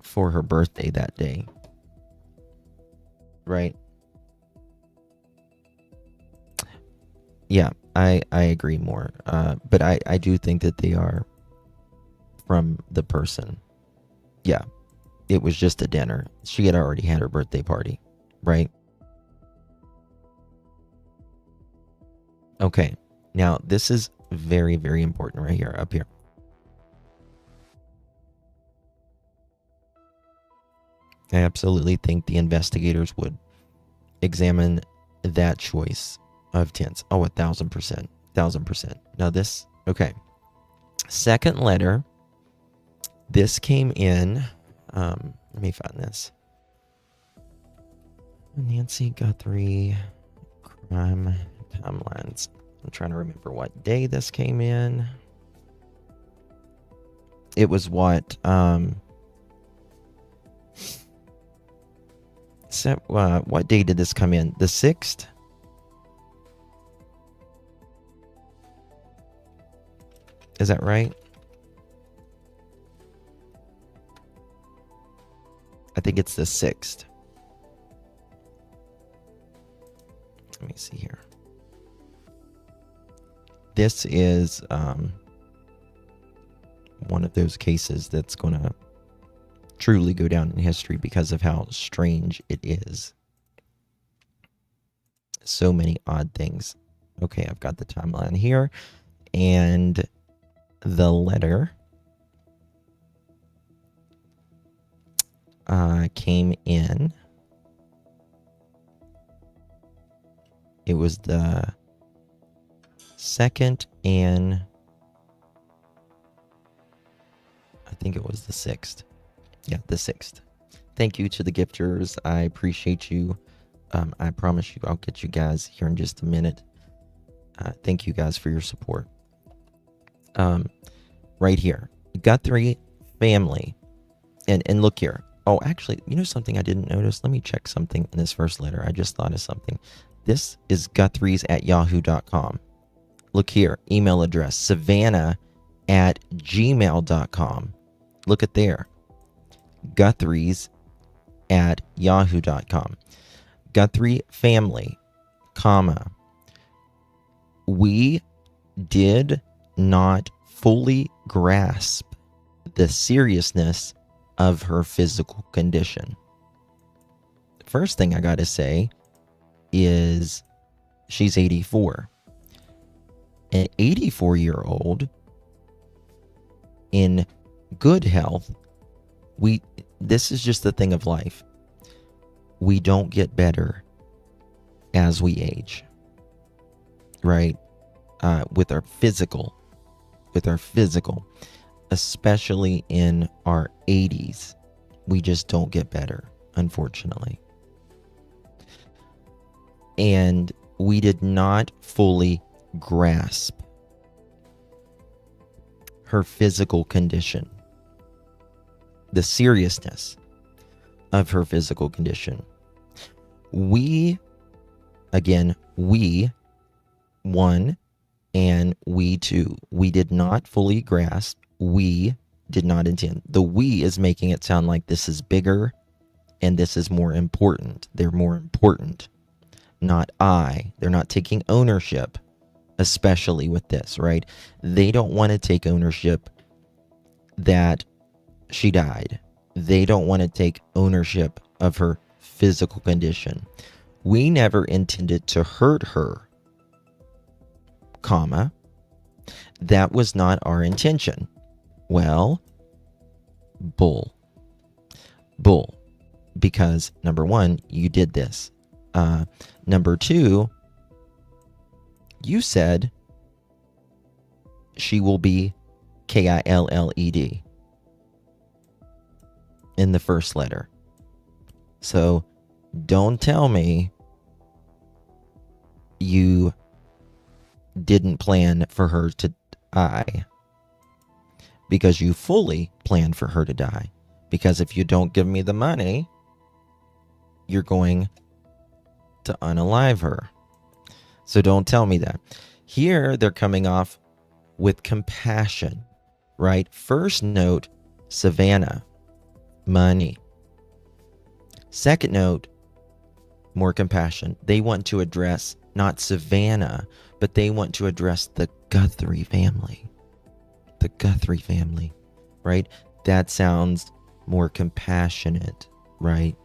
for her birthday that day. Right? Yeah, I agree more. But I do think that they are from the person. Yeah, it was just a dinner. She had already had her birthday party, right? Okay, now this is very, very important right here, up here. I absolutely think the investigators would examine that choice of tense. Oh, 1,000%. 1,000%. Now this, okay. Second letter. This came in. Let me find this. Nancy Guthrie crime timelines. I'm trying to remember what day this came in. It was what? What day did this come in? The 6th? Is that right? I think it's the 6th. Let me see here. This is one of those cases that's going to truly go down in history because of how strange it is. So many odd things. Okay, I've got the timeline here. And the letter came in. It was the 2nd and I think it was the 6th. Yeah, the 6th. Thank you to the gifters. I appreciate you. I promise you I'll get you guys here in just a minute. Thank you guys for your support. Right here. Guthrie family. And look here. Oh, actually, you know something I didn't notice? Let me check something in this first letter. I just thought of something. This is guthries@yahoo.com. Look here. Email address. Savannah@gmail.com. Look at there. Guthries@yahoo.com. Guthrie family, comma. We did not fully grasp the seriousness of her physical condition. First thing I got to say is she's 84. An 84-year-old in good health, this is just the thing of life. We don't get better as we age, right? With our physical, especially in our 80s, we just don't get better, unfortunately. And we did not fully grasp her physical condition, the seriousness of her physical condition. We, one, and we two, we did not fully grasp, we did not intend. The we is making it sound like this is bigger and this is more important. They're more important, not I. They're not taking ownership, especially with this, right? They don't want to take ownership that she died. They don't want to take ownership of her physical condition. We never intended to hurt her, comma. That was not our intention. Well, bull. Because number one, you did this. Number two, you said she will be KILLED in the first letter. So don't tell me you didn't plan for her to die, because you fully planned for her to die. Because if you don't give me the money, you're going to unalive her. So don't tell me that. Here they're coming off with compassion, right? First note, Savannah, money. Second note, more compassion. They want to address not Savannah, but they want to address the Guthrie family. The Guthrie family, right? That sounds more compassionate, right?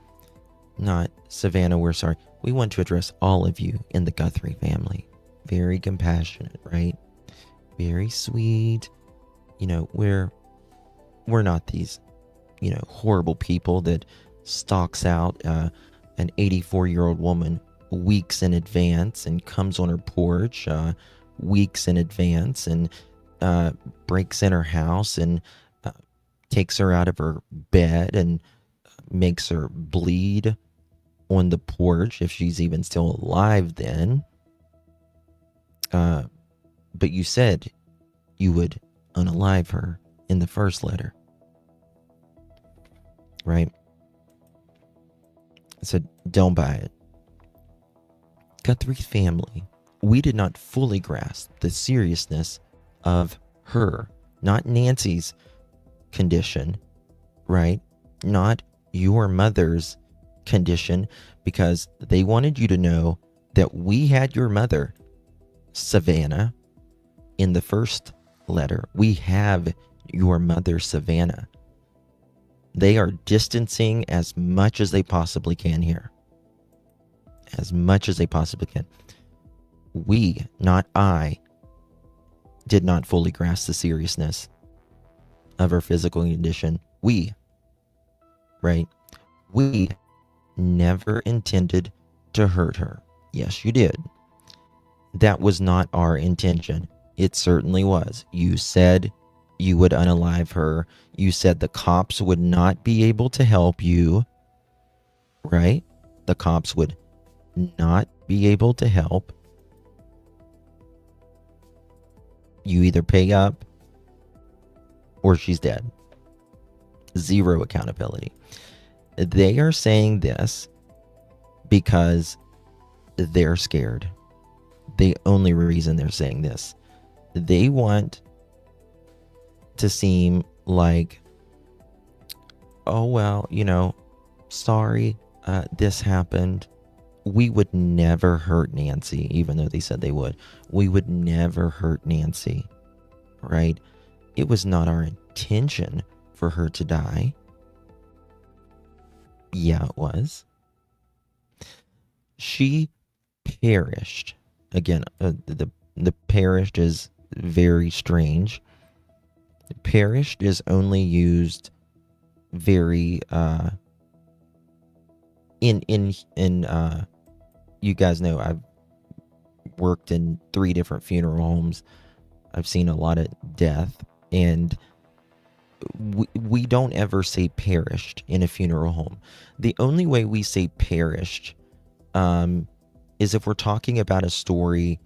Not Savannah, we're sorry. We want to address all of you in the Guthrie family. Very compassionate, right? very sweet. You know, we're not these, you know, horrible people that stalks out an 84-year-old woman weeks in advance and comes on her porch weeks in advance and breaks in her house and takes her out of her bed and makes her bleed on the porch if she's even still alive then. But you said you would unalive her in the first letter, right? I said, don't buy it. Guthrie's family, we did not fully grasp the seriousness of her, not Nancy's condition, right? Not your mother's condition, because they wanted you to know that we had your mother, Savannah, in the first letter. We have your mother, Savannah. They are distancing as much as they possibly can here. As much as they possibly can. We, not I, did not fully grasp the seriousness of her physical condition. We, right? We never intended to hurt her. Yes, you did. That was not our intention. It certainly was. You said you would unalive her. You said the cops would not be able to help you, right? The cops would not be able to help. You either pay up or she's dead. Zero accountability. They are saying this because they're scared. The only reason they're saying this. They want to seem like, oh, well, you know, sorry, this happened. We would never hurt Nancy, even though they said they would. We would never hurt Nancy, right? It was not our intention for her to die. Yeah, it was. She perished. Again, the perished is very strange. Perished is only used very in you guys know I've worked in 3 different funeral homes. I've seen a lot of death, and we don't ever say perished in a funeral home. The only way we say perished is if we're talking about a story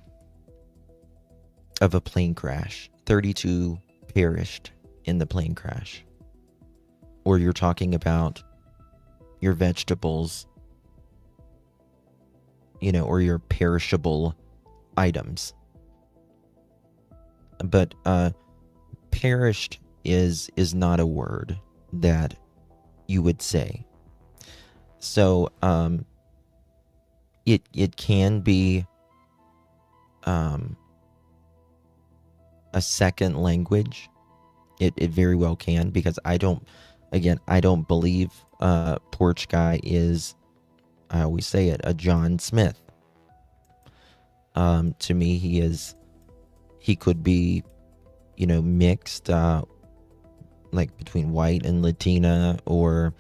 of a plane crash. 32 perished in the plane crash. Or you're talking about your vegetables, you know, or your perishable items. But perished is not a word that you would say. So it can be a second language. It very well can, because I don't believe Porch Guy is, I always say it, a John Smith. To me, he could be, you know, mixed, like between white and Latina, or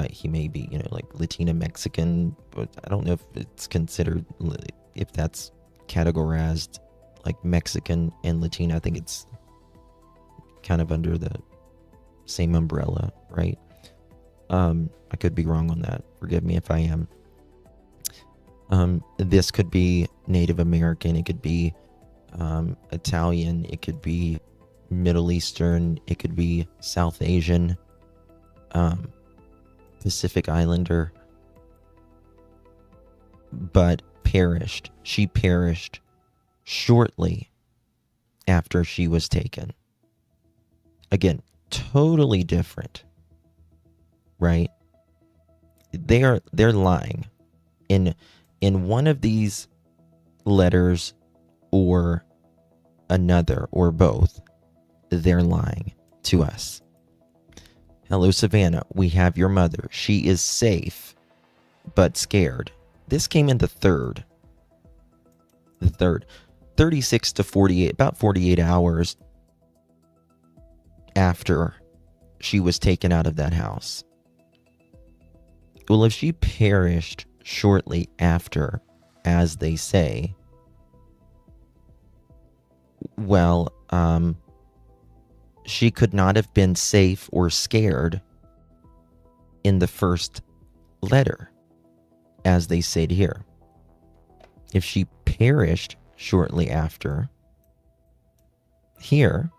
he may be, you know, like Latina Mexican, but I don't know if it's considered, if that's categorized like Mexican and Latina. I think it's kind of under the same umbrella, right? I could be wrong on that. Forgive me if I am. This could be Native American. It could be Italian. It could be Middle Eastern. It could be South Asian. Pacific Islander. But perished. She perished shortly after she was taken. Again, totally different, right? They're lying in one of these letters or another or both. They're lying to us. Hello, Savannah. We have your mother. She is safe, but scared. This came in the third. 36 to 48, about 48 hours after she was taken out of that house. Well, if she perished shortly after, as they say, well, she could not have been safe or scared in the first letter, as they said here. If she perished shortly after, here,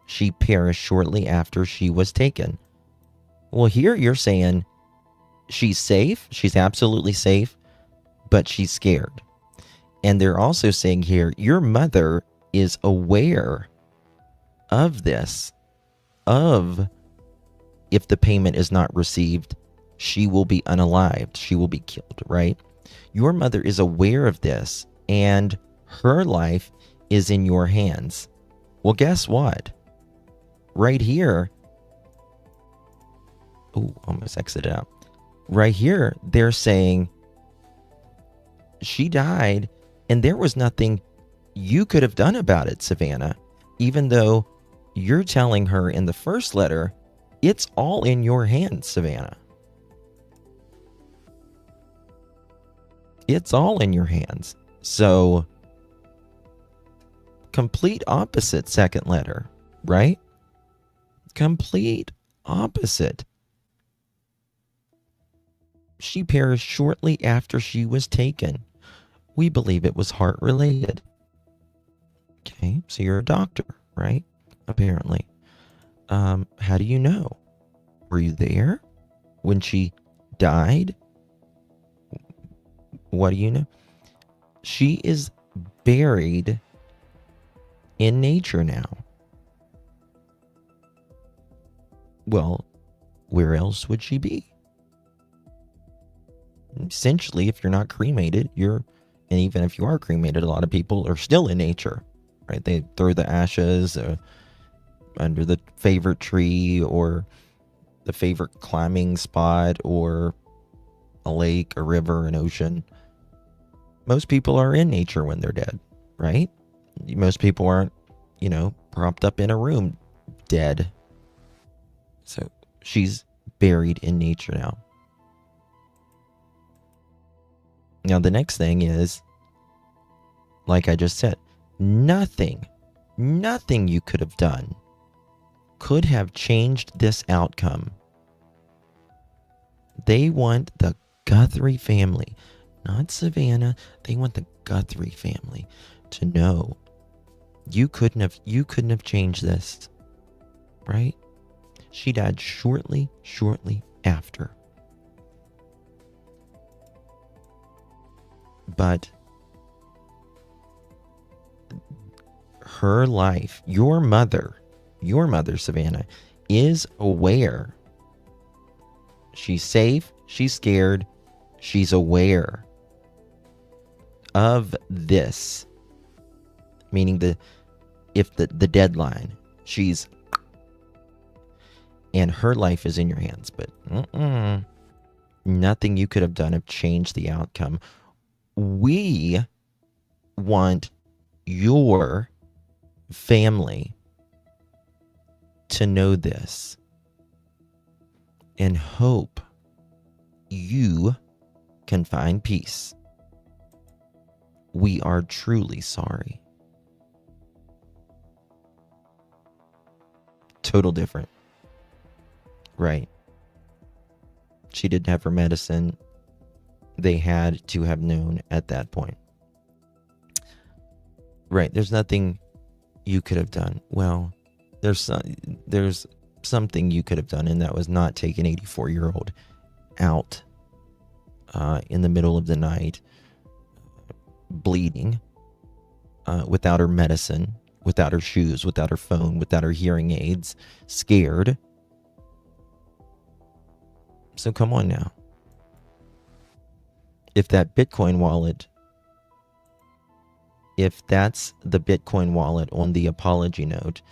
she perished shortly after she was taken. Well, here you're saying she's safe, she's absolutely safe, but she's scared. And they're also saying here, your mother is aware of this, of if the payment is not received, she will be unalived, she will be killed, right? Your mother is aware of this, and her life is in your hands. Well, guess what? Right here, oh, almost exited out. Right here, they're saying she died, and there was nothing you could have done about it, Savannah, even though you're telling her in the first letter, it's all in your hands, Savannah. It's all in your hands. So, complete opposite second letter, right? Complete opposite. She perished shortly after she was taken. We believe it was heart related. Okay, so you're a doctor, right? Apparently. How do you know? Were you there when she died? What do you know? She is buried in nature now. Well, where else would she be? Essentially, if you're not cremated, and even if you are cremated, a lot of people are still in nature, right? They throw the ashes under the favorite tree or the favorite climbing spot or a lake, a river, an ocean. Most people are in nature when they're dead, right? Most people aren't, propped up in a room dead. So she's buried in nature now. Now, the next thing is, like I just said, nothing you could have done could have changed this outcome. They want the Guthrie family, not Savannah. They want the Guthrie family to know you couldn't have changed this, right? She died shortly after. But her life, your mother, Savannah, is aware. She's safe, she's scared, she's aware of this. Meaning the deadline, and her life is in your hands, but nothing you could have done have changed the outcome. We want your family to know this and hope you can find peace. We are truly sorry. Total different. Right. She didn't have her medicine. They had to have known at that point. Right. There's nothing you could have done. Well, there's something you could have done, and that was not take an 84-year-old out in the middle of the night, bleeding, without her medicine, without her shoes, without her phone, without her hearing aids, scared. So come on now. If that Bitcoin wallet, if that's the Bitcoin wallet on the apology note,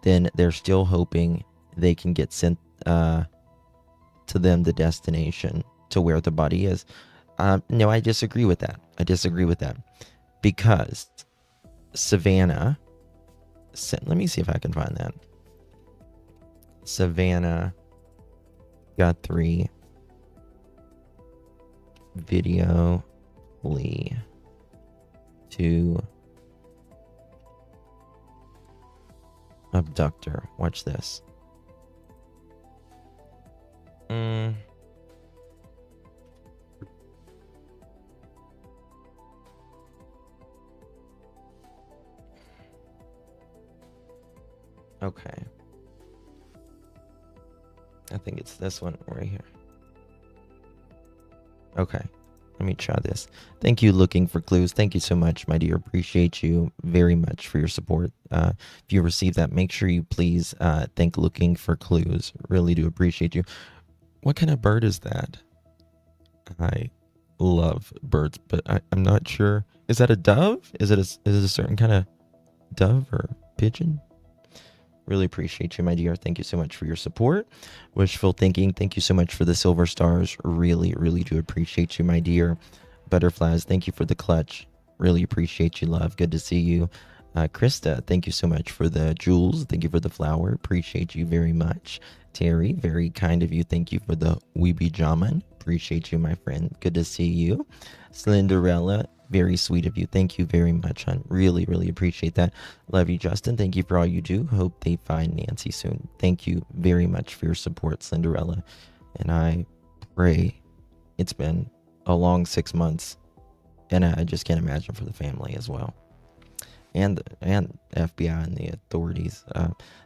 then they're still hoping they can get sent to them the destination to where the body is. No, I disagree with that. Because Savannah. Let me see if I can find that. Savannah Guthrie video plea to abductor. Watch this. Okay. I think it's this one right here. Okay. Let me try this. Thank you, Looking for Clues. Thank you so much, my dear. Appreciate you very much for your support. If you receive that, make sure you please thank Looking for Clues. Really do appreciate you. What kind of bird is that? I love birds, but I'm not sure. Is that a dove? Is it a certain kind of dove or pigeon? Really appreciate you, my dear. Thank you so much for your support. Wishful Thinking, thank you so much for the silver stars. Really, really do appreciate you, my dear. Butterflies, thank you for the clutch. Really appreciate you, love. Good to see you. Krista, thank you so much for the jewels. Thank you for the flower. Appreciate you very much. Terry, very kind of you. Thank you for the Weeby Jaman. Appreciate you, my friend. Good to see you. Slenderella, very sweet of you. Thank you very much, hon. Really, really appreciate that. Love you, Justin. Thank you for all you do. Hope they find Nancy soon. Thank you very much for your support, Slenderella. And I pray, it's been a long 6 months, and I just can't imagine for the family as well. And FBI and the authorities.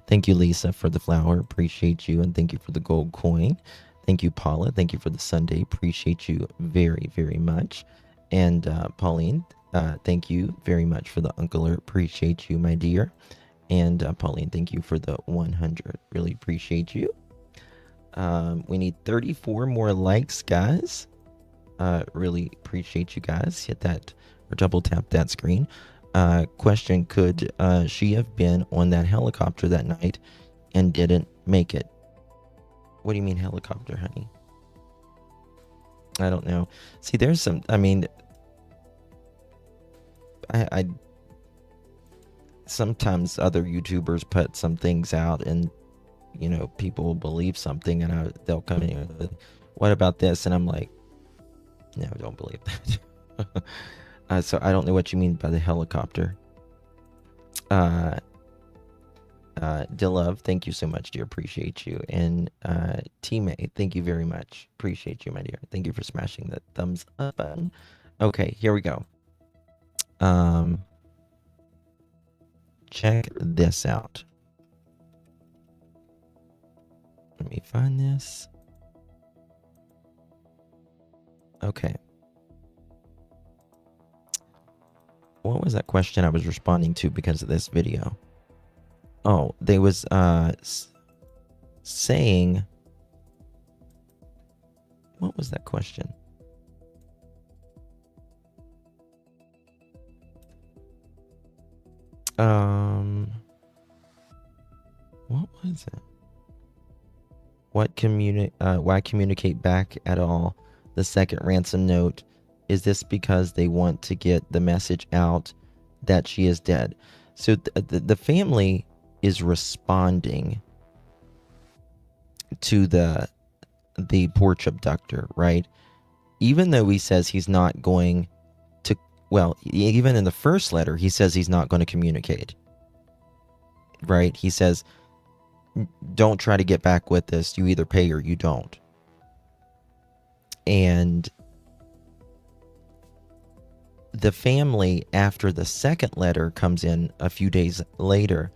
Thank you, Lisa, for the flower. Appreciate you. And thank you for the gold coin. Thank you, Paula. Thank you for the Sunday. Appreciate you very, very much. And Pauline, thank you very much for the Uncle Alert. Appreciate you, my dear. And Pauline, thank you for the 100. Really appreciate you. We need 34 more likes, guys. Really appreciate you guys. Hit that or double tap that screen. Question, could she have been on that helicopter that night and didn't make it? What do you mean helicopter, honey? I don't know. See, there's some, I mean, I sometimes other YouTubers put some things out and, you know, people will believe something and they'll come in with, what about this? And I'm like, no, don't believe that. So I don't know what you mean by the helicopter. Dilove, thank you so much, dear. Appreciate you. And T-May, thank you very much. Appreciate you, my dear. Thank you for smashing that thumbs up button. Okay, here we go. Check this out. Let me find this. Okay. What was that question I was responding to because of this video? Oh, they was saying, what was that question? What was it? Why communicate back at all? The second ransom note. Is this because they want to get the message out that she is dead? So the family is responding to the porch abductor, right? Even though he says he's not going to, well, even in the first letter, he says he's not going to communicate, right? He says, don't try to get back with us. You either pay or you don't. And the family, after the second letter comes in a few days later,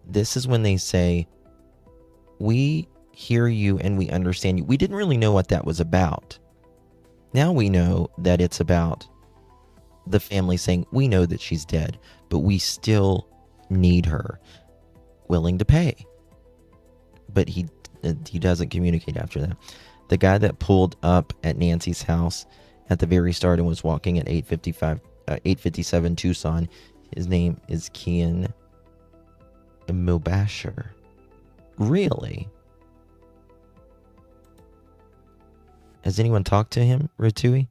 this is when they say, we hear you and we understand you. We didn't really know what that was about. Now we know that it's about the family saying, we know that she's dead, but we still need her, willing to pay. But he doesn't communicate after that. The guy that pulled up at Nancy's house at the very start and was walking at 857 Tucson, his name is Kian Mubasher. Really? Has anyone talked to him, Ratui?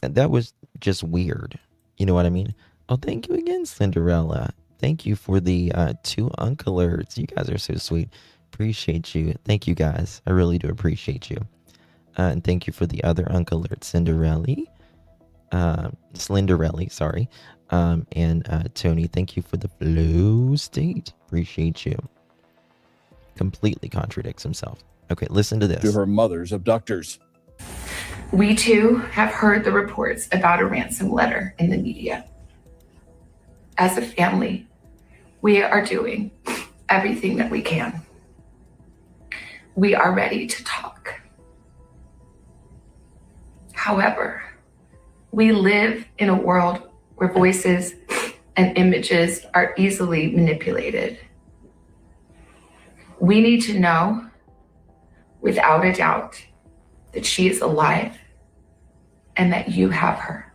That was just weird. You know what I mean? Oh, thank you again, Cinderella. Thank you for the 2 unk alerts. You guys are so sweet. Appreciate you. Thank you, guys. I really do appreciate you. And thank you for the other unk alert, Slenderelli, sorry. And Tony, thank you for the flow state. Appreciate you. Completely contradicts himself. Okay, listen to this. To her mother's abductors. We too have heard the reports about a ransom letter in the media. As a family, we are doing everything that we can. We are ready to talk. However, we live in a world where voices and images are easily manipulated. We need to know, without a doubt, that she is alive and that you have her.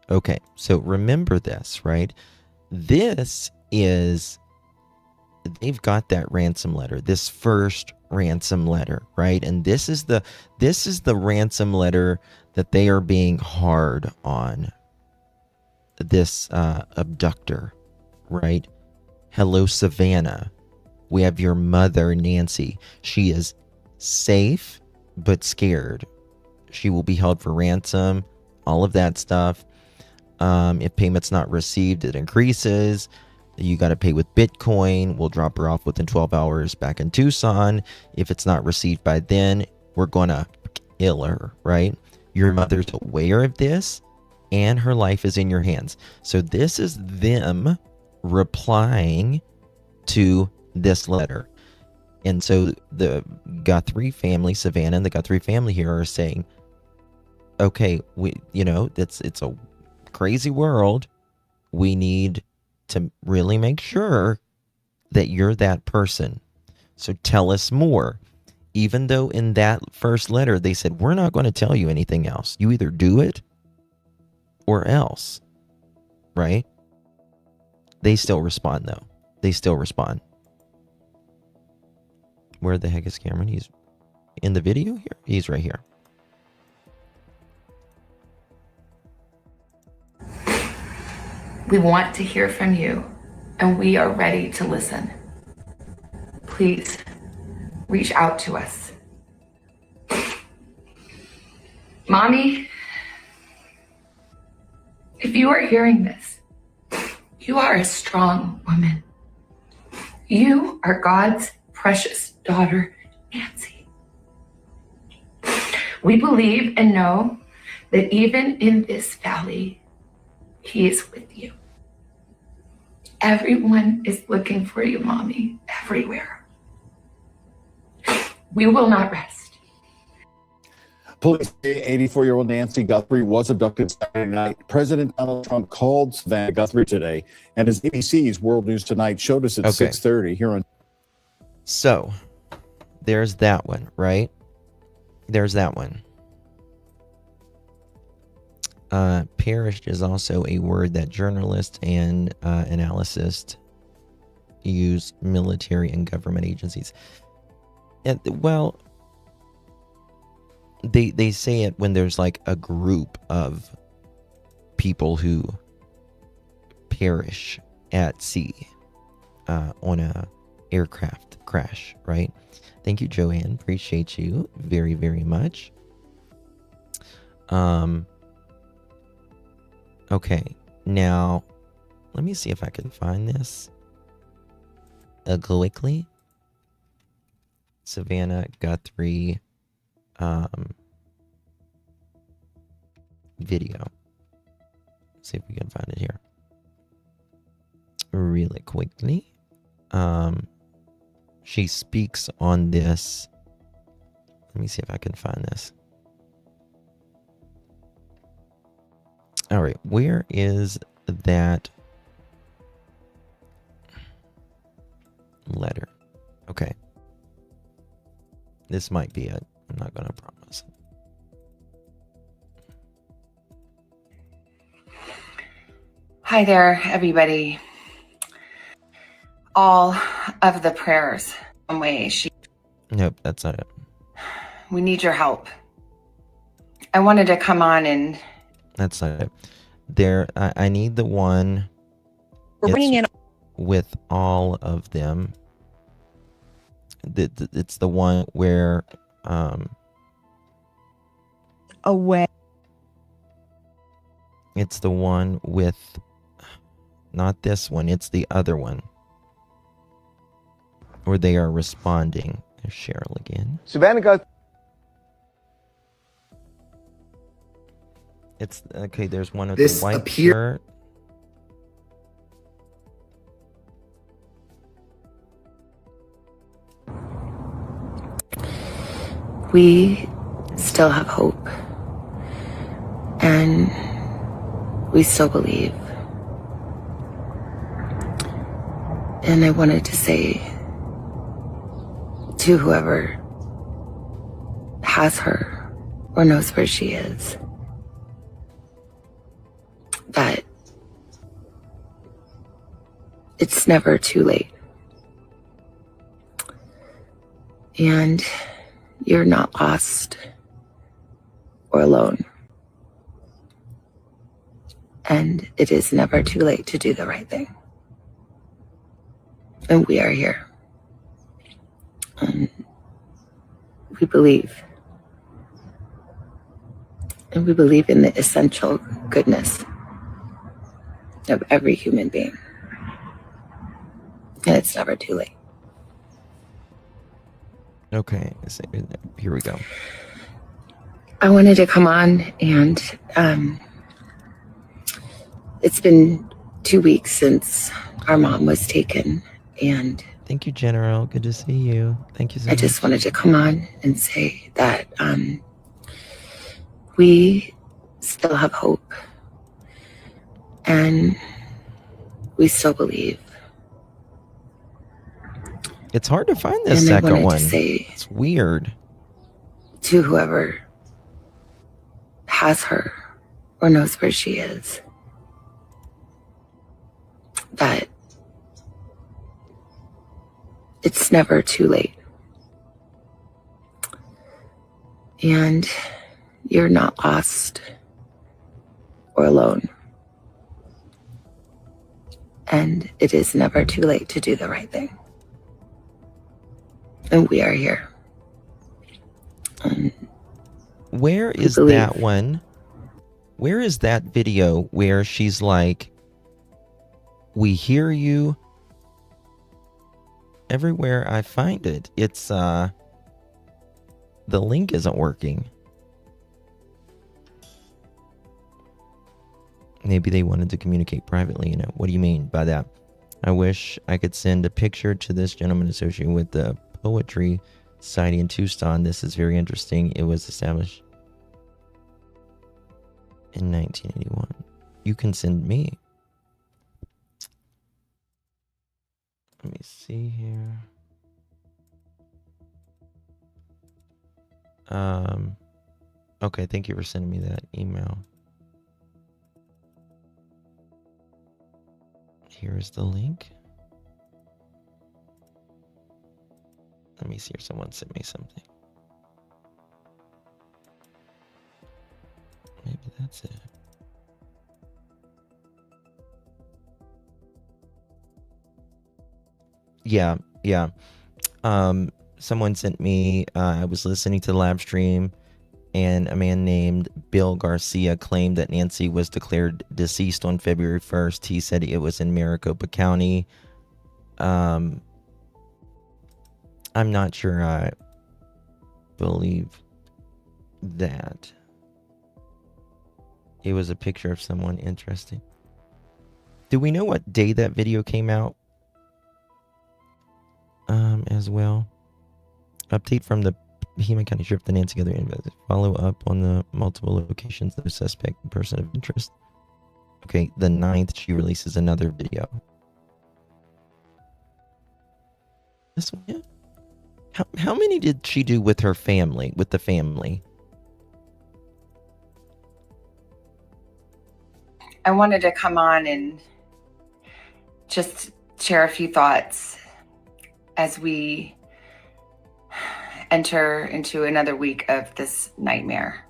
Okay, so remember this, right? This is, they've got that ransom letter, this first ransom letter, right? And this is the ransom letter that they are being hard on this abductor, right? Hello, Savannah. We have your mother, Nancy. She is safe, but scared. She will be held for ransom, all of that stuff. If payment's not received, it increases. You got to pay with Bitcoin. We'll drop her off within 12 hours back in Tucson. If it's not received by then, we're going to kill her, right? Your mother's aware of this, and her life is in your hands. So this is them replying to this letter. And so the Guthrie family, Savannah and the Guthrie family here are saying, okay, it's a crazy world. We need to really make sure that you're that person. So tell us more. Even though in that first letter they said, we're not going to tell you anything else. You either do it or else, right? They still respond, though. They still respond. Where the heck is Cameron? He's in the video here? He's right here. We want to hear from you, and we are ready to listen. Please reach out to us. Mommy, if you are hearing this, you are a strong woman. You are God's precious daughter, Nancy. We believe and know that even in this valley, He is with you. Everyone is looking for you, Mommy, everywhere. We will not rest. Police say 84-year-old Nancy Guthrie was abducted Saturday night. President Donald Trump called Savannah Guthrie today, and as ABC's World News Tonight showed us at 6:30 here on. So, there's that one, right? There's that one. Perished is also a word that journalists and analysts use military and government agencies. And, well, they say it when there's like a group of people who perish at sea on a aircraft crash, right? Thank you, Joanne. Appreciate you very, very much. Okay, now let me see if I can find this quickly. Savannah Guthrie video. See if we can find it here really quickly. She speaks on this. Let me see if I can find this. All right, where is that letter? Okay. This might be it. I'm not going to promise. Hi there, everybody. All of the prayers, one way, Nope, that's not it. we need your help. I wanted to come on and That's not it. there. I need the one. We're bringing in with all of them. It's the one where away. It's the one with, not this one, it's the other one. Where they are responding. There's Cheryl again. Savannah Guthrie. It's, okay, there's one with This the white appear- shirt. We still have hope. And we still believe. And I wanted to say to whoever has her or knows where she is that it's never too late. And you're not lost or alone. And it is never too late to do the right thing. And we are here. And we believe. And we believe in the essential goodness of every human being. And it's never too late. Okay, so here we go. I wanted to come on and it's been 2 weeks since our mom was taken, and thank you, General. Good to see you. Thank you so I much. just wanted to come on and say that we still have hope and we still believe. It's hard to find this And I second wanted one. to say It's weird. to whoever has her or knows where she is that it's never too late. And you're not lost or alone. And it is never too late to do the right thing. And we are here. Where is that one? Where is that video where she's like, we hear you? Everywhere I find it, it's the link isn't working. Maybe they wanted to communicate privately, you know. What do you mean by that? I wish I could send a picture to this gentleman associated with the Poetry Society in Tucson. This is very interesting. It was established in 1981. You can send me. Let me see here. Okay, thank you for sending me that email. Here's the link. Let me see if someone sent me something. Maybe that's it. Yeah. Someone sent me, I was listening to the live stream, and a man named Bill Garcia claimed that Nancy was declared deceased on February 1st. He said it was in Maricopa County. I'm not sure I believe that. It was a picture of someone interesting. Do we know what day that video came out? As well. Update from the Pima County Sheriff, the Nancy Guthrie investigation. Follow up on the multiple locations of the suspect and person of interest. Okay, the 9th, she releases another video. This one, yeah. How many did she do with her family, with the family? I wanted to come on and just share a few thoughts as we enter into another week of this nightmare.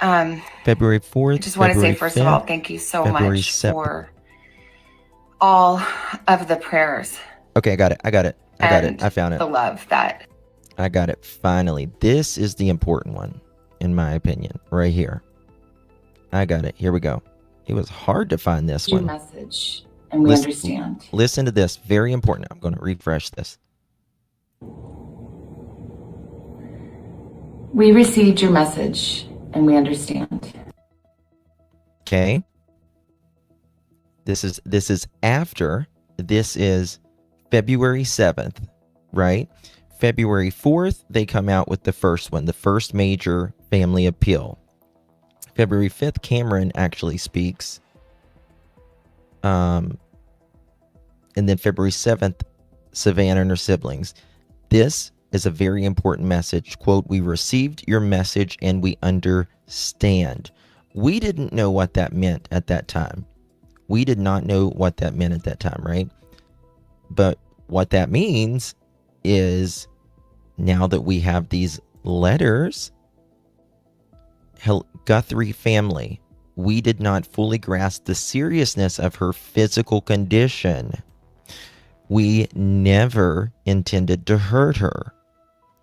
February 4th. I just want to say, first of all, thank you so much for all of the prayers. Okay, I got it. I got it. I got it. I found it. The love that. I got it. Finally. This is the important one, in my opinion, right here. I got it. Here we go. It was hard to find this Your one. message, and we understand. Listen to this. Very important. I'm going to refresh this. We received your message, and we understand. Okay. This is after. This is February 7th, right? February 4th, they come out with the first one, the first major family appeal. February 5th, Cameron actually speaks. And then February 7th, Savannah and her siblings. This is a very important message. Quote, we received your message and we understand. We didn't know what that meant at that time. We did not know what that meant at that time, right? But what that means is now that we have these letters, Guthrie family, we did not fully grasp the seriousness of her physical condition. We never intended to hurt her.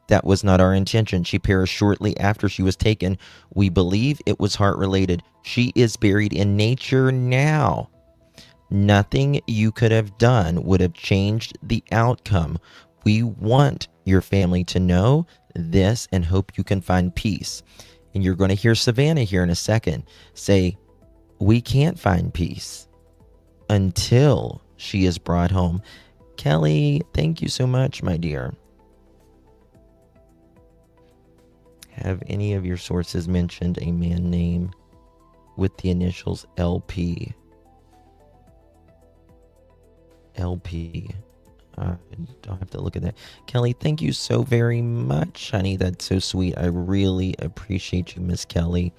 That was not our intention. She perished shortly after she was taken. We believe it was heart-related. She is buried in nature now. Nothing you could have done would have changed the outcome. We want your family to know this and hope you can find peace. And you're going to hear Savannah here in a second say, we can't find peace until she is brought home. Kelly, thank you so much, my dear. Have any of your sources mentioned a man name with the initials LP? LP. I'll have to look at that. Kelly, thank you so very much, honey. That's so sweet. I really appreciate you, Miss Kelly.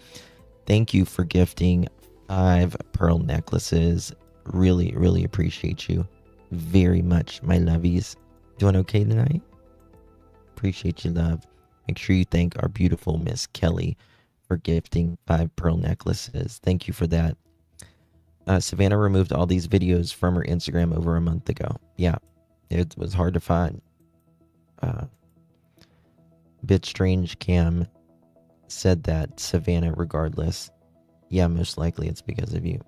Thank you for gifting 5 pearl necklaces. Really, really appreciate you very much, my lovies. Doing okay tonight? Appreciate you, love. Make sure you thank our beautiful Miss Kelly for gifting 5 pearl necklaces. Thank you for that. Savannah removed all these videos from her Instagram over a month ago. Yeah, it was hard to find. Bit Strange Cam said that, Savannah, regardless. Yeah, most likely it's because of you.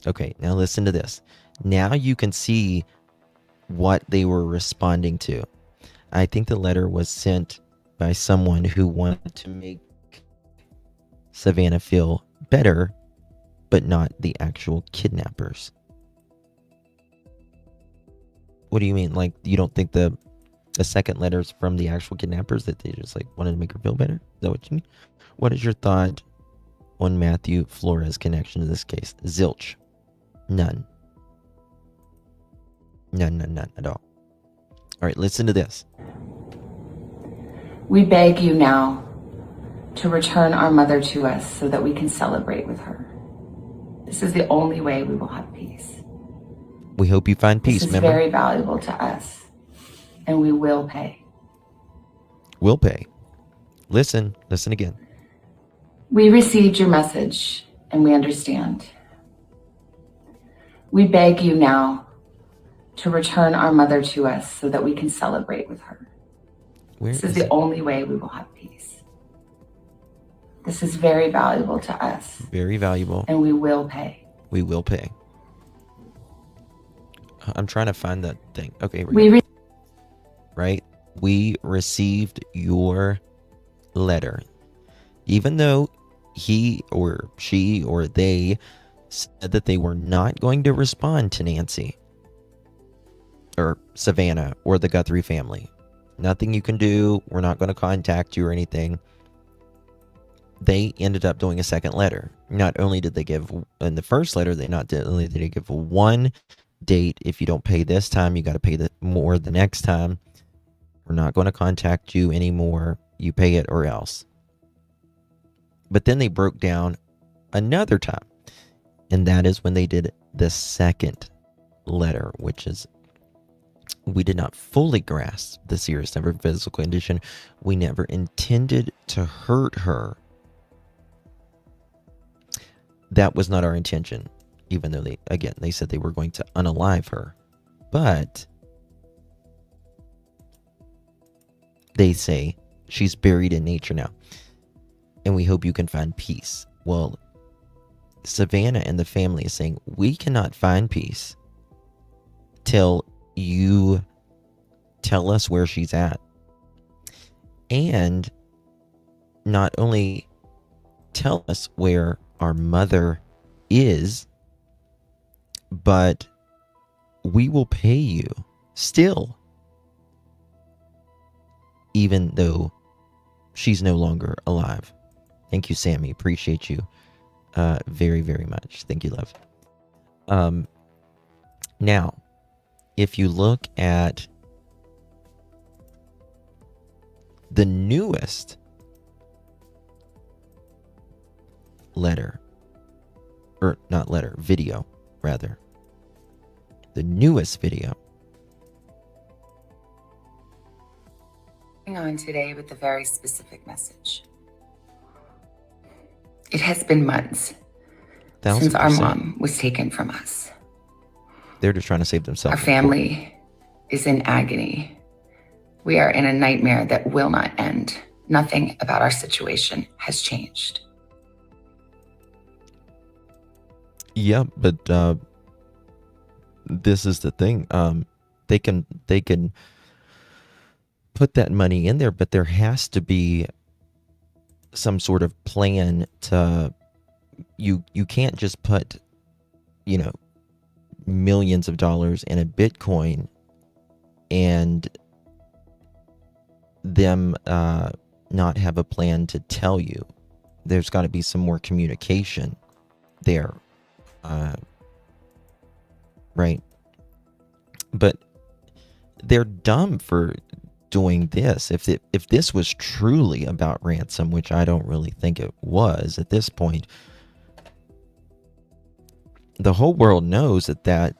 Okay, now listen to this. Now you can see what they were responding to. I think the letter was sent by someone who wanted to make Savannah feel better, but not the actual kidnappers. What do you mean? Like, you don't think the second letter's from the actual kidnappers, that they just like wanted to make her feel better? Is that what you mean? What is your thought on Matthew Flores' connection to this case? Zilch. None. None at all. All right, listen to this. We beg you now to return our mother to us so that we can celebrate with her. This is the only way we will have peace. We hope you find peace, This is remember? very valuable to us, and we will pay. We'll pay. Listen again. We received your message, and we understand. We beg you now to return our mother to us so that we can celebrate with her. This is the only way we will have peace. This is very valuable to us. Very valuable. And we will pay. We will pay. I'm trying to find that thing. Okay, right? We received your letter. Even though he or she or they said that they were not going to respond to Nancy or Savannah or the Guthrie family. Nothing you can do. We're not going to contact you or anything. They ended up doing a second letter. Not only did they give, in the first letter, they not only did they give one date. If you don't pay this time, you got to pay more the next time. We're not going to contact you anymore. You pay it or else. But then they broke down another time. And that is when they did the second letter, which is, we did not fully grasp the seriousness of her physical condition. We never intended to hurt her. that was not our intention, even though they said they were going to unalive her. But they say she's buried in nature now, and we hope you can find peace. Well, Savannah and the family is saying, we cannot find peace till you tell us where she's at. And not only tell us where our mother is, but we will pay you still, even though she's no longer alive. Thank you, Sammy. Appreciate you very, very much. Thank you, love. Now, if you look at the newest video, rather. The newest video. On today with a very specific message. It has been months since our mom was taken from us. They're just trying to save themselves. Our family is in agony. We are in a nightmare that will not end. Nothing about our situation has changed. Yeah, but this is the thing. They can put that money in there, but there has to be some sort of plan to you can't just put, millions of dollars in a Bitcoin and them not have a plan to tell you. There's got to be some more communication there. Right. But they're dumb for doing this. If this was truly about ransom, which I don't really think it was at this point, the whole world knows that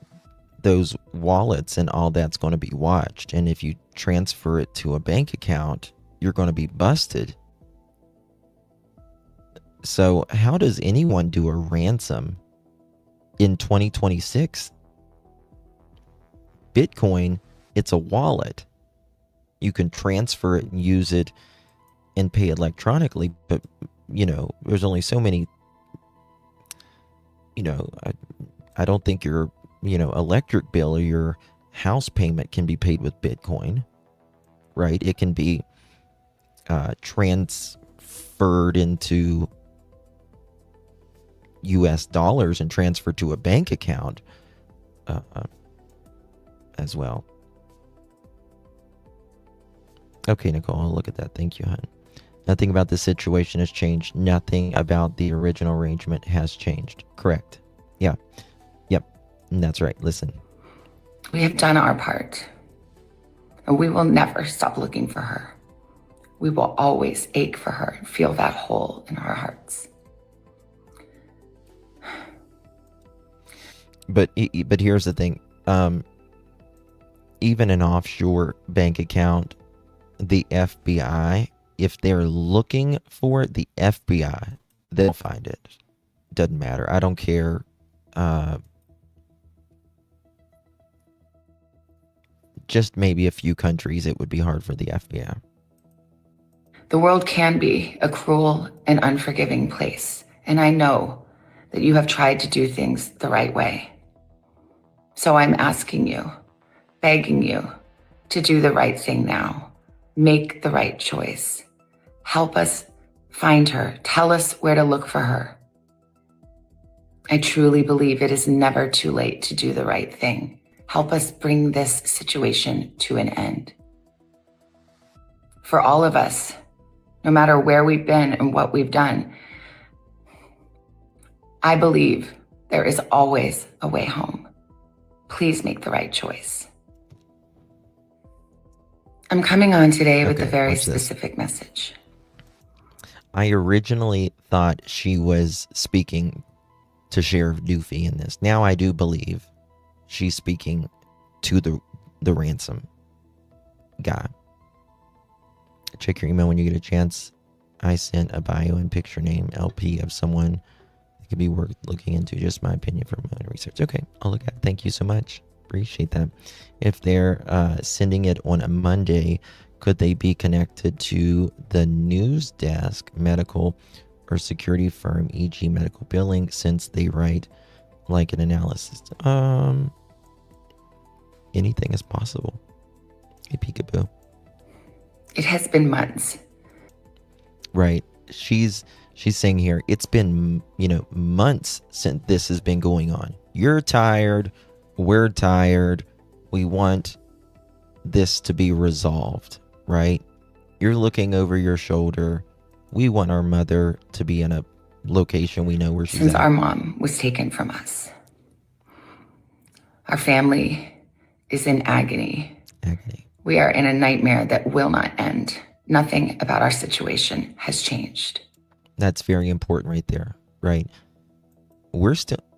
those wallets and all that's going to be watched. And if you transfer it to a bank account, you're going to be busted. So how does anyone do a ransom in 2026? Bitcoin, it's a wallet. You can transfer it and use it and pay electronically, but there's only so many. I don't think your electric bill or your house payment can be paid with Bitcoin, right? It can be transferred into U.S. dollars and transferred to a bank account as well. Okay, Nicole, I'll look at that. Thank you, hon. Nothing about this situation has changed. Nothing about the original arrangement has changed. Correct. Yeah. Yep. And that's right. Listen. We have done our part. And we will never stop looking for her. We will always ache for her and feel that hole in our hearts. But here's the thing. Even an offshore bank account, the FBI, if they're looking for it, the FBI, they'll find it. Doesn't matter. I don't care. Just maybe a few countries, it would be hard for the FBI. The world can be a cruel and unforgiving place. And I know that you have tried to do things the right way. So I'm asking you, begging you to do the right thing now. Make the right choice. Help us find her. Tell us where to look for her. I truly believe it is never too late to do the right thing. Help us bring this situation to an end. For all of us, no matter where we've been and what we've done, I believe there is always a way home. Please make the right choice. I'm coming on today with a very specific message. I originally thought she was speaking to Sheriff Doofy in this. Now I do believe she's speaking to the ransom guy. Check your email when you get a chance. I sent a bio and picture name LP of someone It could be worth looking into, just my opinion from my own research. Okay, I'll look at it. Thank you so much. Appreciate that. If they're sending it on a Monday, could they be connected to the news desk, medical, or security firm, e.g. medical billing, since they write like an analysis? Anything is possible. Hey, peekaboo. It has been months. Right. She's saying here, it's been, months since this has been going on. You're tired. We're tired. We want this to be resolved, right? You're looking over your shoulder. We want our mother to be in a location we know where she's Since at. our mom was taken from us, our family is in agony. We are in a nightmare that will not end. Nothing about our situation has changed. That's very important right there, right?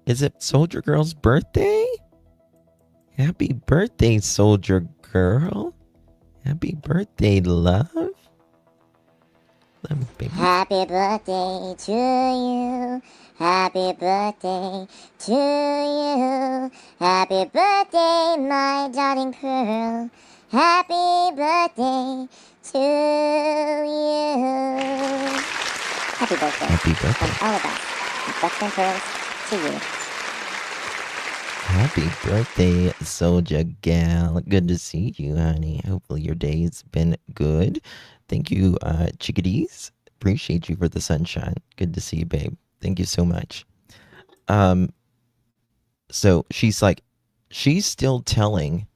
Is it Soldier Girl's birthday? Happy birthday, Soldier Girl. Happy birthday, love. Love, baby. Happy birthday to you. Happy birthday to you. Happy birthday, my darling Pearl. Happy birthday to you. Happy birthday. Happy birthday. From all of us, abduction pearls to you. Happy birthday, Soldier Gal. Good to see you, honey. Hopefully your day's been good. Thank you, chickadees. Appreciate you for the sunshine. Good to see you, babe. Thank you so much. So she's still telling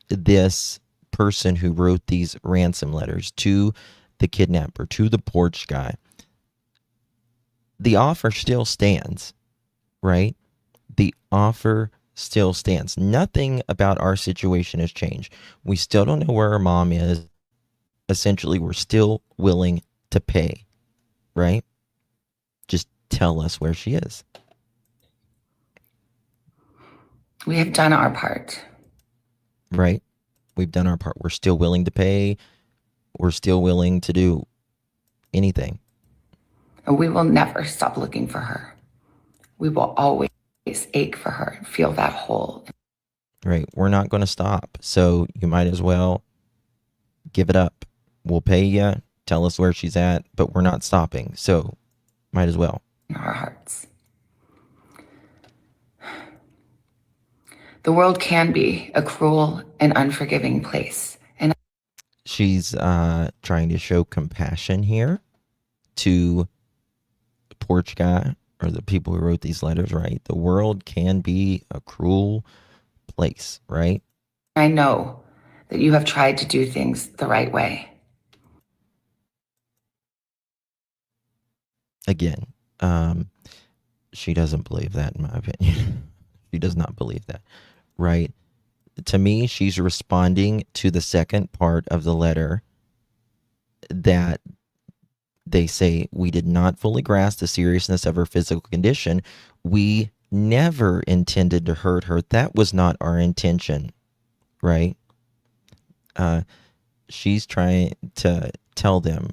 this person who wrote these ransom letters to the kidnapper, to the porch guy. The offer still stands, right? The offer still stands. Nothing about our situation has changed. We still don't know where our mom is. Essentially, we're still willing to pay, right? Just tell us where she is. We have done our part. Right? We've done our part. We're still willing to pay. We're still willing to do anything. And we will never stop looking for her. We will always ache for her and feel that hole. Right. We're not going to stop. So you might as well give it up. We'll pay you. Tell us where she's at, but we're not stopping. So might as well. In our hearts. The world can be a cruel and unforgiving place. And she's trying to show compassion here to the porch guy or the people who wrote these letters, right? The world can be a cruel place, right? I know that you have tried to do things the right way. Again, she doesn't believe that, in my opinion. She does not believe that, right? To me, she's responding to the second part of the letter that they say, we did not fully grasp the seriousness of her physical condition. We never intended to hurt her. That was not our intention, right? She's trying to tell them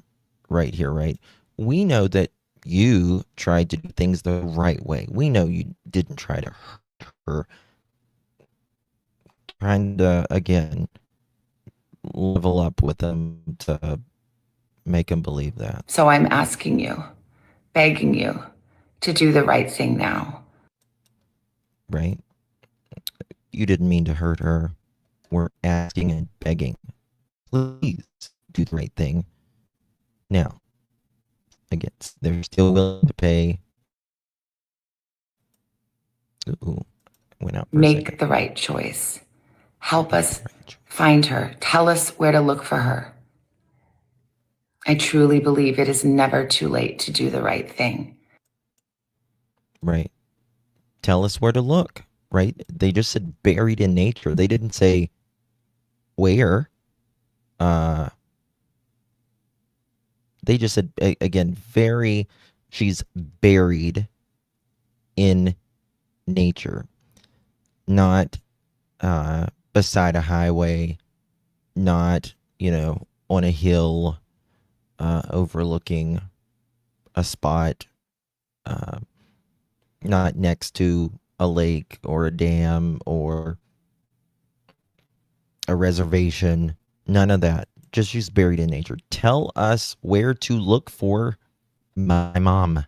right here, right? We know that you tried to do things the right way. We know you didn't try to hurt her. Trying to, again, level up with them to make them believe that. So I'm asking you, begging you to do the right thing now. Right? You didn't mean to hurt her. We're asking and begging. Please do the right thing now. Again, they're still willing to pay. Ooh, went out. Make the right choice. Help us find her. Tell us where to look for her. I truly believe it is never too late to do the right thing. Right. Tell us where to look, right? They just said buried in nature. They didn't say where. They just said, again, she's buried in nature. Not beside a highway, not, on a hill, overlooking a spot. not next to a lake or a dam or a reservation. None of that. Just she's buried in nature. Tell us where to look for my mom.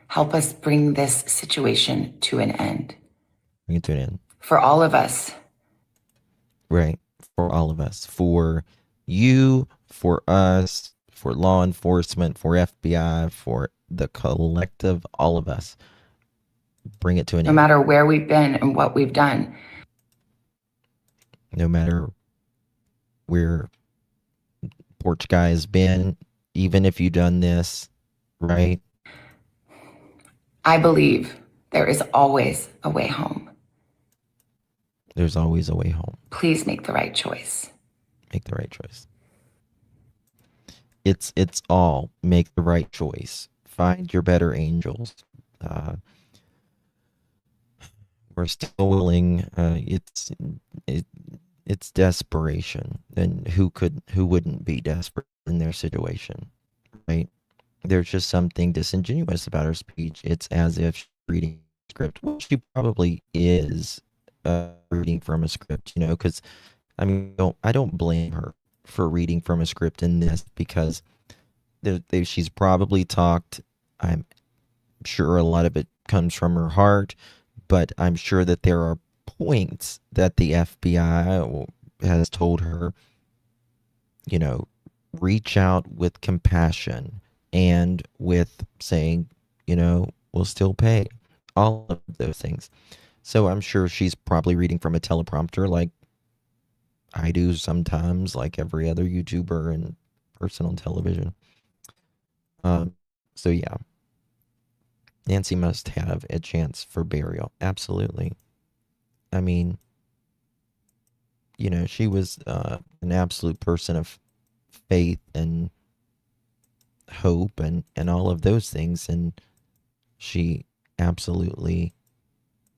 Help us bring this situation to an end. Bring it to an end. For all of us. Right. For all of us. For you, for us, for law enforcement, for FBI, for the collective, all of us. Bring it to an end. No matter where we've been and what we've done. No matter where Porch Guy has been, even if you've done this, right? I believe there is always a way home. There's always a way home. Please make the right choice. Make the right choice. It's all make the right choice. Find your better angels. We're still willing. It's desperation, and who wouldn't be desperate in their situation, right? There's just something disingenuous about her speech. It's as if she's reading a script. Well, she probably is reading from a script, because I mean, I don't blame her for reading from a script in this, because she's probably talked. I'm sure a lot of it comes from her heart, but I'm sure that there are points that the FBI has told her, reach out with compassion and with saying, we'll still pay, all of those things. So I'm sure she's probably reading from a teleprompter like I do sometimes, like every other YouTuber and person on television. So yeah, Nancy must have a chance for burial. Absolutely. I mean, she was an absolute person of faith and hope and all of those things, and she absolutely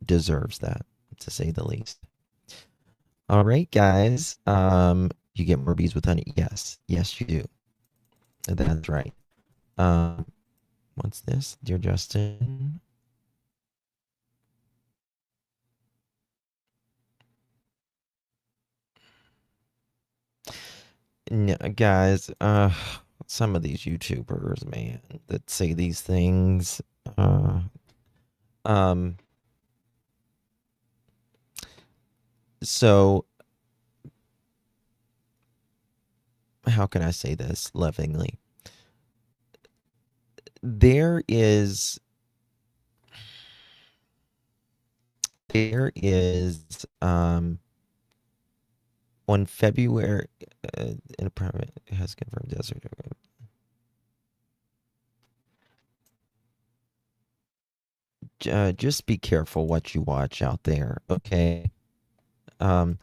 deserves that, to say the least. All right, guys. You get more bees with honey. Yes, you do. That's right. What's this, dear Justin? No, guys, some of these YouTubers, man, that say these things, so how can I say this lovingly? There is on February in a private has confirmed desert. Just be careful what you watch out there, okay? I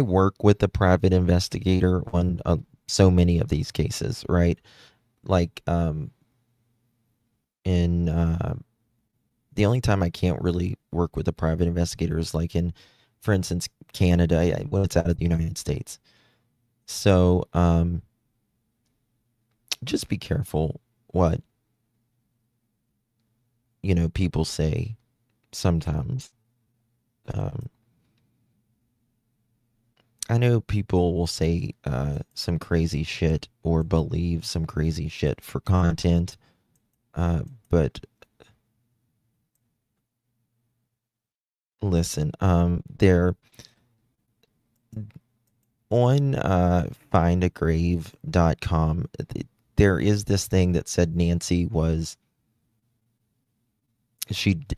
work with a private investigator on so many of these cases, right? Like, the only time I can't really work with a private investigator is like in, for instance, Canada, when it's out of the United States. So, just be careful what, people say sometimes. I know people will say some crazy shit or believe some crazy shit for content, but listen, they're on findagrave.com. There is this thing that said Nancy was,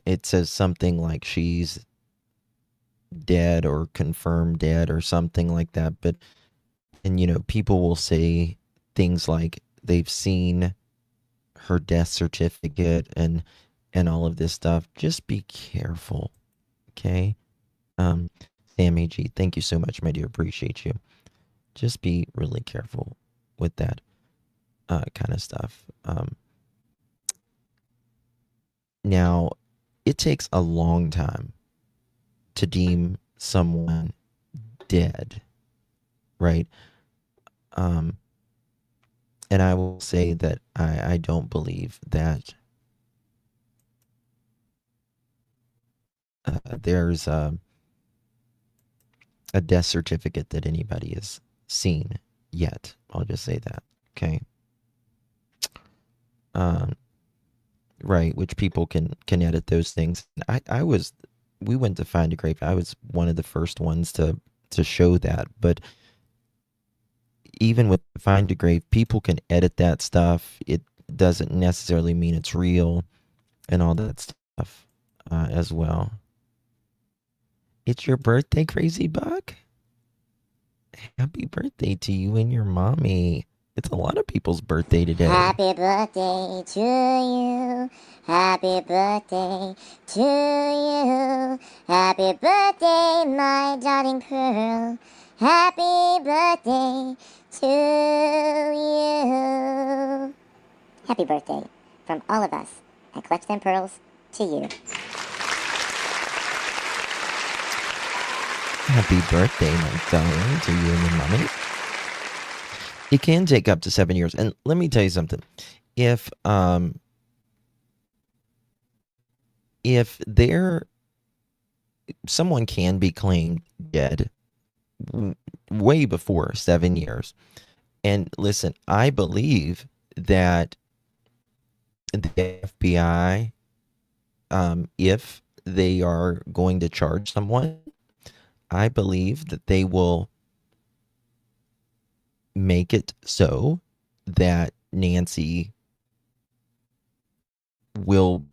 it says something like she's dead or confirmed dead or something like that, but, and people will say things like they've seen her death certificate and all of this stuff. Just be careful, okay? Sammy G, thank you so much, my dear. Appreciate you. Just be really careful with that kind of stuff. Now, it takes a long time to deem someone dead, right? And I will say that I don't believe that there's a death certificate that anybody has seen yet. I'll just say that. Okay. Right, which people can edit those things. We went to Find a Grave. I was one of the first ones to show that, but even with Find a Grave, people can edit that stuff. It doesn't necessarily mean it's real and all that stuff as well. It's your birthday, Crazy Buck? Happy birthday to you and your mommy. It's a lot of people's birthday today. Happy birthday to you. Happy birthday to you. Happy birthday, my darling Pearl. Happy birthday to you. Happy birthday from all of us at Clutch Them Pearls to you. Happy birthday, my darling, to you and your mommy. It can take up to 7 years. And let me tell you something. If someone can be claimed dead way before 7 years. And listen, I believe that the FBI, if they are going to charge someone, I believe that they will make it so that Nancy will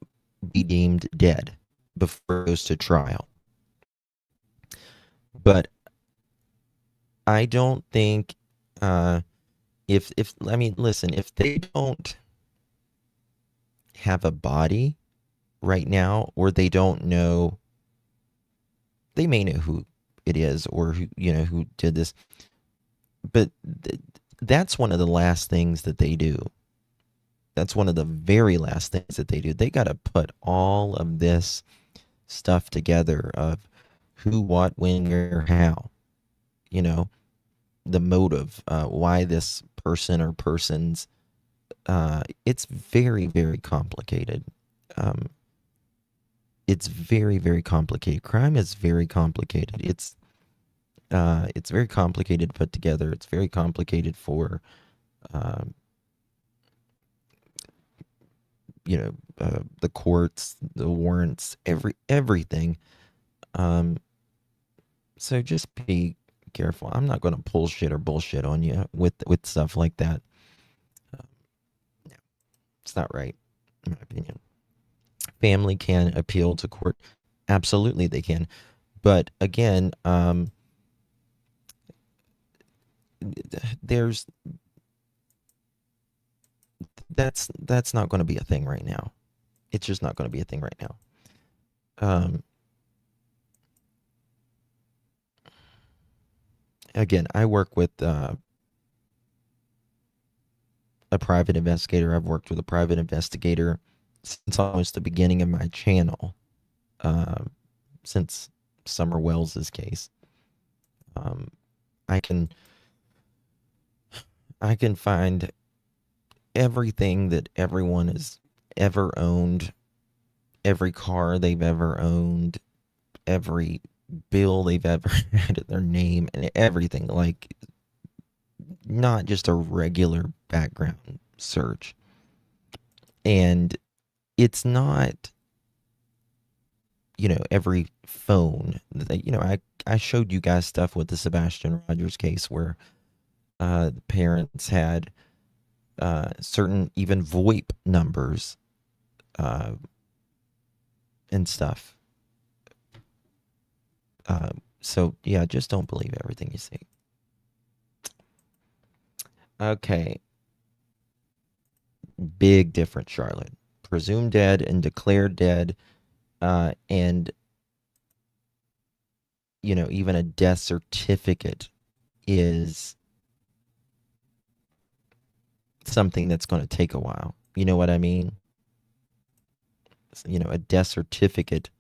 be deemed dead before it goes to trial. But I don't think if they don't have a body right now, or they don't know, they may know who it is or who did this, but that's one of the last things that they do. That's one of the very last things that they do. They got to put all of this stuff together of who, what, when, where, how, the motive, why this person or persons. It's very, very complicated. It's very, very complicated. Crime is very complicated. It's very complicated to put together. It's very complicated for, the courts, the warrants, everything. So just be careful. I'm not going to pull shit or bullshit on you with stuff like that. No, it's not right, in my opinion. Family can appeal to court. Absolutely, they can. But again, that's not going to be a thing right now. It's just not going to be a thing right now. Again, I work with a private investigator. I've worked with a private investigator since almost the beginning of my channel, since Summer Wells's case. I can find everything that everyone has ever owned, every car they've ever owned, every bill they've ever had at their name, and everything, like not just a regular background search. And it's not, every phone that, I showed you guys stuff with the Sebastian Rogers case where the parents had certain even VoIP numbers and stuff. So yeah, just don't believe everything you see. Okay. Big difference, Charlotte. Presumed dead and declared dead, and even a death certificate is something that's going to take a while. You know what I mean? A death certificate,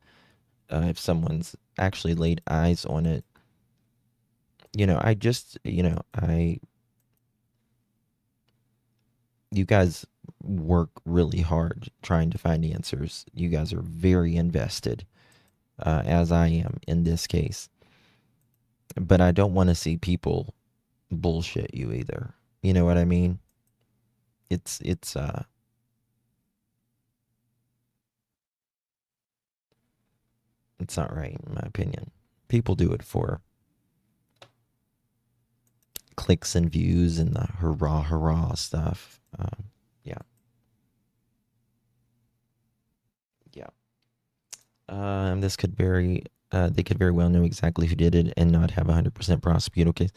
if someone's actually laid eyes on it, you guys work really hard trying to find answers. You guys are very invested. as I am in this case. But I don't want to see people bullshit you either. You know what I mean? It's not right, in my opinion. People do it for clicks and views and the hurrah stuff. Yeah. This could they could very well know exactly who did it and not have 100% prosecutable case.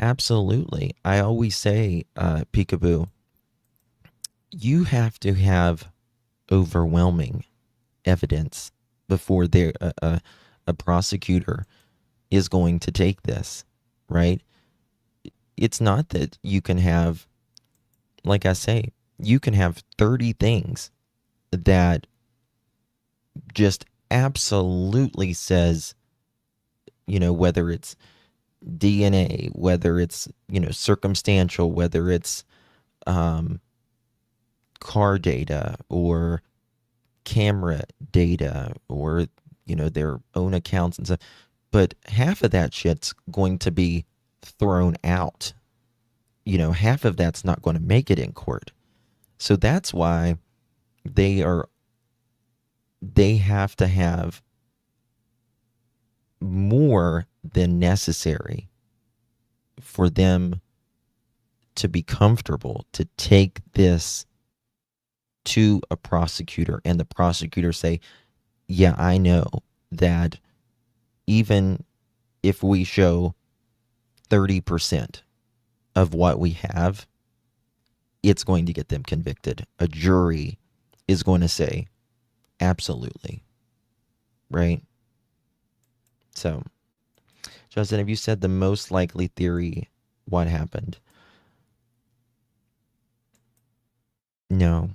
Absolutely. I always say, Peekaboo, you have to have overwhelming evidence before a prosecutor is going to take this, right? It's not that you can have, like I say, you can have 30 things that just absolutely says, whether it's DNA, whether it's, circumstantial, whether it's car data or camera data or, their own accounts and stuff. But half of that shit's going to be thrown out. Half of that's not going to make it in court. So that's why they have to have more than necessary for them to be comfortable to take this to a prosecutor and the prosecutor say, yeah, I know that even if we show 30% of what we have, it's going to get them convicted. A jury is going to say, absolutely. Right? So, Justin, have you said the most likely theory what happened? No.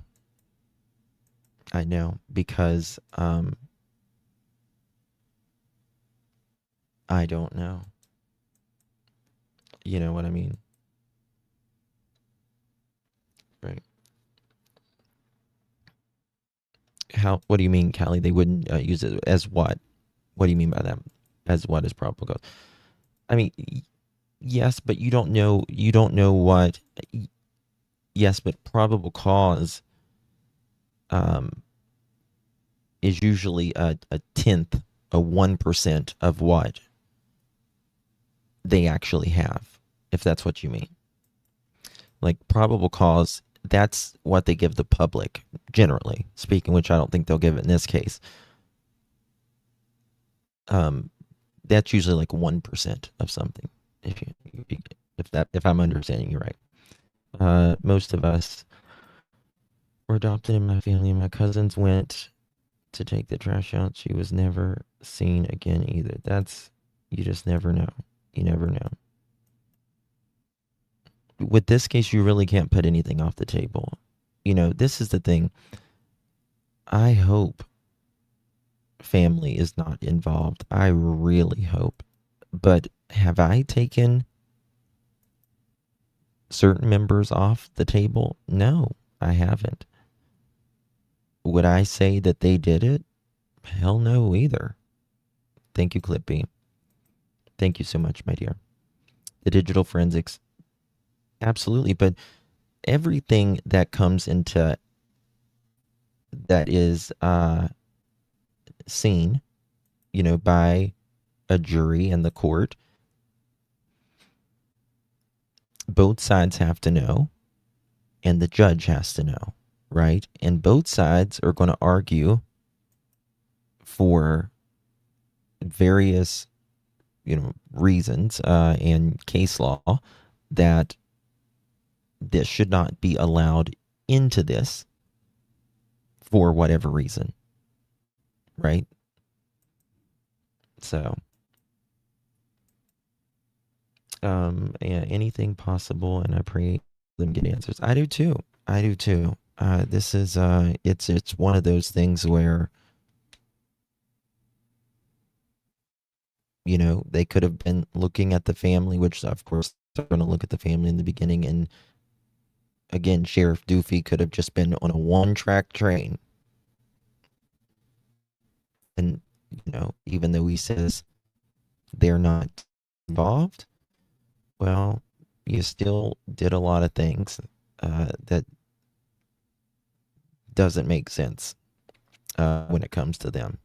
I know, because I don't know. You know what I mean? Right. What do you mean, Callie? They wouldn't use it as what? What do you mean by that? As what is probable cause? I mean, yes, but you don't know what. Yes, but probable cause is usually a tenth, a 1% of what they actually have, if that's what you mean. Like probable cause, that's what they give the public, generally speaking, which I don't think they'll give it in this case. That's usually like 1% of something, if I'm understanding you right. Most of us were adopted in my family. My cousins went to take the trash out. She was never seen again either. You just never know. You never know. With this case, you really can't put anything off the table. This is the thing. I hope family is not involved. I really hope. But have I taken certain members off the table? No, I haven't. Would I say that they did it? Hell no either. Thank you, Clippy. Thank you so much, my dear. The digital forensics. Absolutely. But everything that comes into that is seen, by a jury and the court, both sides have to know and the judge has to know. Right? And both sides are going to argue for various, reasons and case law that this should not be allowed into this for whatever reason. Right? So, anything possible, and I pray them get answers. I do too. This is it's one of those things where they could have been looking at the family, which of course they're going to look at the family in the beginning, and again, Sheriff Doofy could have just been on a one-track train, and even though he says they're not involved, well, you still did a lot of things that doesn't make sense when it comes to them.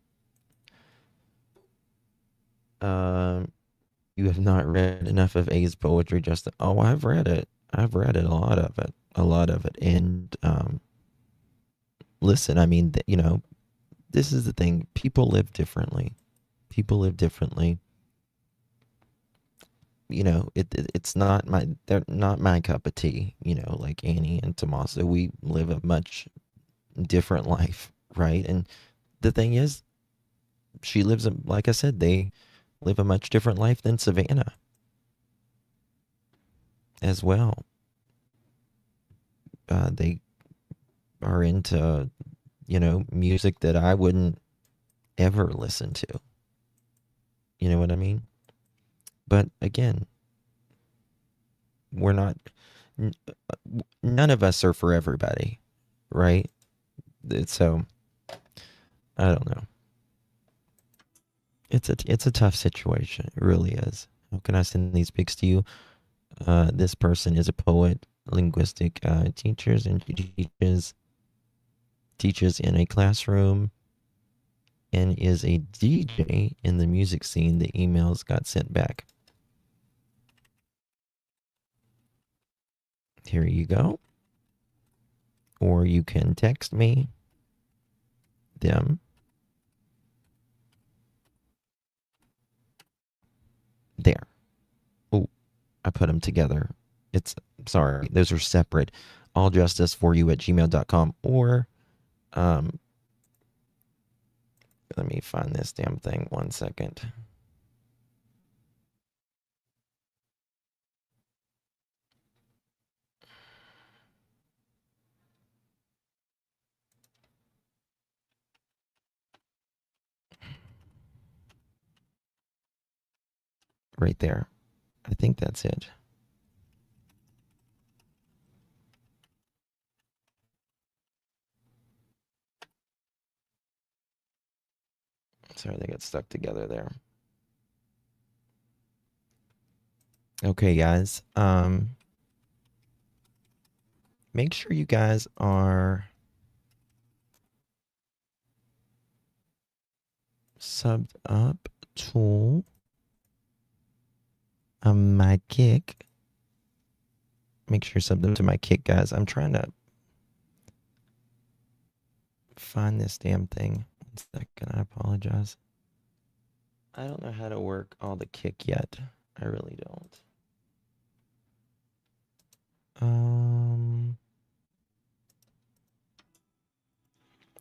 You have not read enough of A's poetry, Justin. Oh, I've read it. I've read it, a lot of it. And listen, I mean, this is the thing. People live differently. It's not they're not my cup of tea, like Annie and Tommaso. We live a much different life, right? And the thing is, she lives, like I said, they live a much different life than Savannah as well. They are into, music that I wouldn't ever listen to. You know what I mean? But again, we're not, none of us are for everybody, right? So, I don't know. It's a tough situation. It really is. How can I send these pics to you? This person is a poet, linguistic teachers, and teaches in a classroom and is a DJ in the music scene. The emails got sent back. Here you go. Or you can text me them. There. Oh, I put them together. Sorry, those are separate. alljusticeforyou@gmail.com, or let me find this damn thing 1 second. Right there. I think that's it. Sorry, they got stuck together there. Okay, guys. Make sure you guys are subbed up to my kick. Make sure you're subbed up to my kick, guys. I'm trying to find this damn thing. 1 second, I apologize. I don't know how to work all the kick yet. I really don't.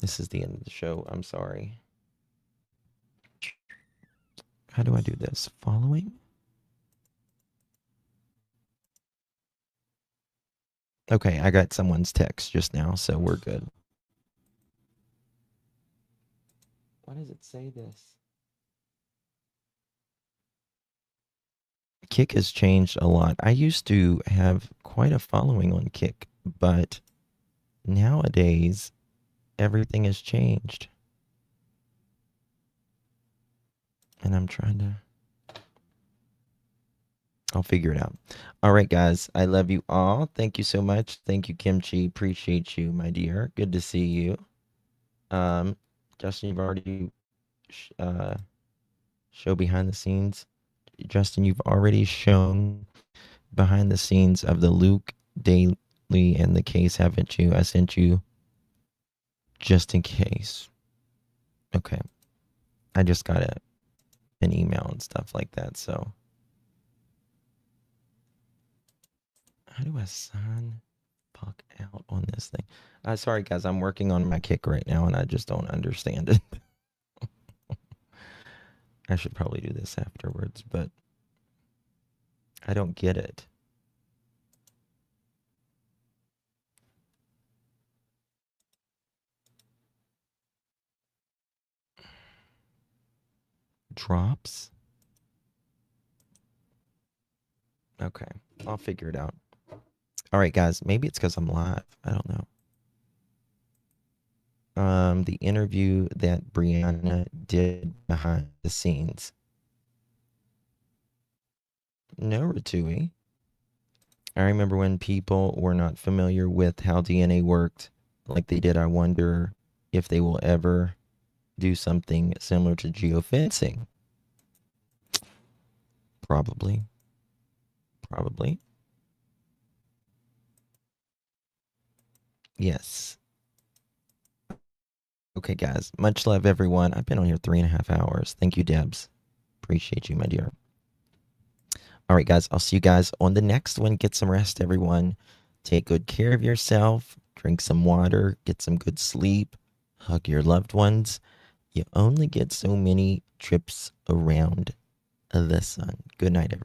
This is the end of the show. I'm sorry. How do I do this? Following? Okay, I got someone's text just now, so we're good. Why does it say this? Kick has changed a lot. I used to have quite a following on Kick, but nowadays everything has changed. And I'm trying to... I'll figure it out. All right, guys. I love you all. Thank you so much. Thank you, Kimchi. Appreciate you, my dear. Good to see you. Justin, you've already show behind the scenes. Justin, you've already shown behind the scenes of the Luke Daly and the case, haven't you? I sent you just in case. Okay. I just got an email and stuff like that, so. How do I sign fuck out on this thing? Sorry, guys. I'm working on my kick right now, and I just don't understand it. I should probably do this afterwards, but I don't get it. Drops? Okay, I'll figure it out. All right, guys. Maybe it's because I'm live. I don't know. the interview that Brianna did behind the scenes. No, Ratui. I remember when people were not familiar with how DNA worked like they did. I wonder if they will ever do something similar to geofencing. Probably. Yes. Okay, guys. Much love, everyone. I've been on here 3.5 hours. Thank you, Debs. Appreciate you, my dear. All right, guys. I'll see you guys on the next one. Get some rest, everyone. Take good care of yourself. Drink some water. Get some good sleep. Hug your loved ones. You only get so many trips around the sun. Good night, everyone.